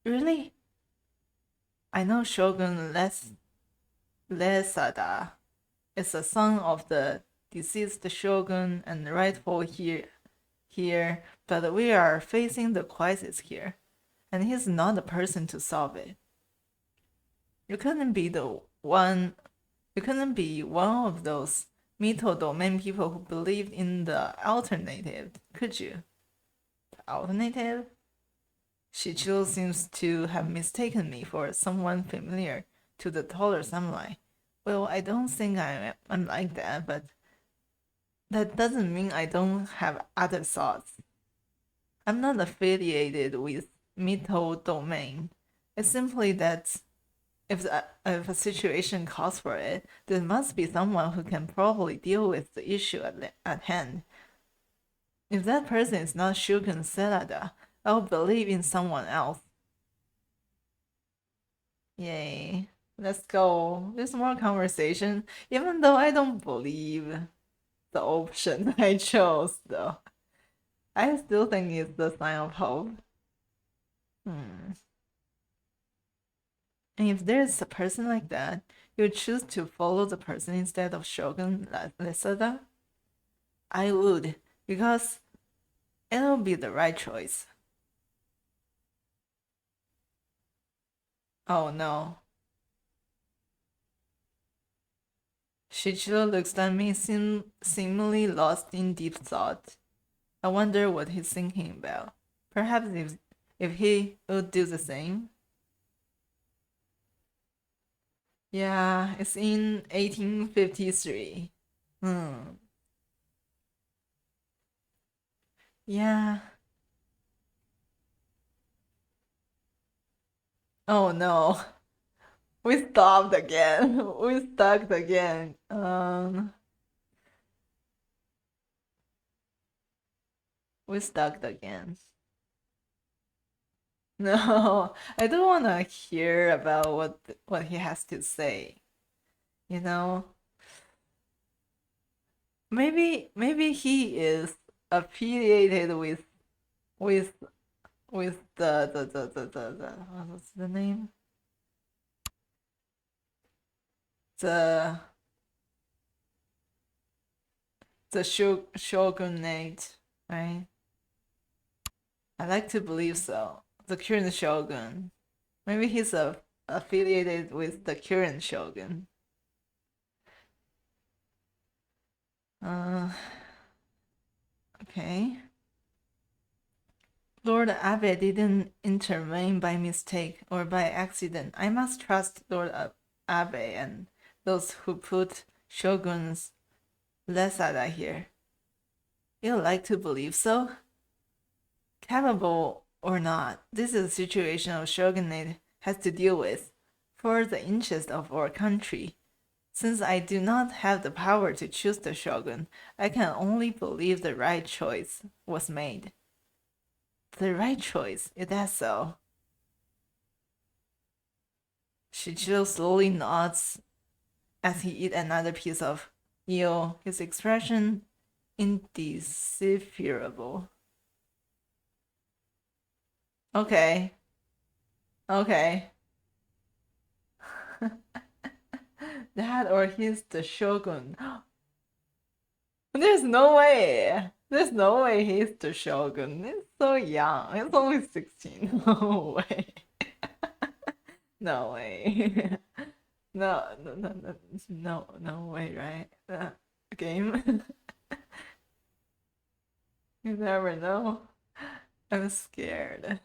Really? I know Shogun Lesada is the son of the deceased shogun and rightful here, but we are facing the crisis here, and he's not the person to solve it. You couldn't be one of those Mito domain people who believed in the alternative, could you? The alternative? Shichiro seems to have mistaken me for someone familiar to the taller samurai. Well, I don't think I'm like that, but that doesn't mean I don't have other thoughts. I'm not affiliated with Mito domain. It's simply that if a situation calls for it, there must be someone who can probably deal with the issue at hand. If that person is not Shogun Serada, I'll believe in someone else. Yay. Let's go. There's more conversation, even though I don't believe the option I chose, though. I still think it's the sign of hope. And if there's a person like that, you choose to follow the person instead of Shogun Lesada? I would, because it'll be the right choice. Oh no. Shichiro looks at me, seemingly lost in deep thought. I wonder what he's thinking about. Perhaps if he would do the same. Yeah, it's in 1853. Yeah. Oh no. We stopped again. We stuck again. We stuck again. No, I don't want to hear about what he has to say. You know, maybe he is affiliated with the what's the name? The shogunate, right? I like to believe so. The current shogun. Maybe he's affiliated with the current shogun. Okay. Lord Abe didn't intervene by mistake or by accident. I must trust Lord Abe and those who put shoguns Lesada here. You like to believe so? Capable or not, this is a situation our shogunate has to deal with for the interest of our country. Since I do not have the power to choose the shogun, I can only believe the right choice was made. The right choice, is that so? Shichiro slowly nods as he eats another piece of eel, his expression indecipherable. Okay. That or he's the shogun. There's no way. There's no way he's the shogun. He's so young. He's only 16. No way. No way. No way, right? Game. You never know. I'm scared.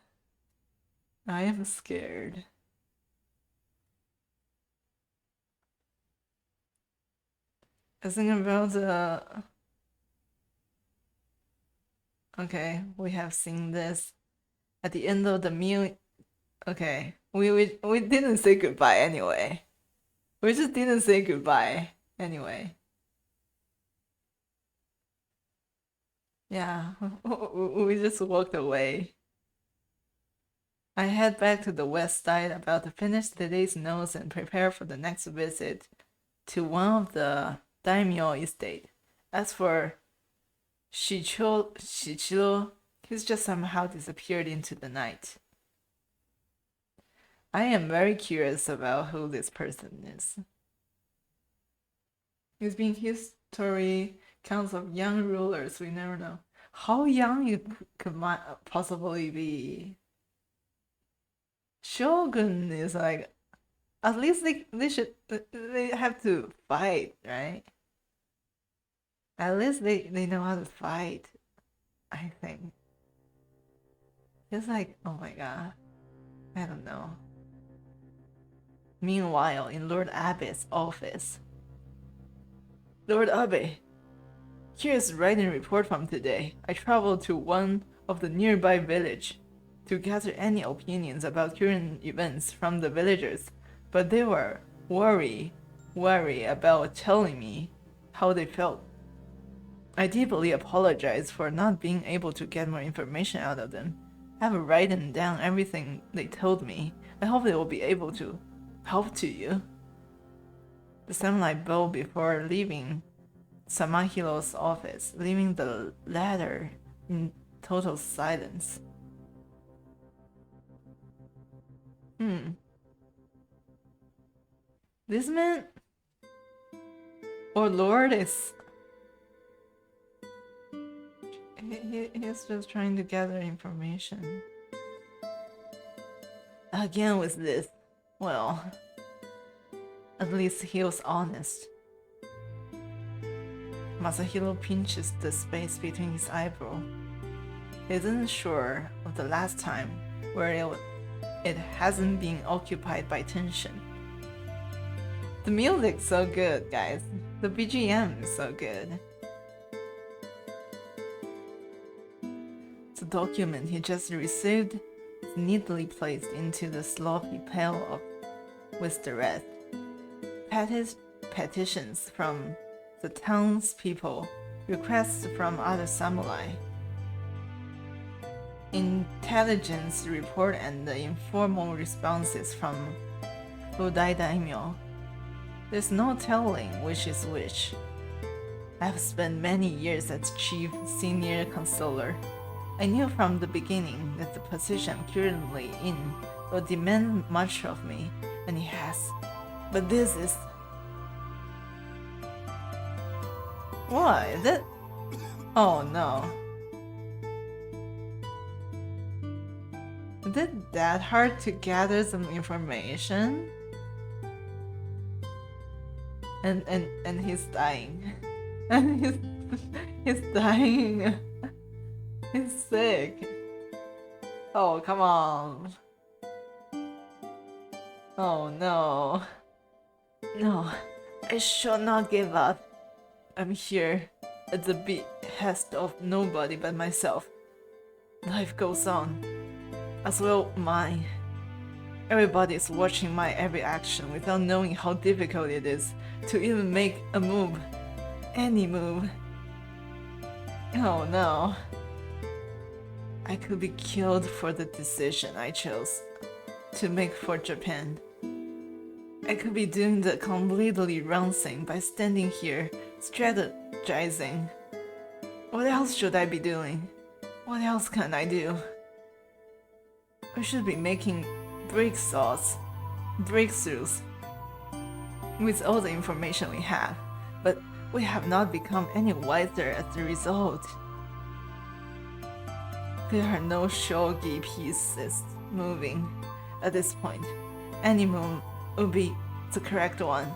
I am scared. I think about the... Okay, we have seen this. At the end of the meal... Okay, we didn't say goodbye anyway. We just didn't say goodbye anyway. Yeah, we just walked away. I head back to the west side, about to finish today's notes and prepare for the next visit to one of the daimyo estate. As for Shichiro, he's just somehow disappeared into the night. I am very curious about who this person is. It's been history counts of young rulers, we never know. How young it could possibly be? Shogun is like At least they have to fight, right? At least they know how to fight, I think. It's like, oh my god, I don't know. Meanwhile, in Lord Abbey's office, Lord Abbey, here's writing report from today. I traveled to one of the nearby village to gather any opinions about current events from the villagers, but they were wary about telling me how they felt. I deeply apologize for not being able to get more information out of them. I've written down everything they told me. I hope they will be able to help to you. The samurai bowed before leaving Samahiro's office, leaving the latter in total silence. This man or Lord is... He's just trying to gather information. Again with this. Well, at least he was honest. Masahiro pinches the space between his eyebrows. He isn't sure of the last time where it hasn't been occupied by tension. The music's so good, guys. The BGM is so good. The document he just received is neatly placed into the sloppy pail with the rest. Petitions from the townspeople, requests from other samurai, intelligence report, and the informal responses from Fudai Daimyo. There's no telling which is which. I've spent many years as chief senior consular. I knew from the beginning that the position I'm currently in will demand much of me, and it has. But this is... What is it? Oh no. Is it that hard to gather some information? And he's dying. And he's dying. He's sick. Oh, come on. Oh no. No, I shall not give up. I'm here at the behest of nobody but myself. Life goes on, as will mine. Everybody is watching my every action without knowing how difficult it is to even make a move. Any move. Oh no. I could be killed for the decision I chose to make for Japan. I could be doing the completely wrong thing by standing here strategizing. What else should I be doing? What else can I do? We should be making breakthroughs with all the information we have, but we have not become any wiser as a result. There are no shogi pieces moving at this point. Any move would be the correct one.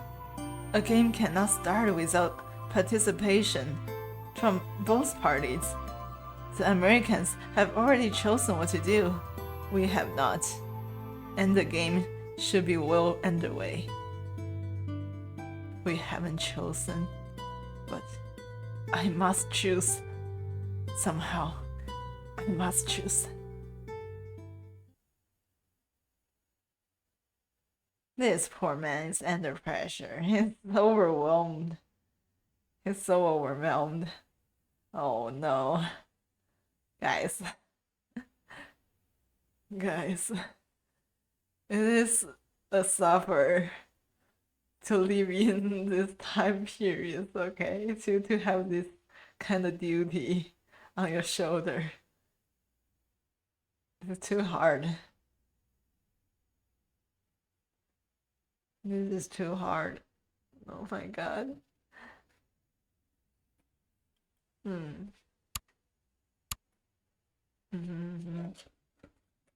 A game cannot start without participation from both parties. The Americans have already chosen what to do. We have not. And the game should be well underway. We haven't chosen, but I must choose. Somehow, I must choose. This poor man is under pressure. He's overwhelmed. He's so overwhelmed. Oh no. Guys. Guys. It is a suffer to live in this time period, okay? To have this kind of duty on your shoulder. It's too hard. This is too hard. Oh my god.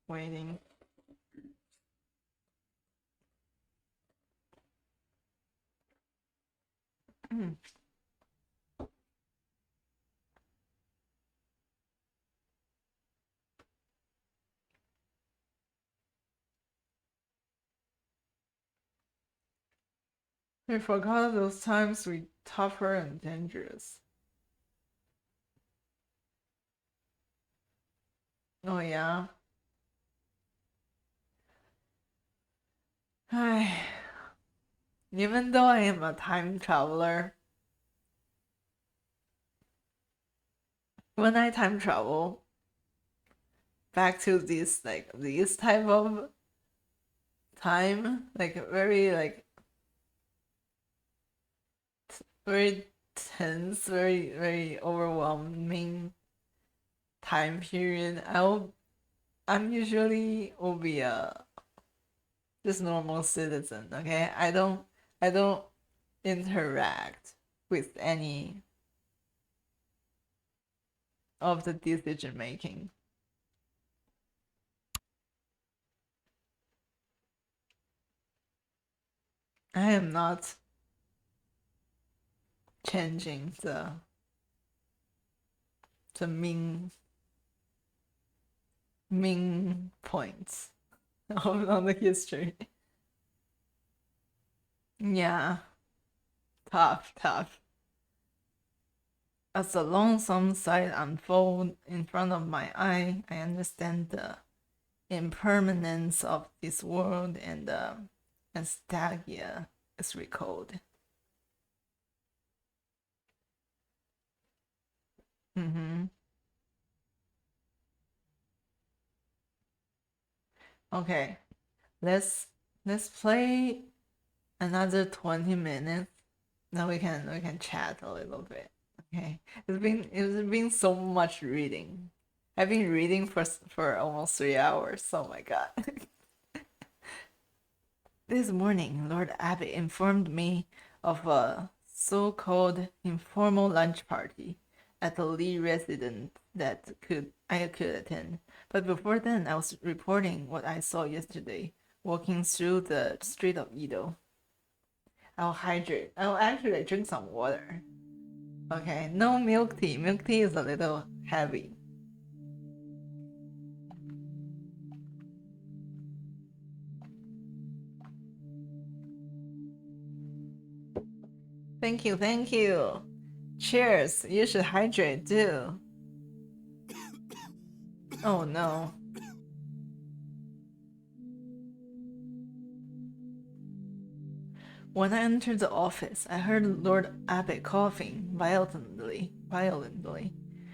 Waiting. I forgot those times we tougher and dangerous. Oh yeah.唉, even though I am a time traveler, when I time travel back to this type of time, very tense, very overwhelming time period, I'm usually will be a just normal citizen, okay? I don't interact with any of the decision making. I am not changing the main points of the history. Yeah, tough. As the lonesome sight unfolds in front of my eye, I understand the impermanence of this world and nostalgia is recalled. Okay, let's play another 20 minutes. Now we can chat a little bit. Okay, it's been so much reading. I've been reading for almost 3 hours. Oh my god. This morning, Lord Abbot informed me of a so-called informal lunch party at the Lee residence that I could attend. But before then, I was reporting what I saw yesterday, walking through the street of Edo. I'll hydrate. I'll actually drink some water. Okay, no milk tea. Milk tea is a little heavy. Thank you. Cheers. You should hydrate too. Oh no. When I entered the office, I heard Lord Abbot coughing violently.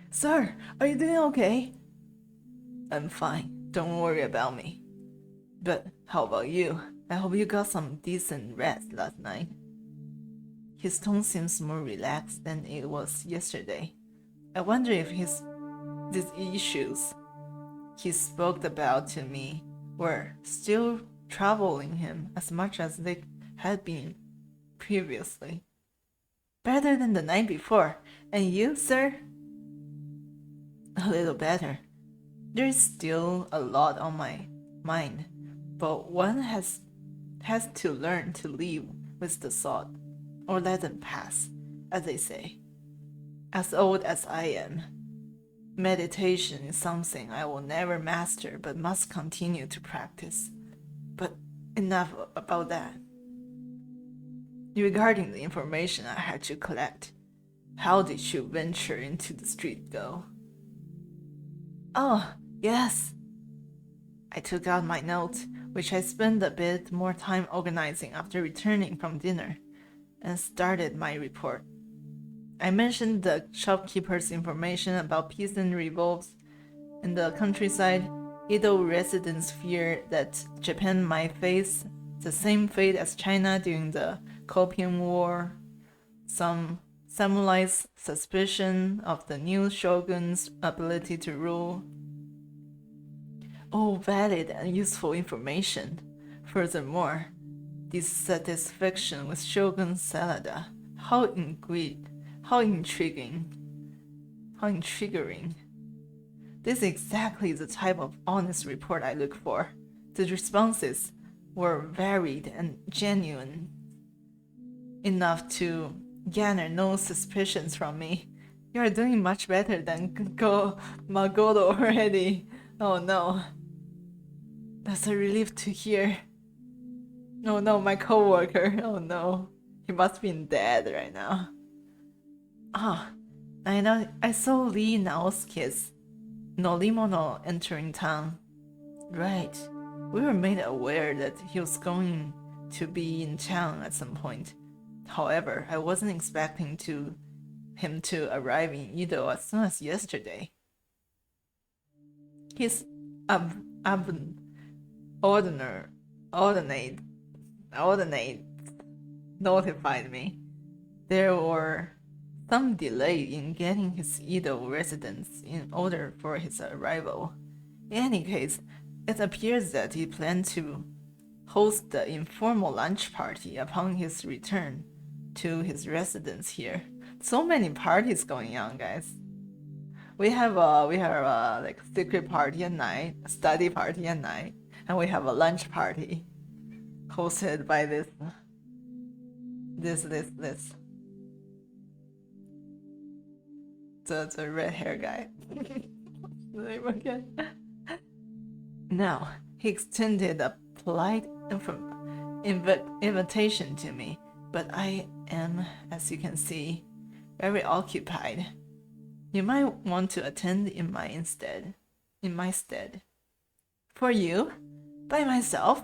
Sir, are you doing okay? I'm fine. Don't worry about me. But how about you? I hope you got some decent rest last night. His tone seems more relaxed than it was yesterday. I wonder if these issues he spoke about to me were still troubling him as much as they had been previously. Better than the night before. And you, sir? A little better. There is still a lot on my mind, but one has to learn to live with the thought, or let them pass, as they say. As old as I am, meditation is something I will never master but must continue to practice. But enough about that. Regarding the information I had to collect, how did you venture into the street go? Oh, yes. I took out my notes, which I spent a bit more time organizing after returning from dinner, and started my report. I mentioned the shopkeeper's information about peasant revolts in the countryside. Edo residents fear that Japan might face the same fate as China during the Opium War. Some samurai's suspicion of the new shogun's ability to rule. All valid and useful information. Furthermore, dissatisfaction with Shogun Sarada. How intriguing. This is exactly the type of honest report I look for. The responses were varied and genuine enough to garner no suspicions from me. You are doing much better than Magodo already. Oh no. That's a relief to hear. Oh no, my coworker. Oh no. He must be dead right now. Ah, I know. I saw Lee Nao's kids. Norimono entering town. Right. We were made aware that he was going to be in town at some point. However, I wasn't expecting him to arrive in Edo as soon as yesterday. His ordinate notified me there were some delay in getting his Edo residence in order for his arrival. In any case, it appears that he planned to host the informal lunch party upon his return to his residence here. So many parties going on, guys. We have like secret party at night, study party at night, and we have a lunch party hosted by this the red hair guy. Now he extended a polite invitation to me, but I am, as you can see, very occupied. You might want to attend in my stead. For you? By myself?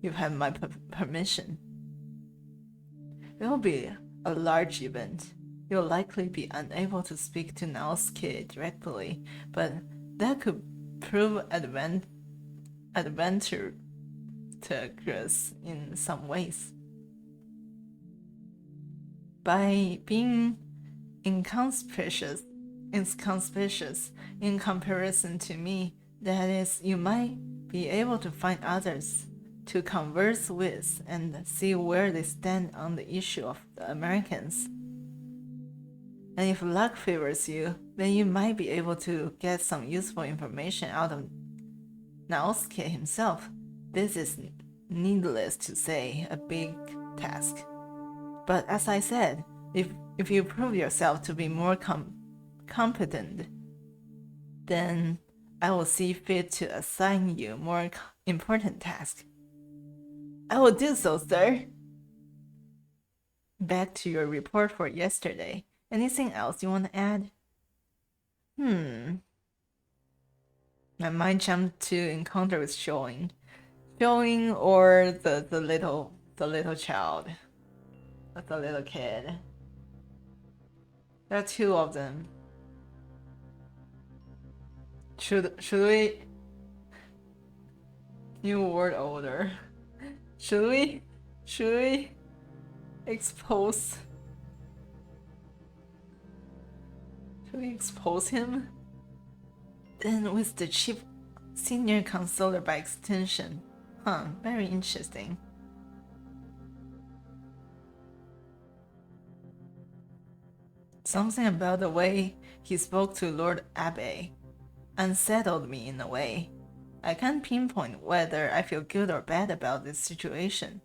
You've had my permission. It will be a large event. You'll likely be unable to speak to Naosuke directly, but that could prove adventurous in some ways. By being inconspicuous in comparison to me, that is, you might be able to find others to converse with and see where they stand on the issue of the Americans. And if luck favors you, then you might be able to get some useful information out of Naosuke himself. This is, needless to say, a big task. But as I said, if you prove yourself to be more competent, then I will see fit to assign you more important tasks. I will do so, sir. Back to your report for yesterday. Anything else you want to add? I might jump to encounter with Showing or the little child, the little kid. There are two of them. Should we? New word order. Should we expose? Should we expose him? Then with the chief senior consoler by extension. Very interesting. Something about the way he spoke to Lord Abbey unsettled me in a way. I can't pinpoint whether I feel good or bad about this situation.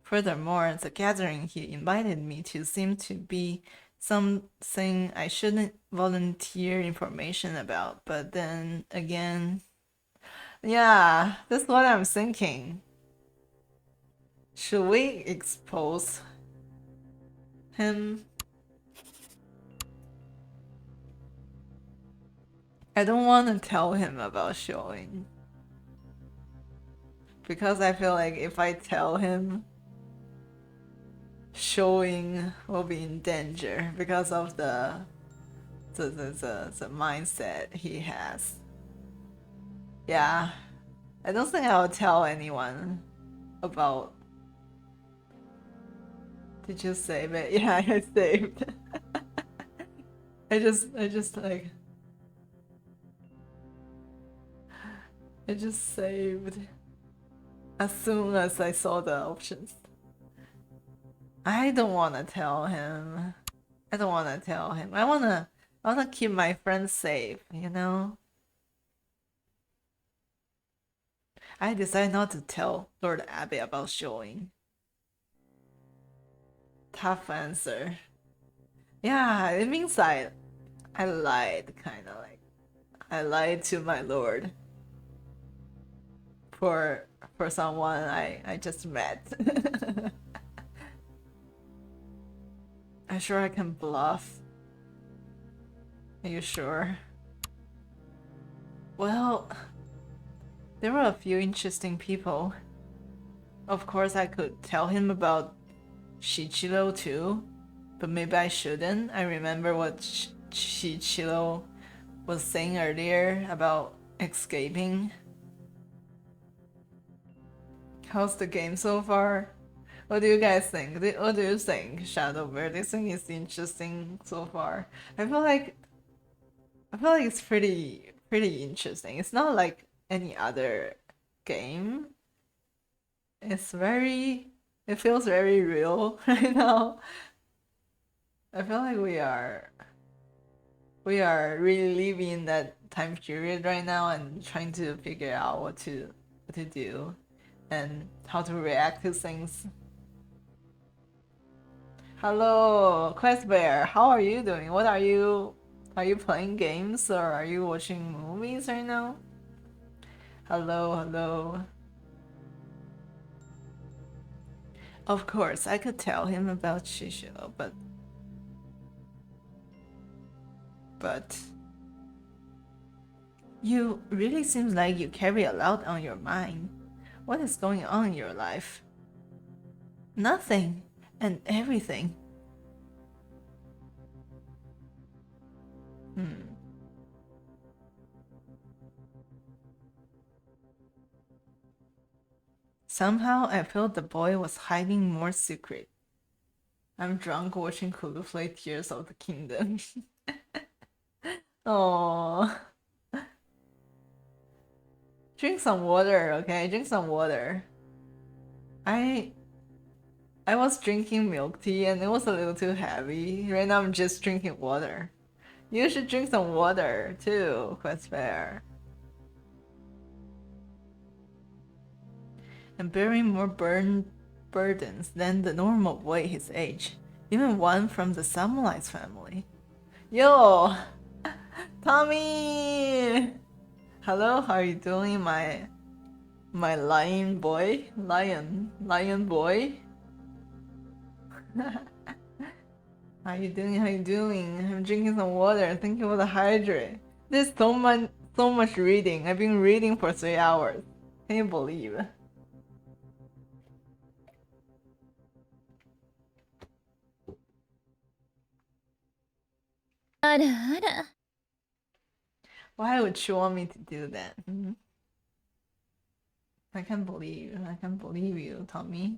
Furthermore, the gathering he invited me to seemed to be something I shouldn't volunteer information about, but then again, yeah, that's what I'm thinking. Should we expose him? I don't want to tell him about Showing, because I feel like if I tell him, Showing will be in danger because of the mindset he has. Yeah, I don't think I'll tell anyone about. Did you save it? Yeah, I saved. I just saved as soon as I saw the options. I don't want to tell him. I want to keep my friends safe, you know? I decided not to tell Lord Abbey about Showing. Tough answer. Yeah, it means I lied, kind of like I lied to my lord for someone I just met. I'm sure I can bluff. Are you sure? Well, there were a few interesting people. Of course, I could tell him about Shichiro too, but maybe I shouldn't. I remember what Shichiro was saying earlier about escaping. How's the game so far? What do you guys think? What do you think, Shadow Bear? Do you think it's interesting so far? I feel like it's pretty interesting. It's not like any other game. It feels very real right now. I feel like we are really living in that time period right now and trying to figure out what to do and how to react to things. Hello, Quest Bear. How are you doing? What are you playing games or are you watching movies right now? Hello. Of course, I could tell him about Shishiro, but you really seems like you carry a lot on your mind. What is going on in your life? Nothing and everything. Somehow I felt the boy was hiding more secret. I'm drunk watching Kulu play Tears of the Kingdom. Oh, drink some water, okay? Drink some water. I was drinking milk tea and it was a little too heavy. Right now I'm just drinking water. You should drink some water too, Quest Bear. And bearing more burdens than the normal boy his age, even one from the Samurai's family. Yo, Tommy! Hello, how are you doing, my lion boy? Lion boy? How you doing? I'm drinking some water. Thank you for the hydrate. There's so much reading. I've been reading for 3 hours. Can you believe? Why would you want me to do that? I can't believe you, Tommy.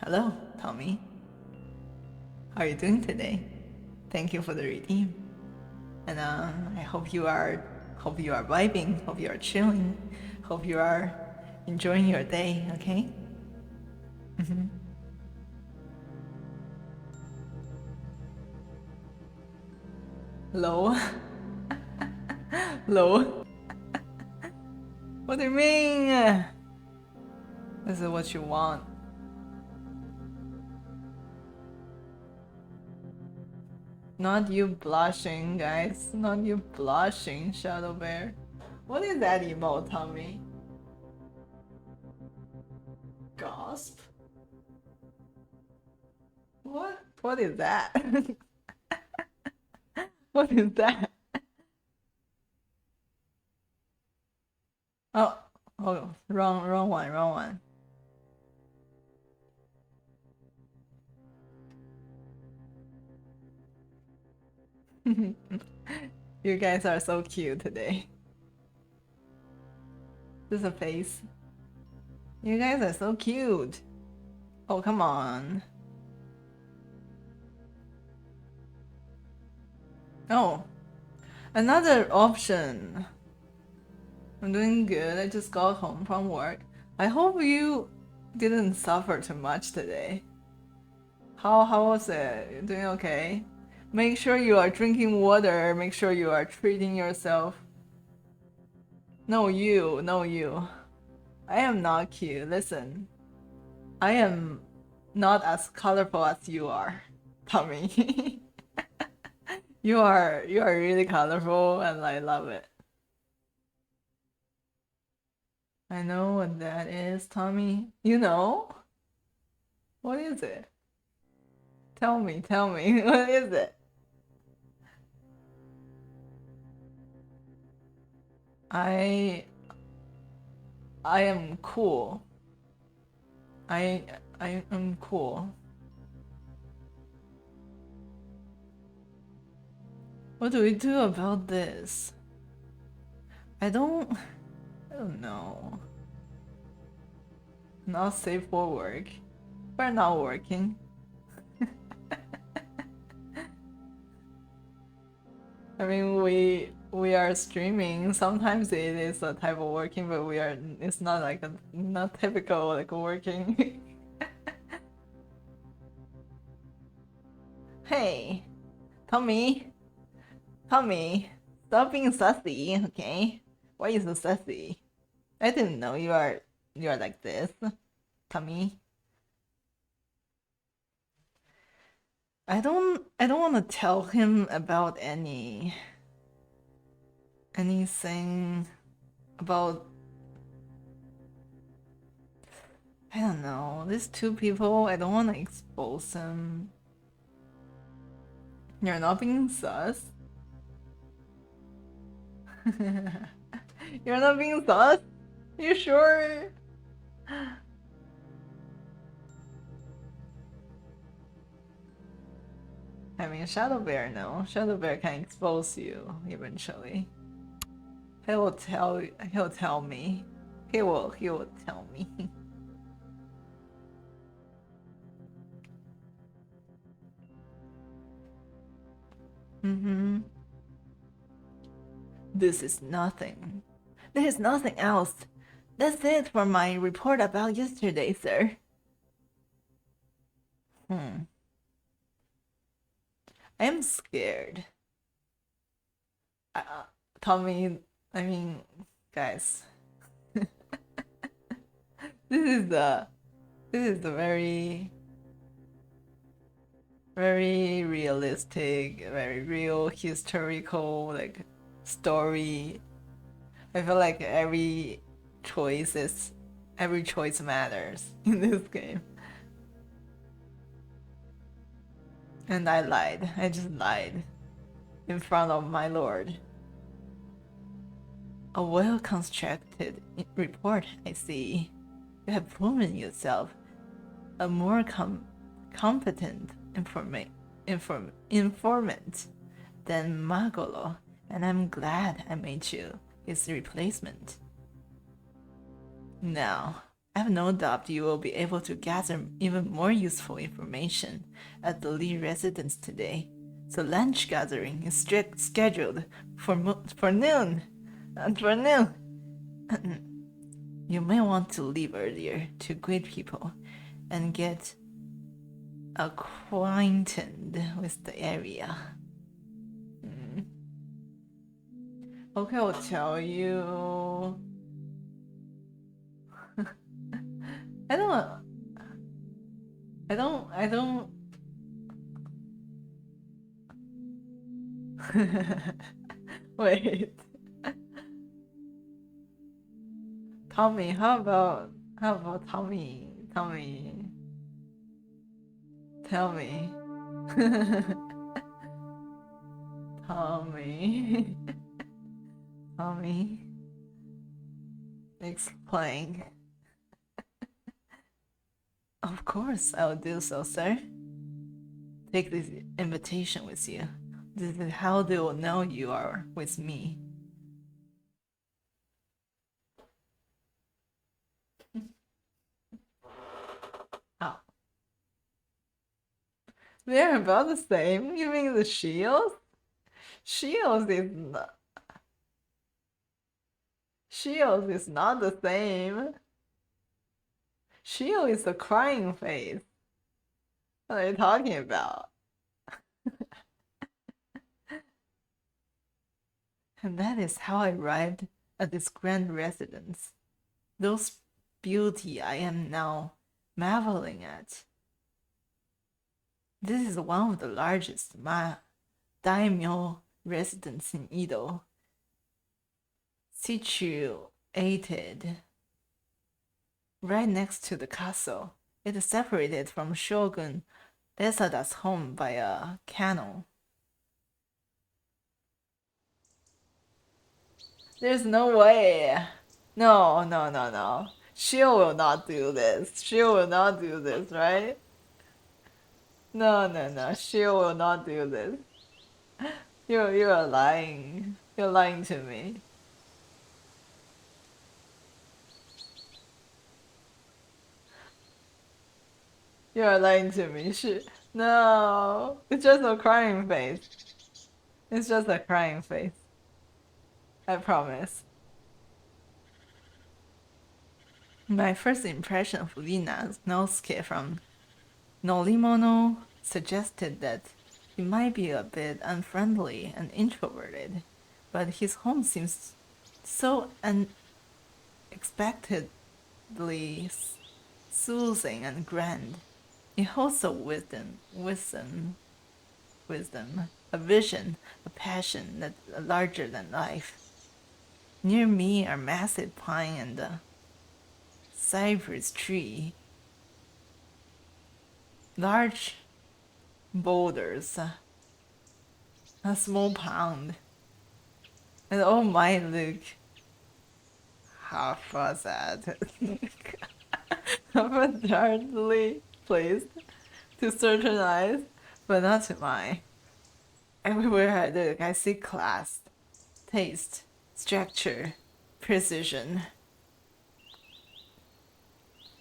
Hello, Tommy. How are you doing today? Thank you for the redeem. And I hope you are vibing, hope you are chilling, hope you are enjoying your day, okay? Low. Low. What do you mean? This is what you want. Not you blushing, guys. Not you blushing, Shadow Bear. What is that emote, Tommy? Gasp? What? What is that? What is that? Oh, wrong one. You guys are so cute today. This is a face. You guys are so cute. Oh, come on. Oh, another option. I'm doing good. I just got home from work. I hope you didn't suffer too much today. How was it? You doing okay? Make sure you are drinking water. Make sure you are treating yourself. No, you. I am not cute. Listen, I am not as colorful as you are, Tommy. You are really colorful and I love it. I know what that is, Tommy. You know? What is it? Tell me, what is it? I am cool. I am cool. What do we do about this? I don't know. Not safe for work. We're not working. I mean, we are streaming. Sometimes it is a type of working, but it's not like not typical like working. Hey, Tommy, stop being sassy, okay? Why are you so sassy? I didn't know you are like this, Tommy. I don't want to tell him about anything about, I don't know, these two people. I don't want to expose them. You're not being sus. You're not being sus? You sure? I mean, Shadow Bear, no. Shadow Bear can expose you eventually. He'll tell me. He will tell me. Mm-hmm. This is nothing. There is nothing else. That's it for my report about yesterday, sir. I am scared. Tommy, I mean, guys. This is a very realistic, very real historical like story. I feel like every choice matters in this game. And I lied. I just lied in front of my lord. A well-constructed report, I see. You have proven yourself a more competent informant than Magolo, and I'm glad I made you his replacement. Now, I have no doubt you will be able to gather even more useful information at the Lee residence today. So lunch gathering is scheduled for noon. For noon. You may want to leave earlier to greet people and get acquainted with the area. Okay, I'll tell you. I don't. Wait. Tommy, how about Tommy? Tell me. Tommy. Tommy. Explain. Of course, I'll do so, sir. Take this invitation with you. This is how they will know you are with me. Oh. They're about the same? You mean the shields? Shields is not the same. Shield is the crying face. What are you talking about? And that is how I arrived at this grand residence. Those beauty I am now marveling at. This is one of the largest daimyo residence in Edo, situated right next to the castle. It is separated from Shogun Desada's home by a canal. There's no way. No, no, no, no. She will not do this. She will not do this, right? No, no, no. She will not do this. You're lying. You're lying to me. You're lying to me. No. It's just a crying face. It's just a crying face. I promise. My first impression of Lina's Nosuke from Norimono suggested that he might be a bit unfriendly and introverted, but his home seems so unexpectedly soothing and grand. It holds a wisdom, a vision, a passion that's larger than life. Near me are massive pine and a cypress tree, large boulders, a small pond, and all might look haphazardly placed to certain eyes, but not to mine. Everywhere I look, I see class, taste, structure, precision.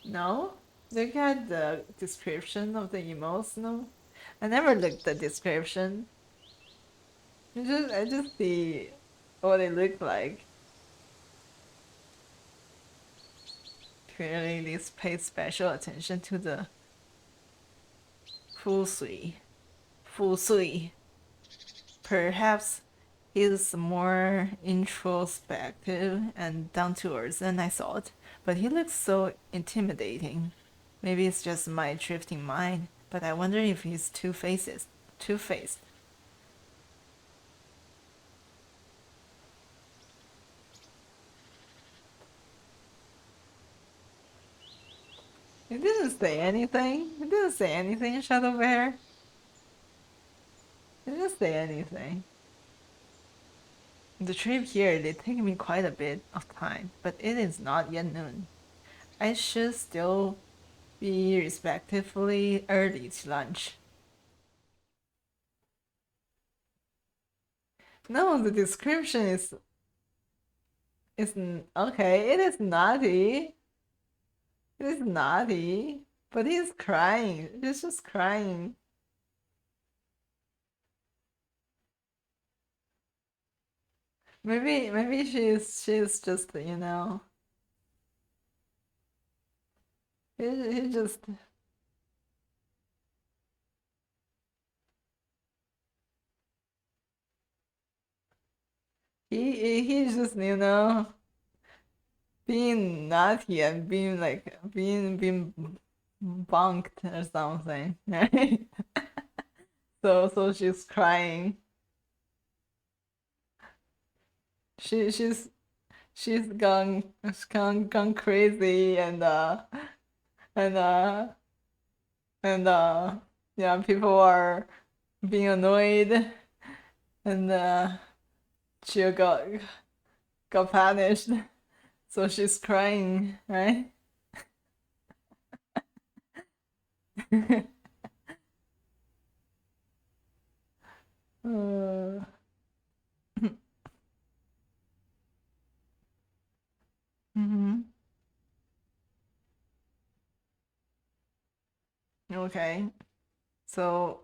No? Look at the description of the emotional. I never looked at the description. I just see what they look like. Clearly, this pays special attention to the 肤水. Perhaps he's more introspective and down to earth than I thought, but he looks so intimidating. Maybe it's just my drifting mind, but I wonder if he's two-faced. It didn't say anything, Shadow Bear. It didn't say anything. The trip here did take me quite a bit of time, but it is not yet noon. I should still be respectively early to lunch. No, the description is okay. It is naughty. It is naughty, but he's crying. He's just crying. Maybe she's just he just he's just being naughty and being bunked or something, right? So she's crying. She's gone crazy and yeah, people are being annoyed and she got punished, so she's crying, right? Mm-hmm. Okay, so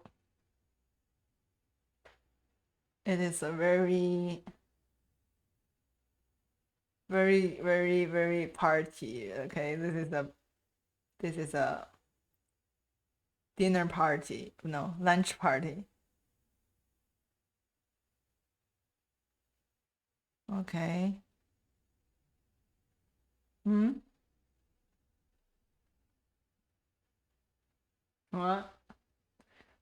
it is a very, very, very, very party. Okay, this is a dinner party. No, lunch party. Okay. Hmm. What?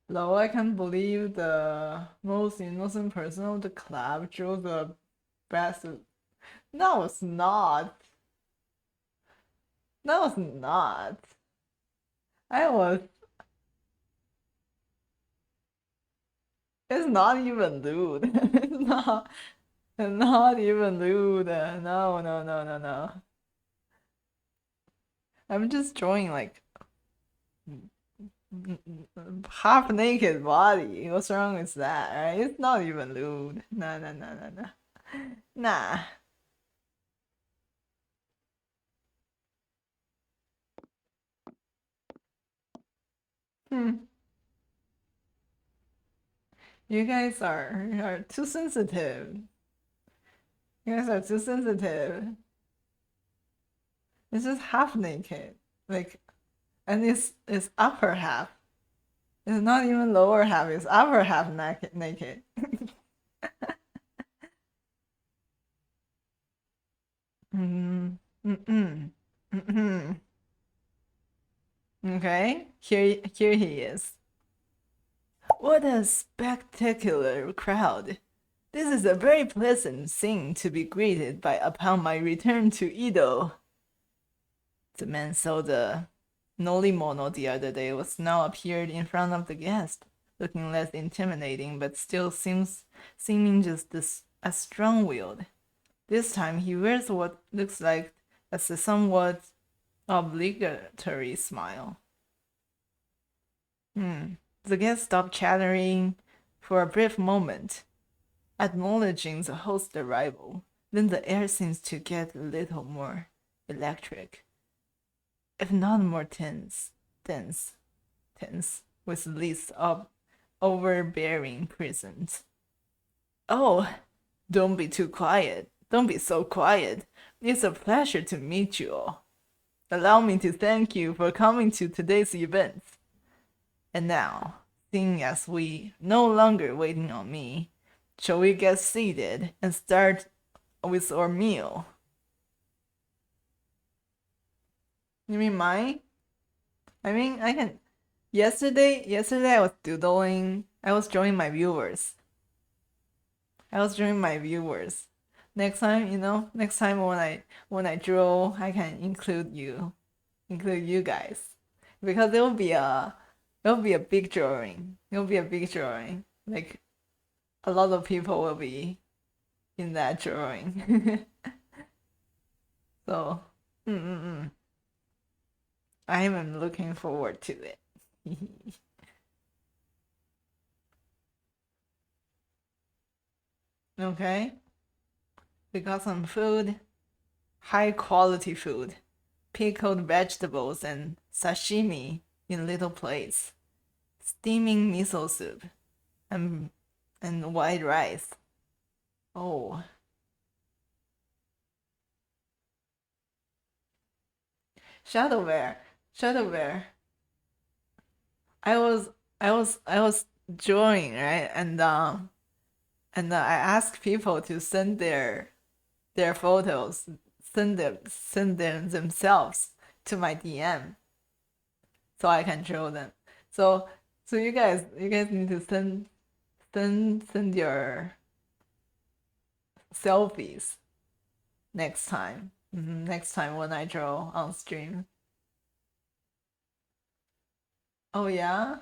No, I can't believe the most innocent person of the club drew the best. No, it's not. No, it's not. I was. It's not even lewd. It's not even lewd. No, no, no, no, no. I'm just drawing like half naked body. What's wrong with that, right? It's not even lewd. Nah, nah, nah, nah, nah. Nah. Hmm. You guys are too sensitive. You guys are too sensitive. It's just half naked. Like, and it's upper half. It's not even lower half, it's upper half naked. Mm, mm-mm, mm-mm. Okay, here he is. What a spectacular crowd. This is a very pleasant thing to be greeted by upon my return to Edo. The man saw the Norimono the other day was now appeared in front of the guest, looking less intimidating but still seeming just as strong-willed. This time he wears what looks like a somewhat obligatory smile. The guest stopped chattering for a brief moment, acknowledging the host's arrival. Then the air seems to get a little more electric, if not more tense, with least of overbearing presence. Oh, don't be too quiet. Don't be so quiet. It's a pleasure to meet you all. Allow me to thank you for coming to today's event. And now, seeing as we no longer waiting on me, shall we get seated and start with our meal? You mean mine? I mean, I can. Yesterday I was doodling. I was drawing my viewers. Next time, next time when I draw, I can include you guys, because it'll be a big drawing. It'll be a big drawing. Like a lot of people will be in that drawing. So, I am looking forward to it. Okay, we got some food, high quality food, pickled vegetables and sashimi in little plates, steaming miso soup, and white rice. Oh, Shadow Bear, Shadow Bear. I was drawing, right, and I asked people to send their photos, send them themselves to my DM, so I can show them. So you guys need to send your selfies next time. Next time when I draw on stream. Oh yeah?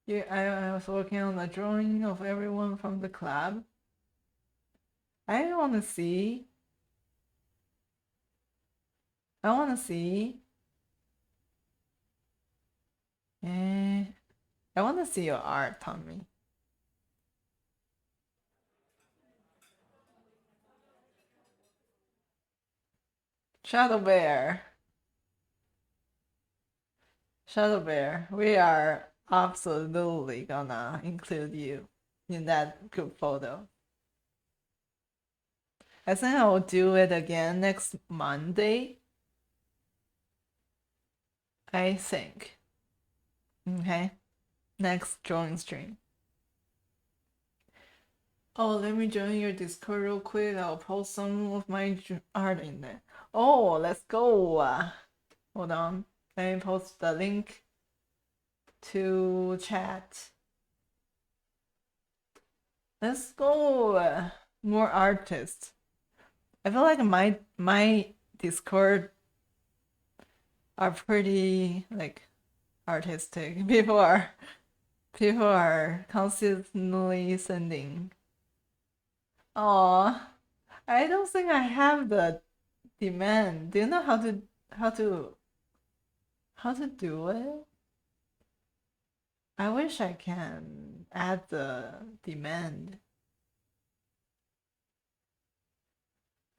I was working on the drawing of everyone from the club. I want to see. I want to see. Eh, I want to see your art, Tommy. Shadow Bear. Shadow Bear, we are absolutely gonna include you in that group photo. I think I will do it again next Monday. I think. Okay. Next drawing stream. Oh, let me join your Discord real quick. I'll post some of my art in there. Oh, let's go. Hold on. Let me post the link to chat. Let's go. More artists. I feel like my Discord are pretty like artistic. People are constantly sending. Oh, I don't think I have the demand. Do you know how to do it? I wish I can add the demand.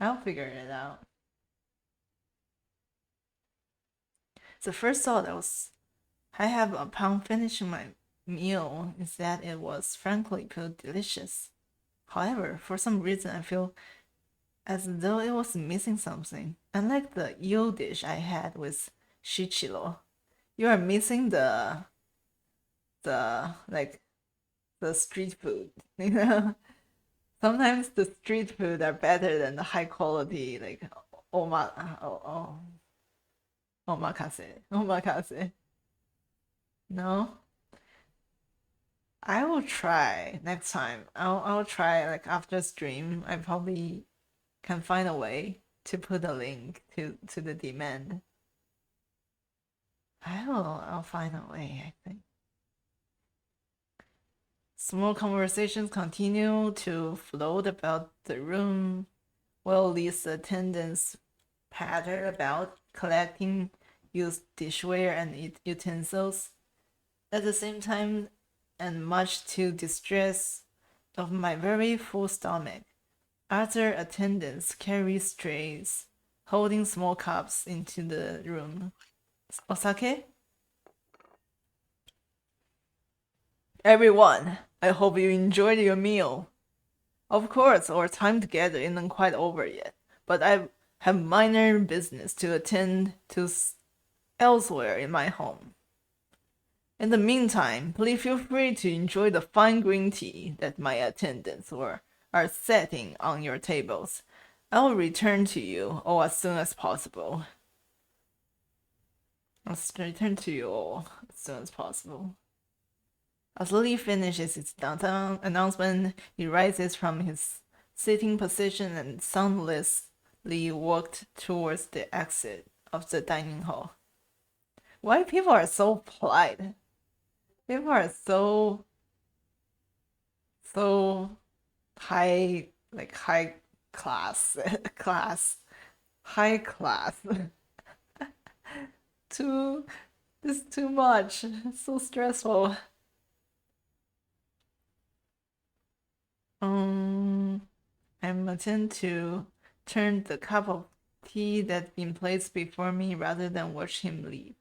I'll figure it out. The first thought I have upon finishing my meal is that it was frankly pretty delicious. However, for some reason I feel as though it was missing something. Unlike the eel dish I had with Shichiro, you are missing the street food. You know, sometimes the street food are better than the high quality like omakase. No, I will try next time. I'll try like after stream. I probably can find a way to put a link to the demand. I'll find a way, I think. Small conversations continue to float about the room while Lisa's attendants patter about collecting used dishware and utensils. At the same time, and much to distress of my very full stomach, other attendants carry strays, holding small cups into the room. Osake? Everyone, I hope you enjoyed your meal. Of course, our time together isn't quite over yet, but I have minor business to attend to elsewhere in my home. In the meantime, please feel free to enjoy the fine green tea that my attendants are setting on your tables. I will return to you all as soon as possible. As soon as possible. As Lee finishes his downtown announcement, he rises from his sitting position and soundlessly walked towards the exit of the dining hall. Why people are so polite? People are so high, like high class, high class. This is too much. It's so stressful. I'm attempt to turn the cup of tea that's been placed before me rather than watch him leave.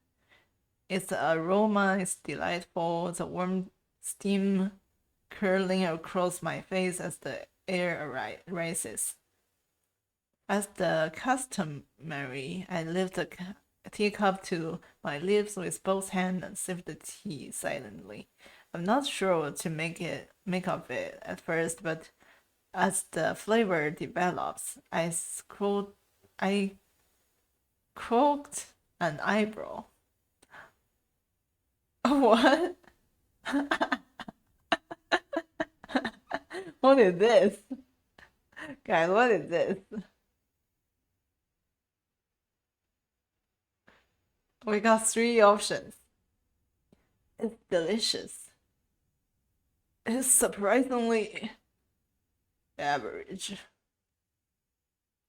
Its aroma is delightful, the warm steam curling across my face as the air rises. As the customary, I lift the teacup to my lips with both hands and sip the tea silently. I'm not sure what to make of it at first, but as the flavor develops, I croaked an eyebrow. What? What is this? Guys, what is this? We got 3 options. It's delicious. It's surprisingly average.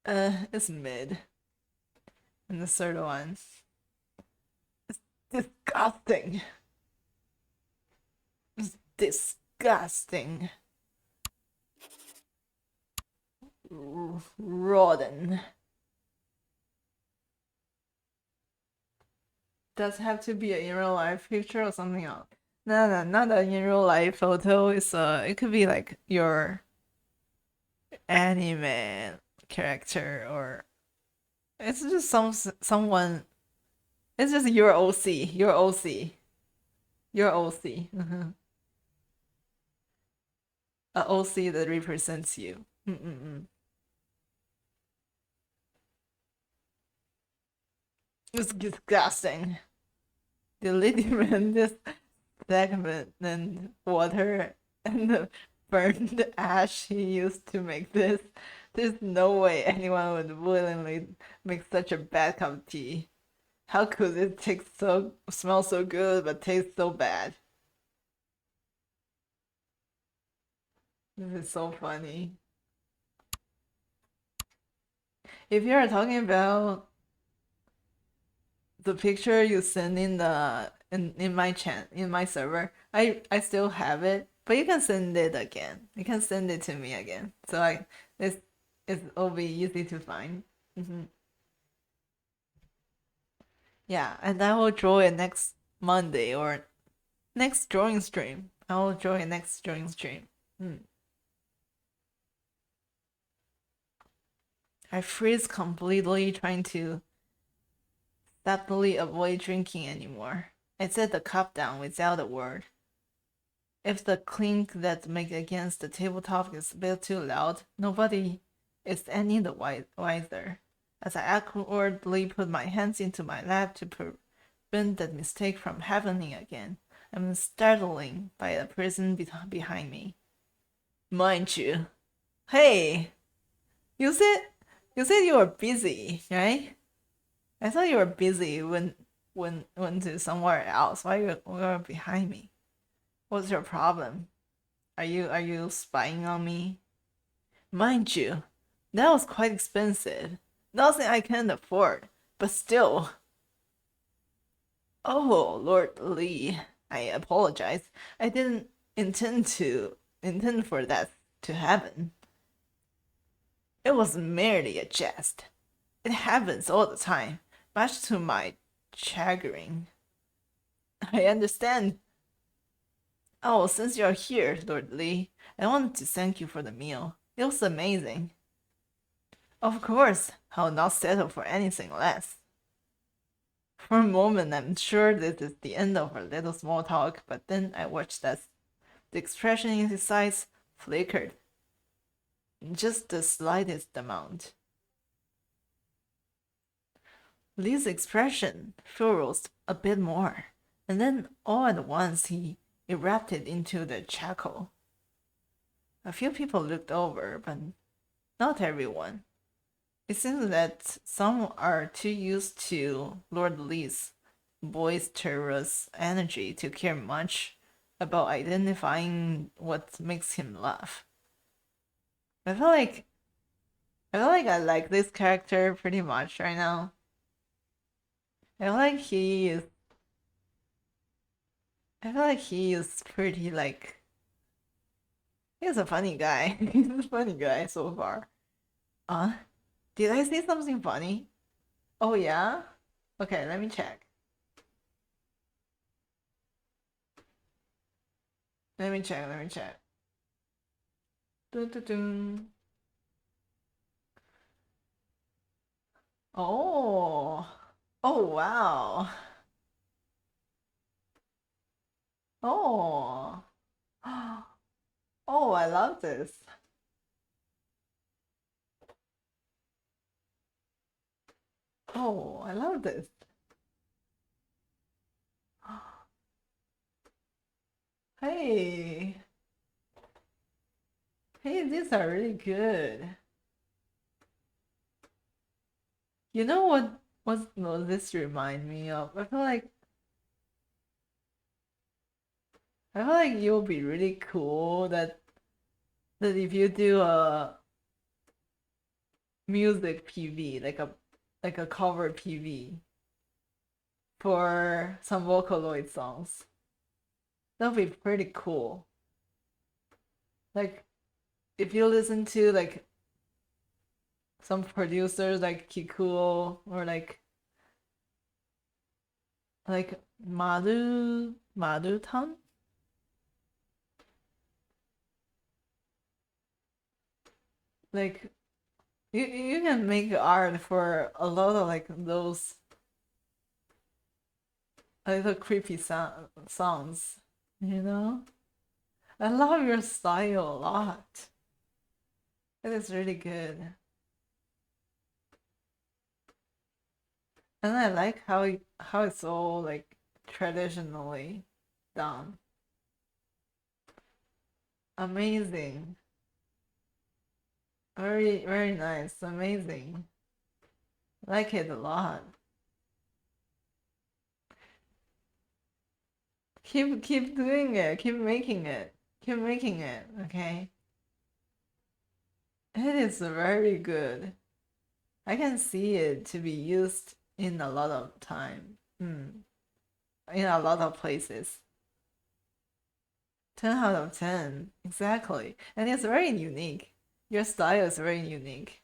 It's mid. And the third one. It's disgusting. It's disgusting. Rotten. Does it have to be an in real life picture or something else? No, not an in real life photo. It could be like your anime character, or it's just someone. It's just your OC. Mm-hmm. A OC that represents you. It's disgusting. deleting this segment and water and the burned ash he used to make this. There's no way anyone would willingly make such a bad cup of tea. How could it smell so good but taste so bad? This is so funny. If you are talking about the picture you send in my chat in my server, I still have it, but you can send it again. You can send it to me again, so it'll be easy to find. Yeah, and I will draw it next Monday or next drawing stream. I will draw it next drawing stream. I freeze completely, trying to steadily avoid drinking anymore. I set the cup down without a word. If the clink that makes against the tabletop is a bit too loud, nobody is any the wiser. As I awkwardly put my hands into my lap to prevent that mistake from happening again, I'm startled by a person behind me. Mind you, hey, you said you were busy, right? I thought you were busy when went to somewhere else. Why you were behind me? What's your problem? Are you spying on me? Mind you, that was quite expensive. Nothing I can afford, but still. Oh, Lord Lee, I apologize. I didn't intend for that to happen. It was merely a jest. It happens all the time, much to my chagrin. I understand. Oh, since you're here, Lord Lee, I wanted to thank you for the meal. It was amazing. Of course, I'll not settle for anything less. For a moment, I'm sure this is the end of our little small talk, but then I watched as the expression in his eyes flickered. Just the slightest amount. Lee's expression furrowed a bit more, and then all at once he erupted into the chuckle. A few people looked over, but not everyone. It seems that some are too used to Lord Lee's boisterous energy to care much about identifying what makes him laugh. I feel like I like this character pretty much right now. I feel like he is pretty like he's a funny guy. He's a funny guy so far. Did I say something funny? Oh yeah? Okay, let me check. Let me check. Dun, dun, dun. Oh. Oh wow. Oh. Oh, I love this. Oh, I love this. Hey. Hey, these are really good. You know what this remind me of? I feel like you'll be really cool that if you do a music PV, like a cover PV for some Vocaloid songs. That would be pretty cool. Like if you listen to like some producers like Kikuo or like Marutan. Like you can make art for a lot of like those little creepy songs, you know? I love your style a lot. It is really good. And I like how it's all like traditionally done. Amazing. Very, very nice. Amazing. Like it a lot. Keep doing it. Keep making it. Keep making it. Okay. It is very good. I can see it to be used in a lot of time. In a lot of places. 10 out of 10. Exactly. And it's very unique. Your style is very unique.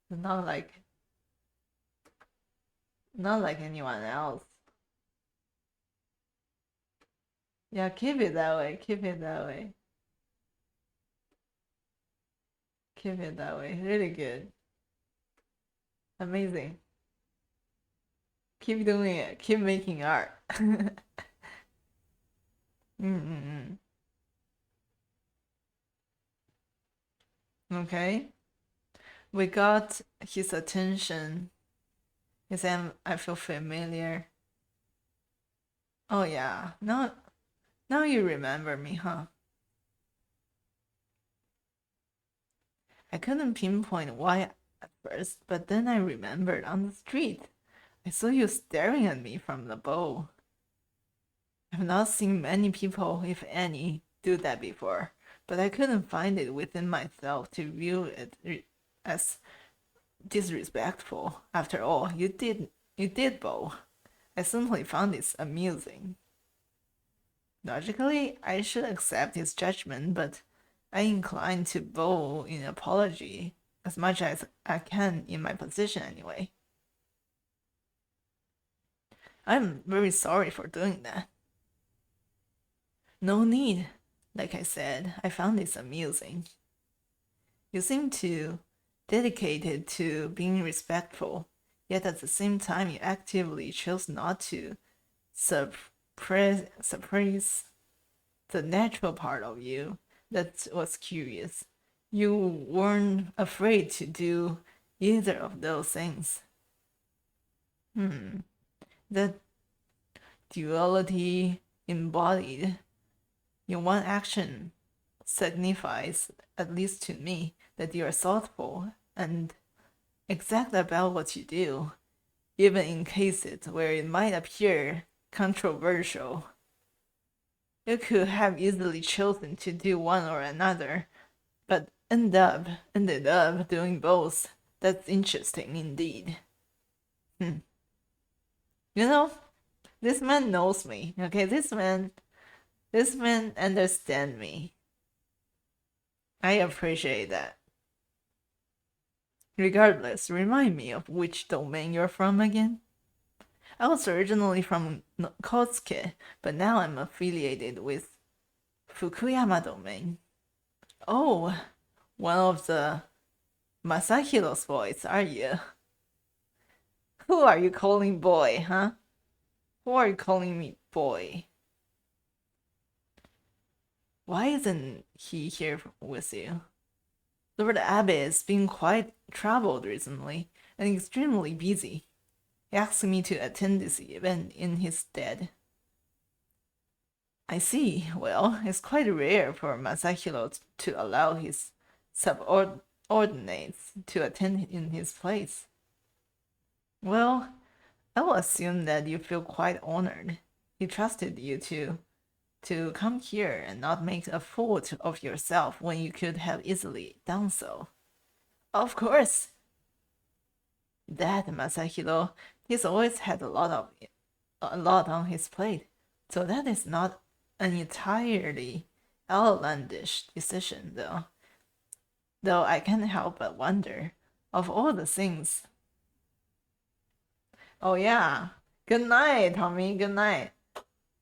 Not like anyone else. Yeah, keep it that way. Keep it that way. Keep it that way. Really good. Amazing. Keep doing it. Keep making art. Okay. We got his attention. His I feel familiar. Oh yeah. Now you remember me, huh? I couldn't pinpoint why at first, but then I remembered on the street. I saw you staring at me from the bow. I've not seen many people, if any, do that before, but I couldn't find it within myself to view it as disrespectful. After all, you did bow. I simply found it amusing. Logically, I should accept his judgment, but I incline to bow in apology as much as I can in my position anyway. I'm very sorry for doing that. No need. Like I said, I found this amusing. You seem to dedicated to being respectful, yet at the same time you actively chose not to suppress the natural part of you that was curious. You weren't afraid to do either of those things. The duality embodied in one action signifies, at least to me, that you are thoughtful and exact about what you do, even in cases where it might appear controversial. You could have easily chosen to do one or another, but ended up doing both. That's interesting indeed. You know, this man knows me. Okay, this man understands me. I appreciate that. Regardless, remind me of which domain you're from again? I was originally from Kosuke, but now I'm affiliated with Fukuyama domain. Oh, one of the Masahiro's boys, are you? Who are you calling boy, huh? Who are you calling me boy? Why isn't he here with you? Lord Abbot has been quite troubled recently and extremely busy. He asked me to attend this event in his stead. I see. Well, it's quite rare for Masahiro to allow his subordinates to attend in his place. Well, I will assume that you feel quite honored. He trusted you to come here and not make a fool of yourself when you could have easily done so. Of course. That Masahiro, he's always had a lot on his plate, so that is not an entirely outlandish decision, though. Though I can't help but wonder, of all the things. Oh yeah. Good night, Tommy. Good night.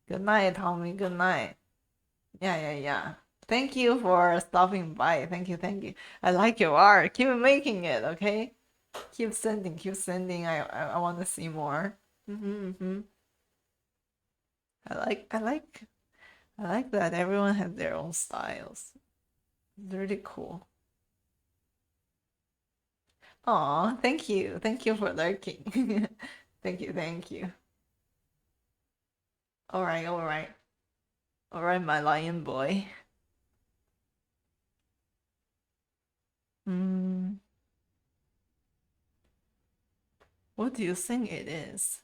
Good night, Tommy. Good night. Yeah. Thank you for stopping by. Thank you. I like your art. Keep making it, okay? Keep sending. I want to see more. I like that everyone has their own styles. It's really cool. Aw, thank you. Thank you for lurking. Thank you. Alright, my lion boy. What do you think it is?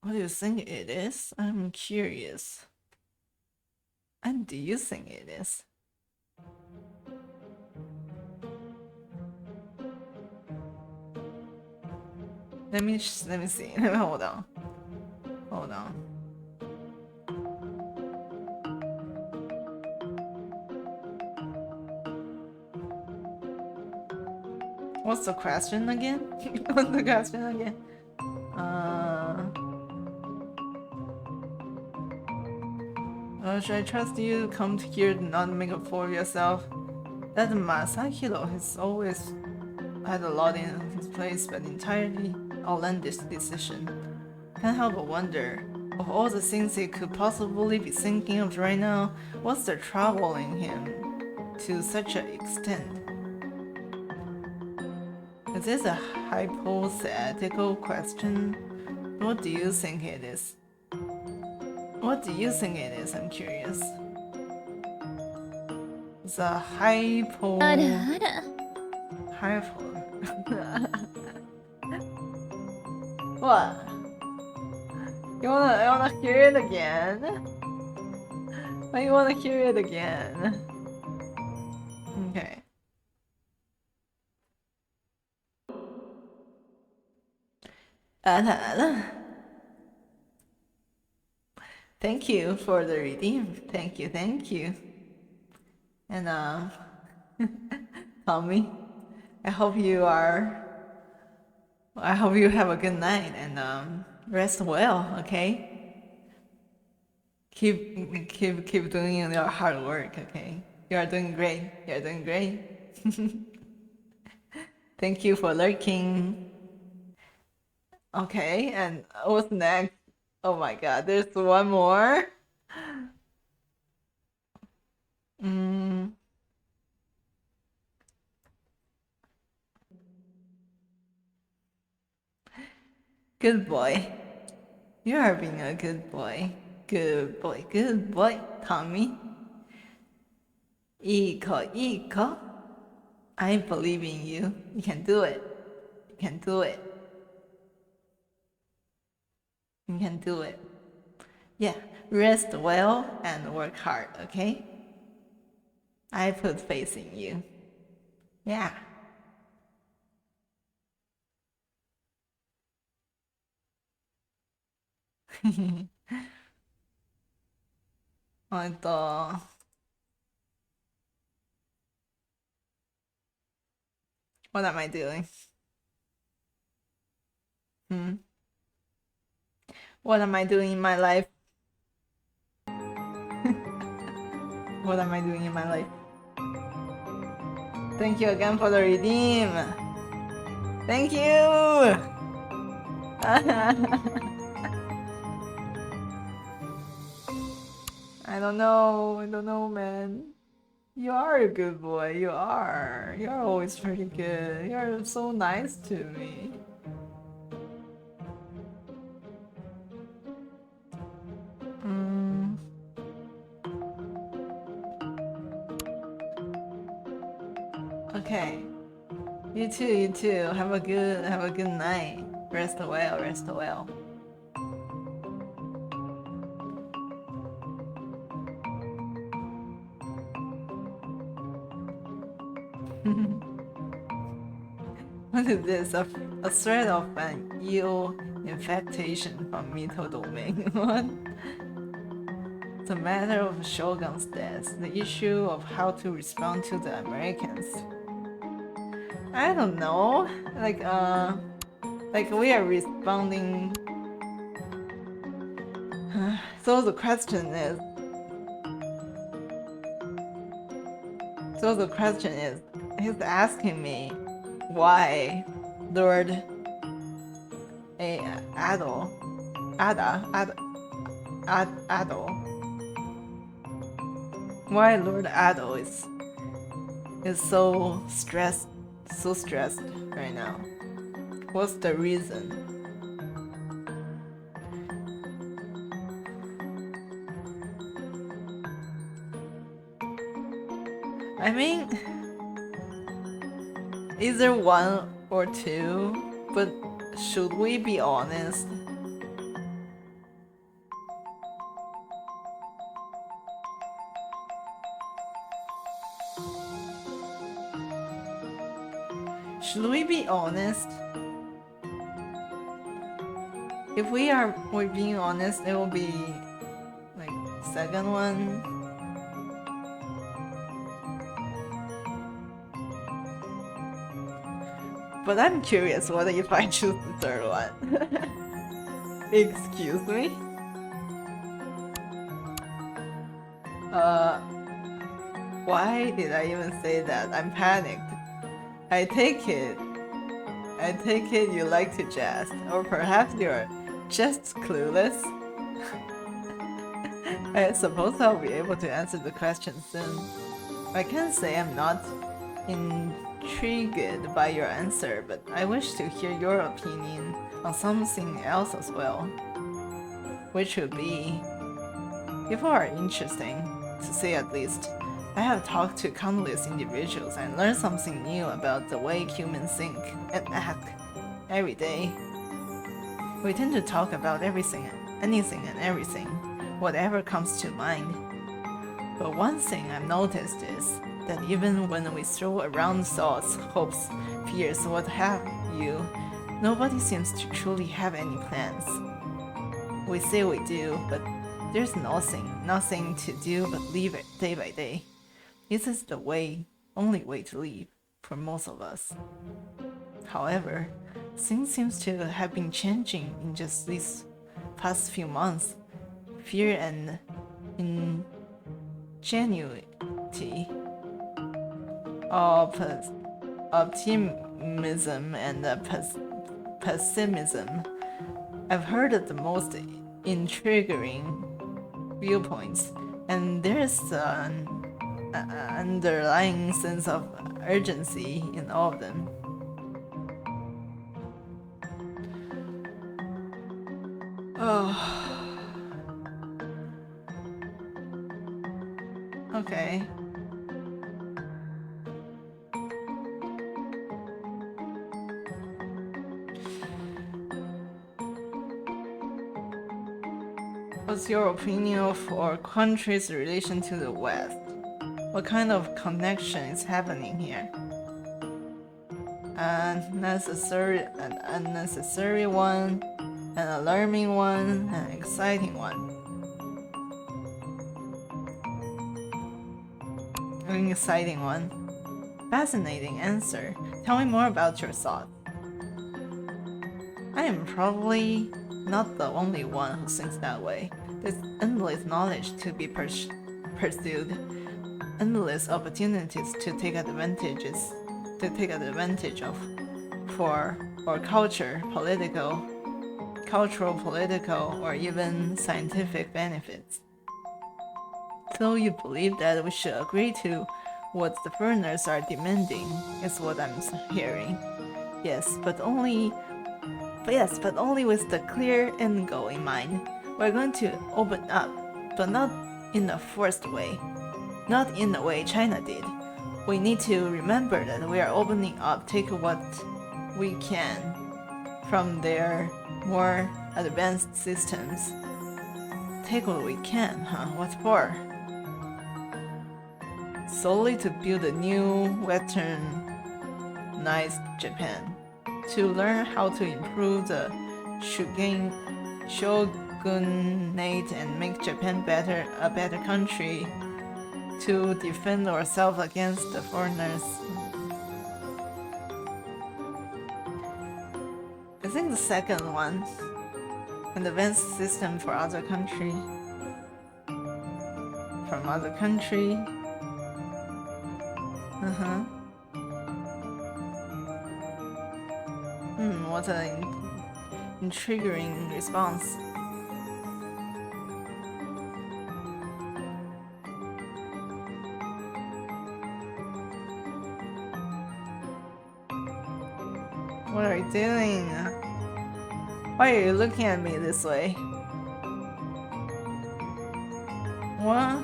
What do you think it is? I'm curious. And do you think it is? Let me see. Hold on. What's the question again? Should I trust you? Come here, not make a fool of yourself. That Masahiro has always had a lot in his place, but entirely outlandish decision. Can't help but wonder, of all the things he could possibly be thinking of right now, what's the troubling him to such an extent? Is this a hypothetical question? What do you think it is? What do you think it is? I'm curious. It's a What? You wanna hear it again? Why you wanna hear it again? Okay. Thank you for the redeem. Thank you. And Tommy, I hope you have a good night and rest well, okay? Keep doing your hard work, okay? You are doing great. Thank you for lurking. Okay, and what's next? Oh my god, there's one more. Good boy. You are being a good boy. Good boy, Tommy. Iko. I believe in you. You can do it. Yeah, rest well and work hard, okay? I put faith in you. Yeah. What am I doing? What am I doing in my life? What am I doing in my life? Thank you again for the redeem. Thank you. I don't know, man. You are a good boy. You are. You're always pretty good. You're so nice to me. Okay. You too. Have a good night. Rest well. What is this? A threat of an ill infectation from Mito domain? What? The matter of Shogun's death, the issue of how to respond to the Americans. I don't know. Like we are responding. So the question is, he's asking me why Lord Ado, why Lord Ado is so stressed right now. What's the reason? I mean, either one or two, but should we be honest? Should we be honest? If we're being honest, it will be like second one. But I'm curious, what if I choose the third one? Excuse me? Why did I even say that? I'm panicked. I take it you like to jest, or perhaps you're just clueless. I suppose I'll be able to answer the question soon. I can't say I'm not intrigued by your answer, but I wish to hear your opinion on something else as well. Which would be, people are interesting, to say at least. I have talked to countless individuals and learned something new about the way humans think and act every day. We tend to talk about anything and everything, whatever comes to mind. But one thing I've noticed is that even when we throw around thoughts, hopes, fears, what have you, nobody seems to truly have any plans. We say we do, but there's nothing to do but live it day by day. This is the only way to live for most of us. However, things seem to have been changing in just these past few months. Fear and ingenuity, optimism and pessimism. I've heard of the most intriguing viewpoints, and there's an underlying sense of urgency in all of them. Oh. Okay. What's your opinion of our country's relation to the West? What kind of connection is happening here? An unnecessary one, an alarming one, an exciting one. An exciting one. Fascinating answer. Tell me more about your thoughts. I am probably not the only one who thinks that way. There's endless knowledge to be pursued, endless opportunities to take advantage of for our cultural, political, or even scientific benefits. So you believe that we should agree to what the foreigners are demanding, is what I'm hearing. Yes, but only with the clear end goal in mind. We're going to open up, but not in a forced way. Not in the way China did. We need to remember that we are opening up, take what we can from their more advanced systems. Take what we can, huh? What for? Solely to build a new westernized Japan. To learn how to improve the shogunate and make Japan a better country, to defend ourselves against the foreigners. I think the second one, an advanced system for other country, from other country. What an intriguing response. What are you doing? Why are you looking at me this way? What?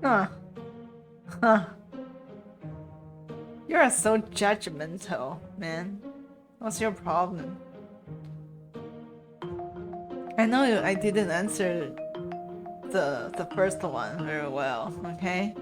Huh. Huh. You are so judgmental, man. What's your problem? I know I didn't answer the first one very well, okay?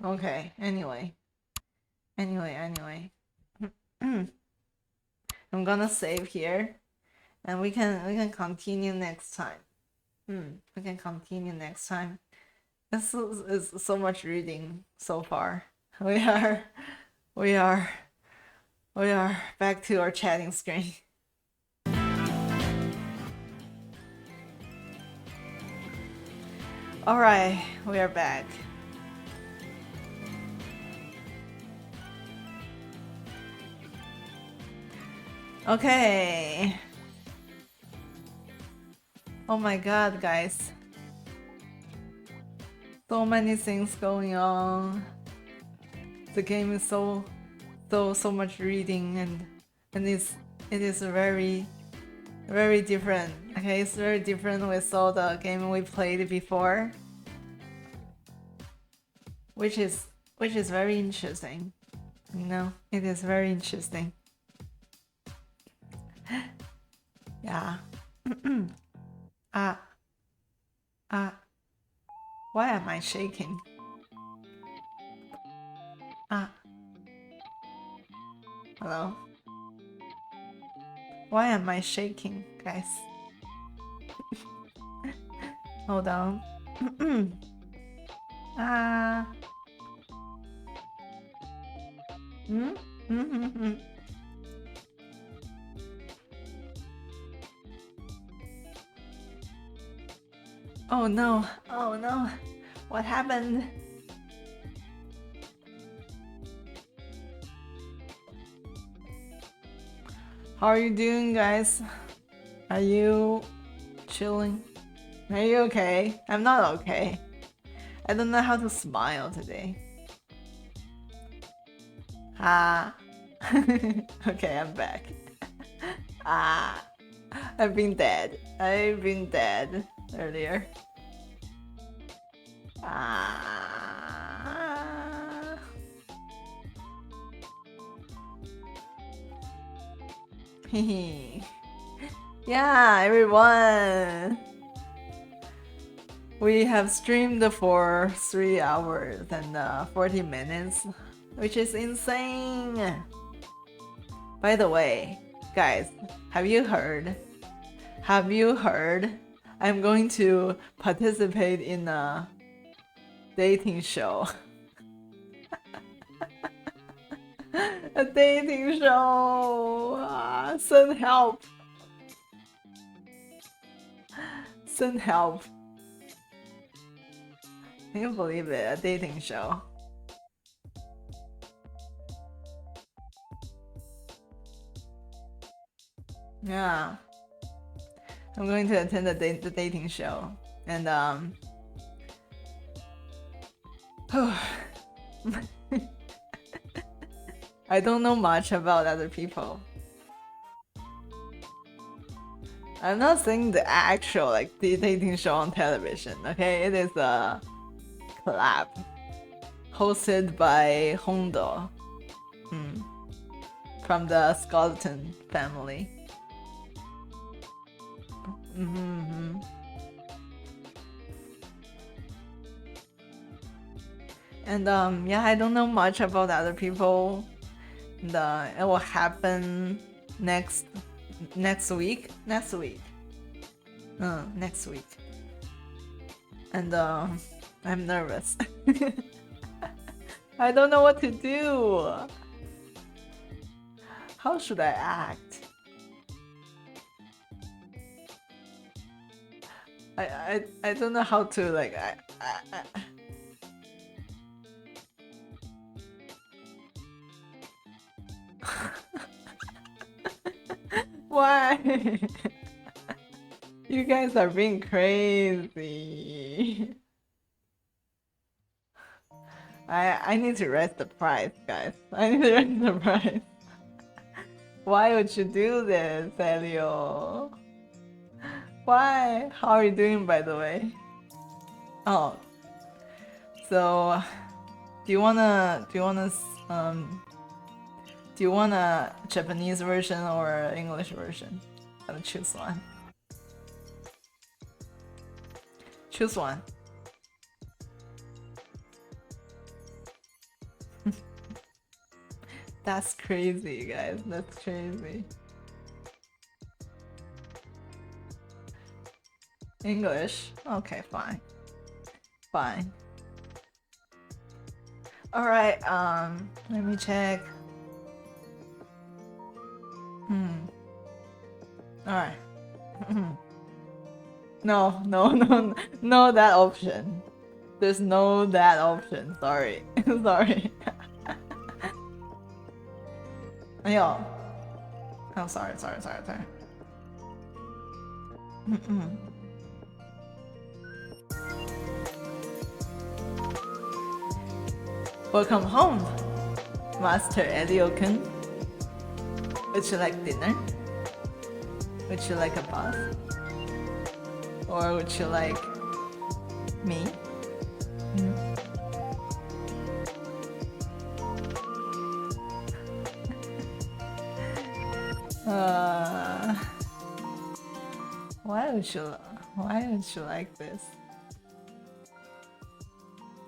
Okay, anyway. I'm gonna save here and we can continue next time. We can continue next time. This is so much reading so far. We are back to our chatting screen. All right, we are back. Okay. Oh my god, guys. So many things going on. The game is so much reading and it is very different. Okay, it's very different with all the game we played before. Which is very interesting. You know, it is very interesting. Yeah. Why am I shaking? Hello? Why am I shaking, guys? Hold on. Oh no, oh no, what happened? How are you doing, guys? Are you chilling? Are you okay? I'm not okay. I don't know how to smile today. Okay, I'm back. I've been dead. I've been dead earlier. Yeah, everyone. We have streamed for 3 hours and 40 minutes, which is insane. By the way, guys, have you heard? I'm going to participate in a dating show. A dating show. Send help. Send help. Can you believe it? A dating show. Yeah. I'm going to attend the dating show. And I don't know much about other people. I'm not saying the actual like the dating show on television, okay? It is a collab hosted by Hondo from the Skeleton family. And yeah, I don't know much about other people. And it will happen next week. Next week. And I'm nervous. I don't know what to do. How should I act? I don't know how to like Why? You guys are being crazy. I need to raise the price, guys. I need to raise the price. Why would you do this, Elio? Why? How are you doing, by the way? Oh, so do you want a Japanese version or English version? Gotta choose one. Choose one. That's crazy, guys. That's crazy. English? Okay, fine. Fine. Alright, let me check. Alright. No, that option. There's no that option. Sorry. Sorry. Yo. Oh, sorry. Welcome home, Master Elio-kun. Would you like dinner? Would you like a bath? Or would you like me? Why would you like this?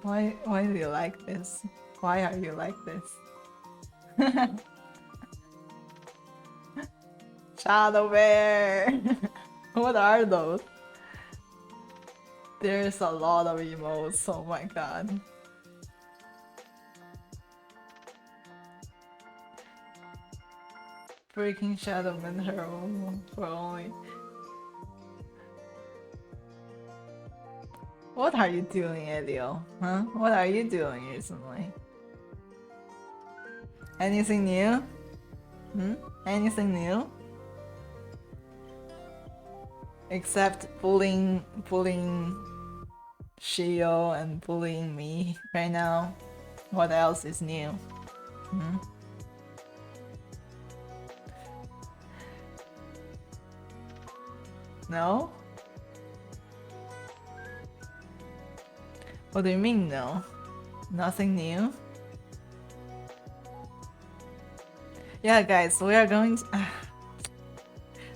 Why do you like this? Why are you like this? Shadow Bear! What are those? There's a lot of emotes, oh my god. Breaking Shadow Man Hero for only. What are you doing, Elio? Huh? What are you doing recently? Anything new? Anything new? Except bullying Shio and bullying me right now. What else is new? No? What do you mean no? Nothing new? Yeah, guys, we are going to...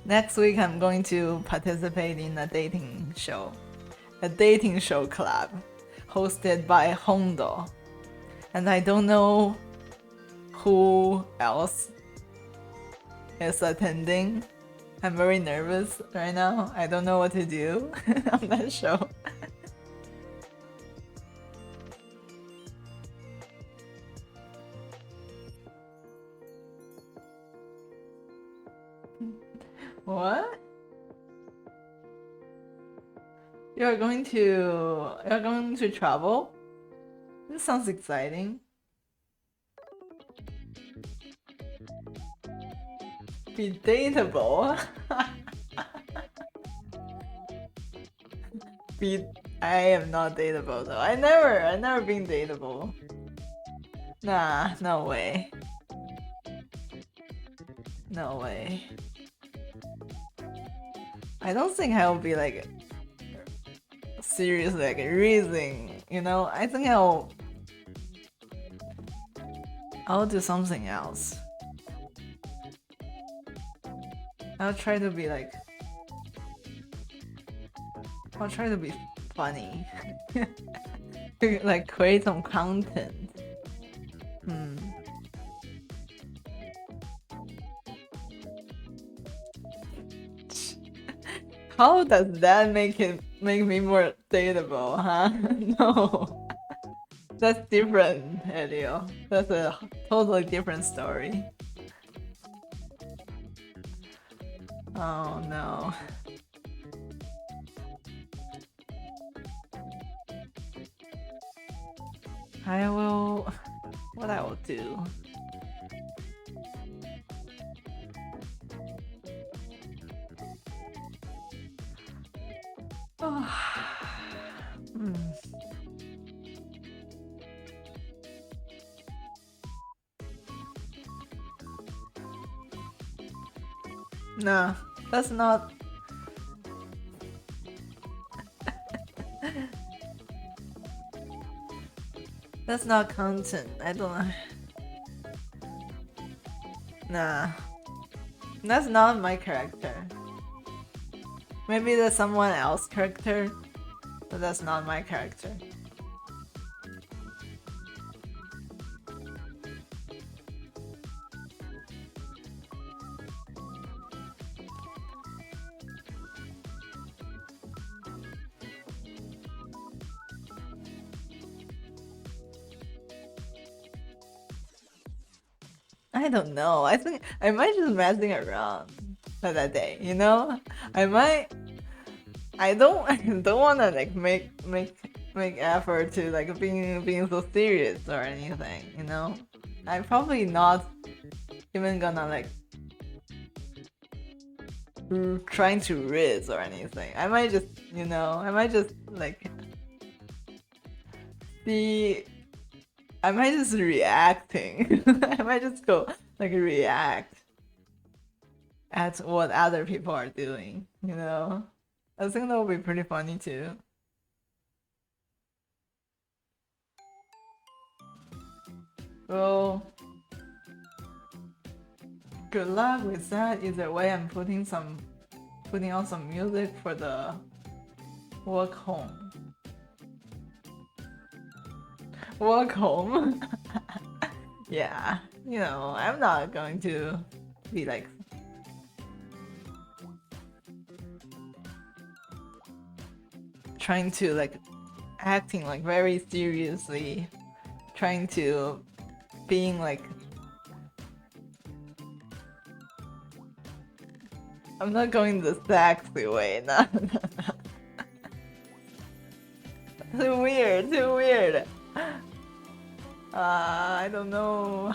Next week I'm going to participate in a dating show club hosted by Hondo, and I don't know who else is attending. I'm very nervous right now. I don't know what to do on that show. What? You're going to travel? This sounds exciting. Be dateable. I am not dateable though. I never been dateable. Nah, no way. No way. I don't think I'll be like seriously like raising, you know? I think I'll do something else. I'll try to be funny. Like create some content. How does that make me more dateable, huh? No. That's different, Elio. That's a totally different story. Oh no. What I will do. No, that's not. That's not content. I don't know. Nah, that's not my character. Maybe that's someone else's character, but that's not my character. I don't know. I think I might just messing around that day, you know? I don't I don't wanna like make effort to like being so serious or anything, you know? I'm probably not even gonna like trying to riz or anything. I might just, you know, like see I might just reacting. I might just go like react at what other people are doing, you know? I think that would be pretty funny too. Well, good luck with that. Either way, I'm putting on some music for the walk home. Walk home. Yeah, you know, I'm not going to be like trying to like acting like very seriously, trying to being like I'm not going the sexy way. No. Too weird. I don't know.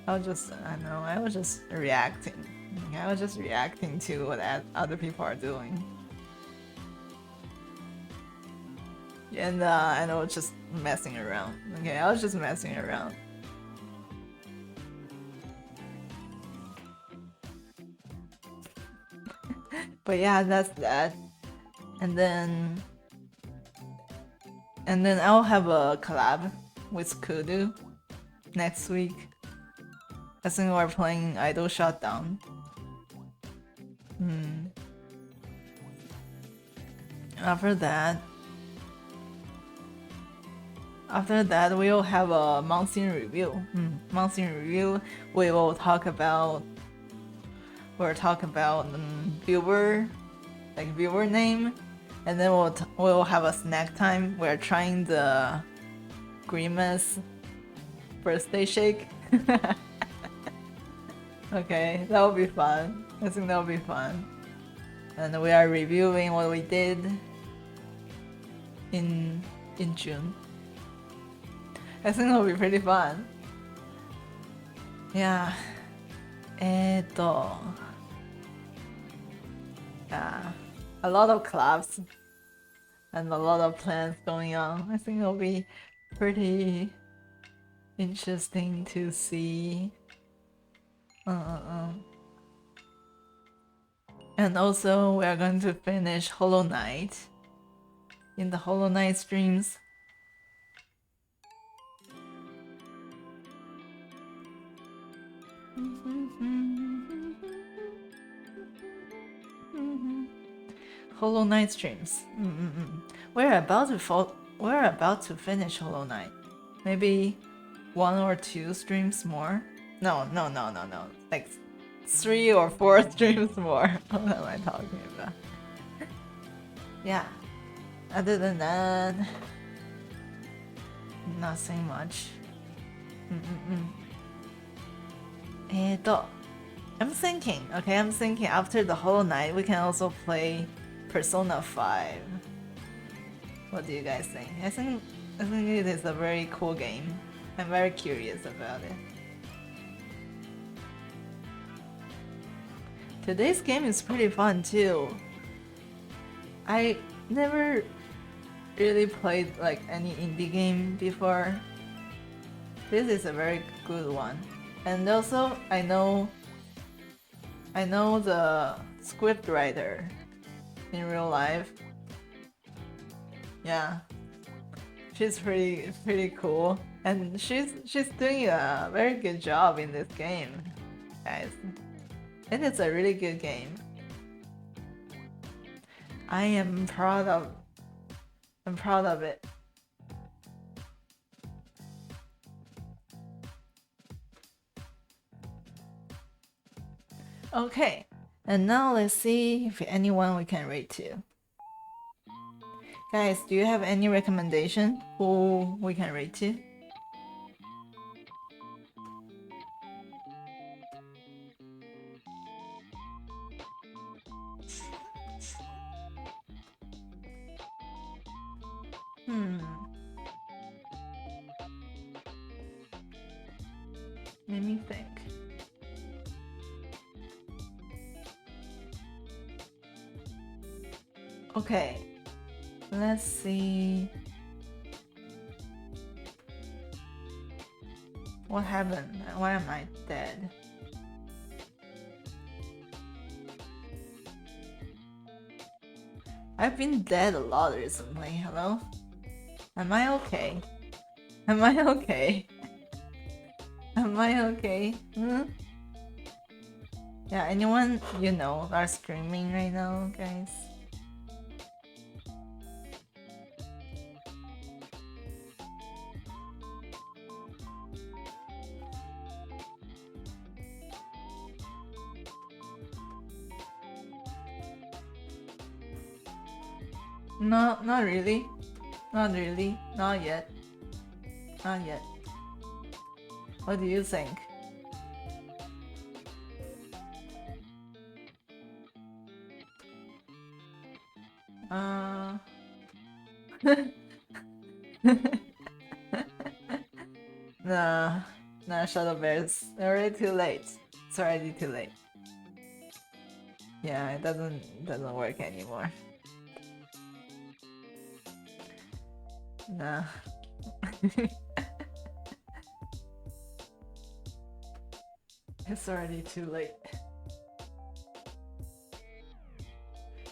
I was just reacting. I was just reacting to what other people are doing. And I was just messing around. Okay, I was just messing around. But yeah, that's that. And then I'll have a collab with Kudu next week. I think we're playing Idol Shutdown. After that, we'll have a monthly review. Monthly review. We'll talk about viewer name, and then we'll have a snack time. We're trying the Grimace birthday shake. Okay, that will be fun. I think that will be fun. And we are reviewing what we did in June. I think that will be pretty fun. Yeah. Yeah, a lot of collabs and a lot of plans going on. I think it'll be pretty interesting to see. And also, we are going to finish Hollow Knight in the Hollow Knight streams. Hollow Knight streams. We're about to finish Hollow Knight. Maybe 1 or 2 streams more. No. Like 3 or 4 streams more. What am I talking about? Yeah. Other than that, nothing much. I'm thinking after the Hollow Knight, we can also play Persona 5. What do you guys think? I think it is a very cool game. I'm very curious about it. Today's game is pretty fun too. I never really played like any indie game before. This is a very good one. And also I know the script writer in real life. Yeah. She's pretty cool. And she's doing a very good job in this game, guys. And it's a really good game. I'm proud of it. Okay, and now let's see if anyone we can rate to. Guys, do you have any recommendation who we can rate to? Let me think. Okay, let's see. What happened? Why am I dead? I've been dead a lot recently. Hello? Am I okay? Am I okay? Am I okay? Yeah, anyone you know are streaming right now, guys? No, not really. Not really. Not yet. Not yet. What do you think? No, Shadow Bears. Already too late. It's already too late. Yeah, it doesn't work anymore. No. It's already too late.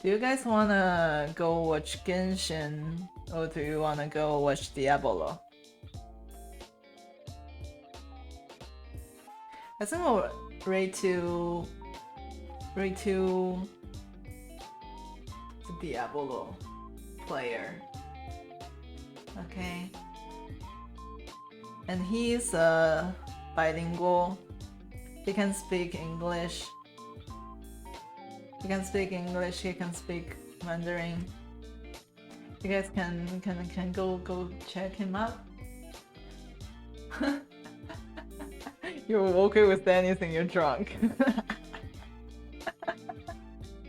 Do you guys wanna go watch Genshin or do you wanna go watch Diablo? I think we'll rate to the Diablo player. Okay. And he is bilingual. He can speak English. He can speak English. He can speak Mandarin. You guys can go check him out. You're okay with anything. You're drunk.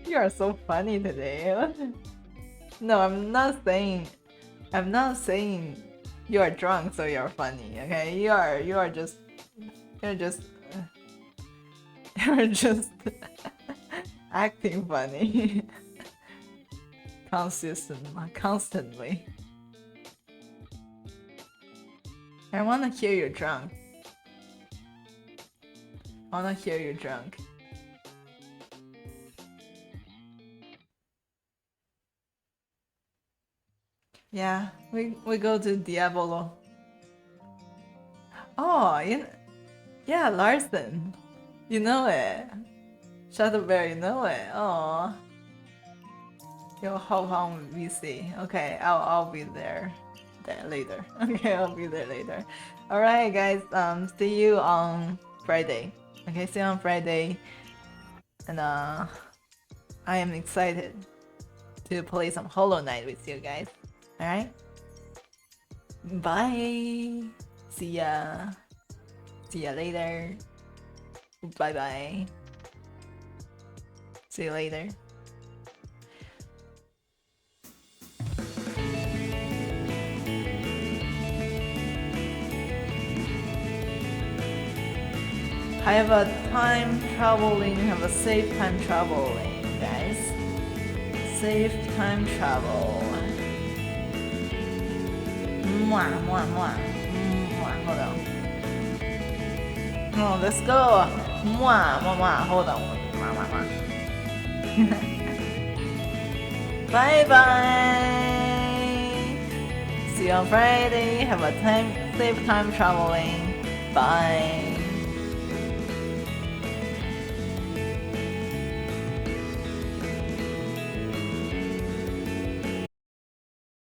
You are so funny today. No, I'm not saying you are drunk so you're funny. Okay, you're just acting funny. Constantly. I wanna hear you drunk. I wanna hear you drunk. Yeah, we go to Diablo. Oh, yeah, Larson. You know it. Shadow Bear, you know it. Oh. You'll hop on VC. Okay, I'll be there later. Okay, I'll be there later. Alright guys, see you on Friday. Okay, see you on Friday. And I am excited to play some Hollow Knight with you guys. Alright? Bye! See ya! See ya later! Bye bye! See you later! Have a time traveling, have a safe time traveling, guys. Safe time travel. Mwah, mwah, mwah. Mwah, hold on. Oh, let's go. Mwah, mwah, mwah. Hold on. Mwah, mwah, mwah. Bye bye. See you on Friday. Have a safe time traveling. Bye.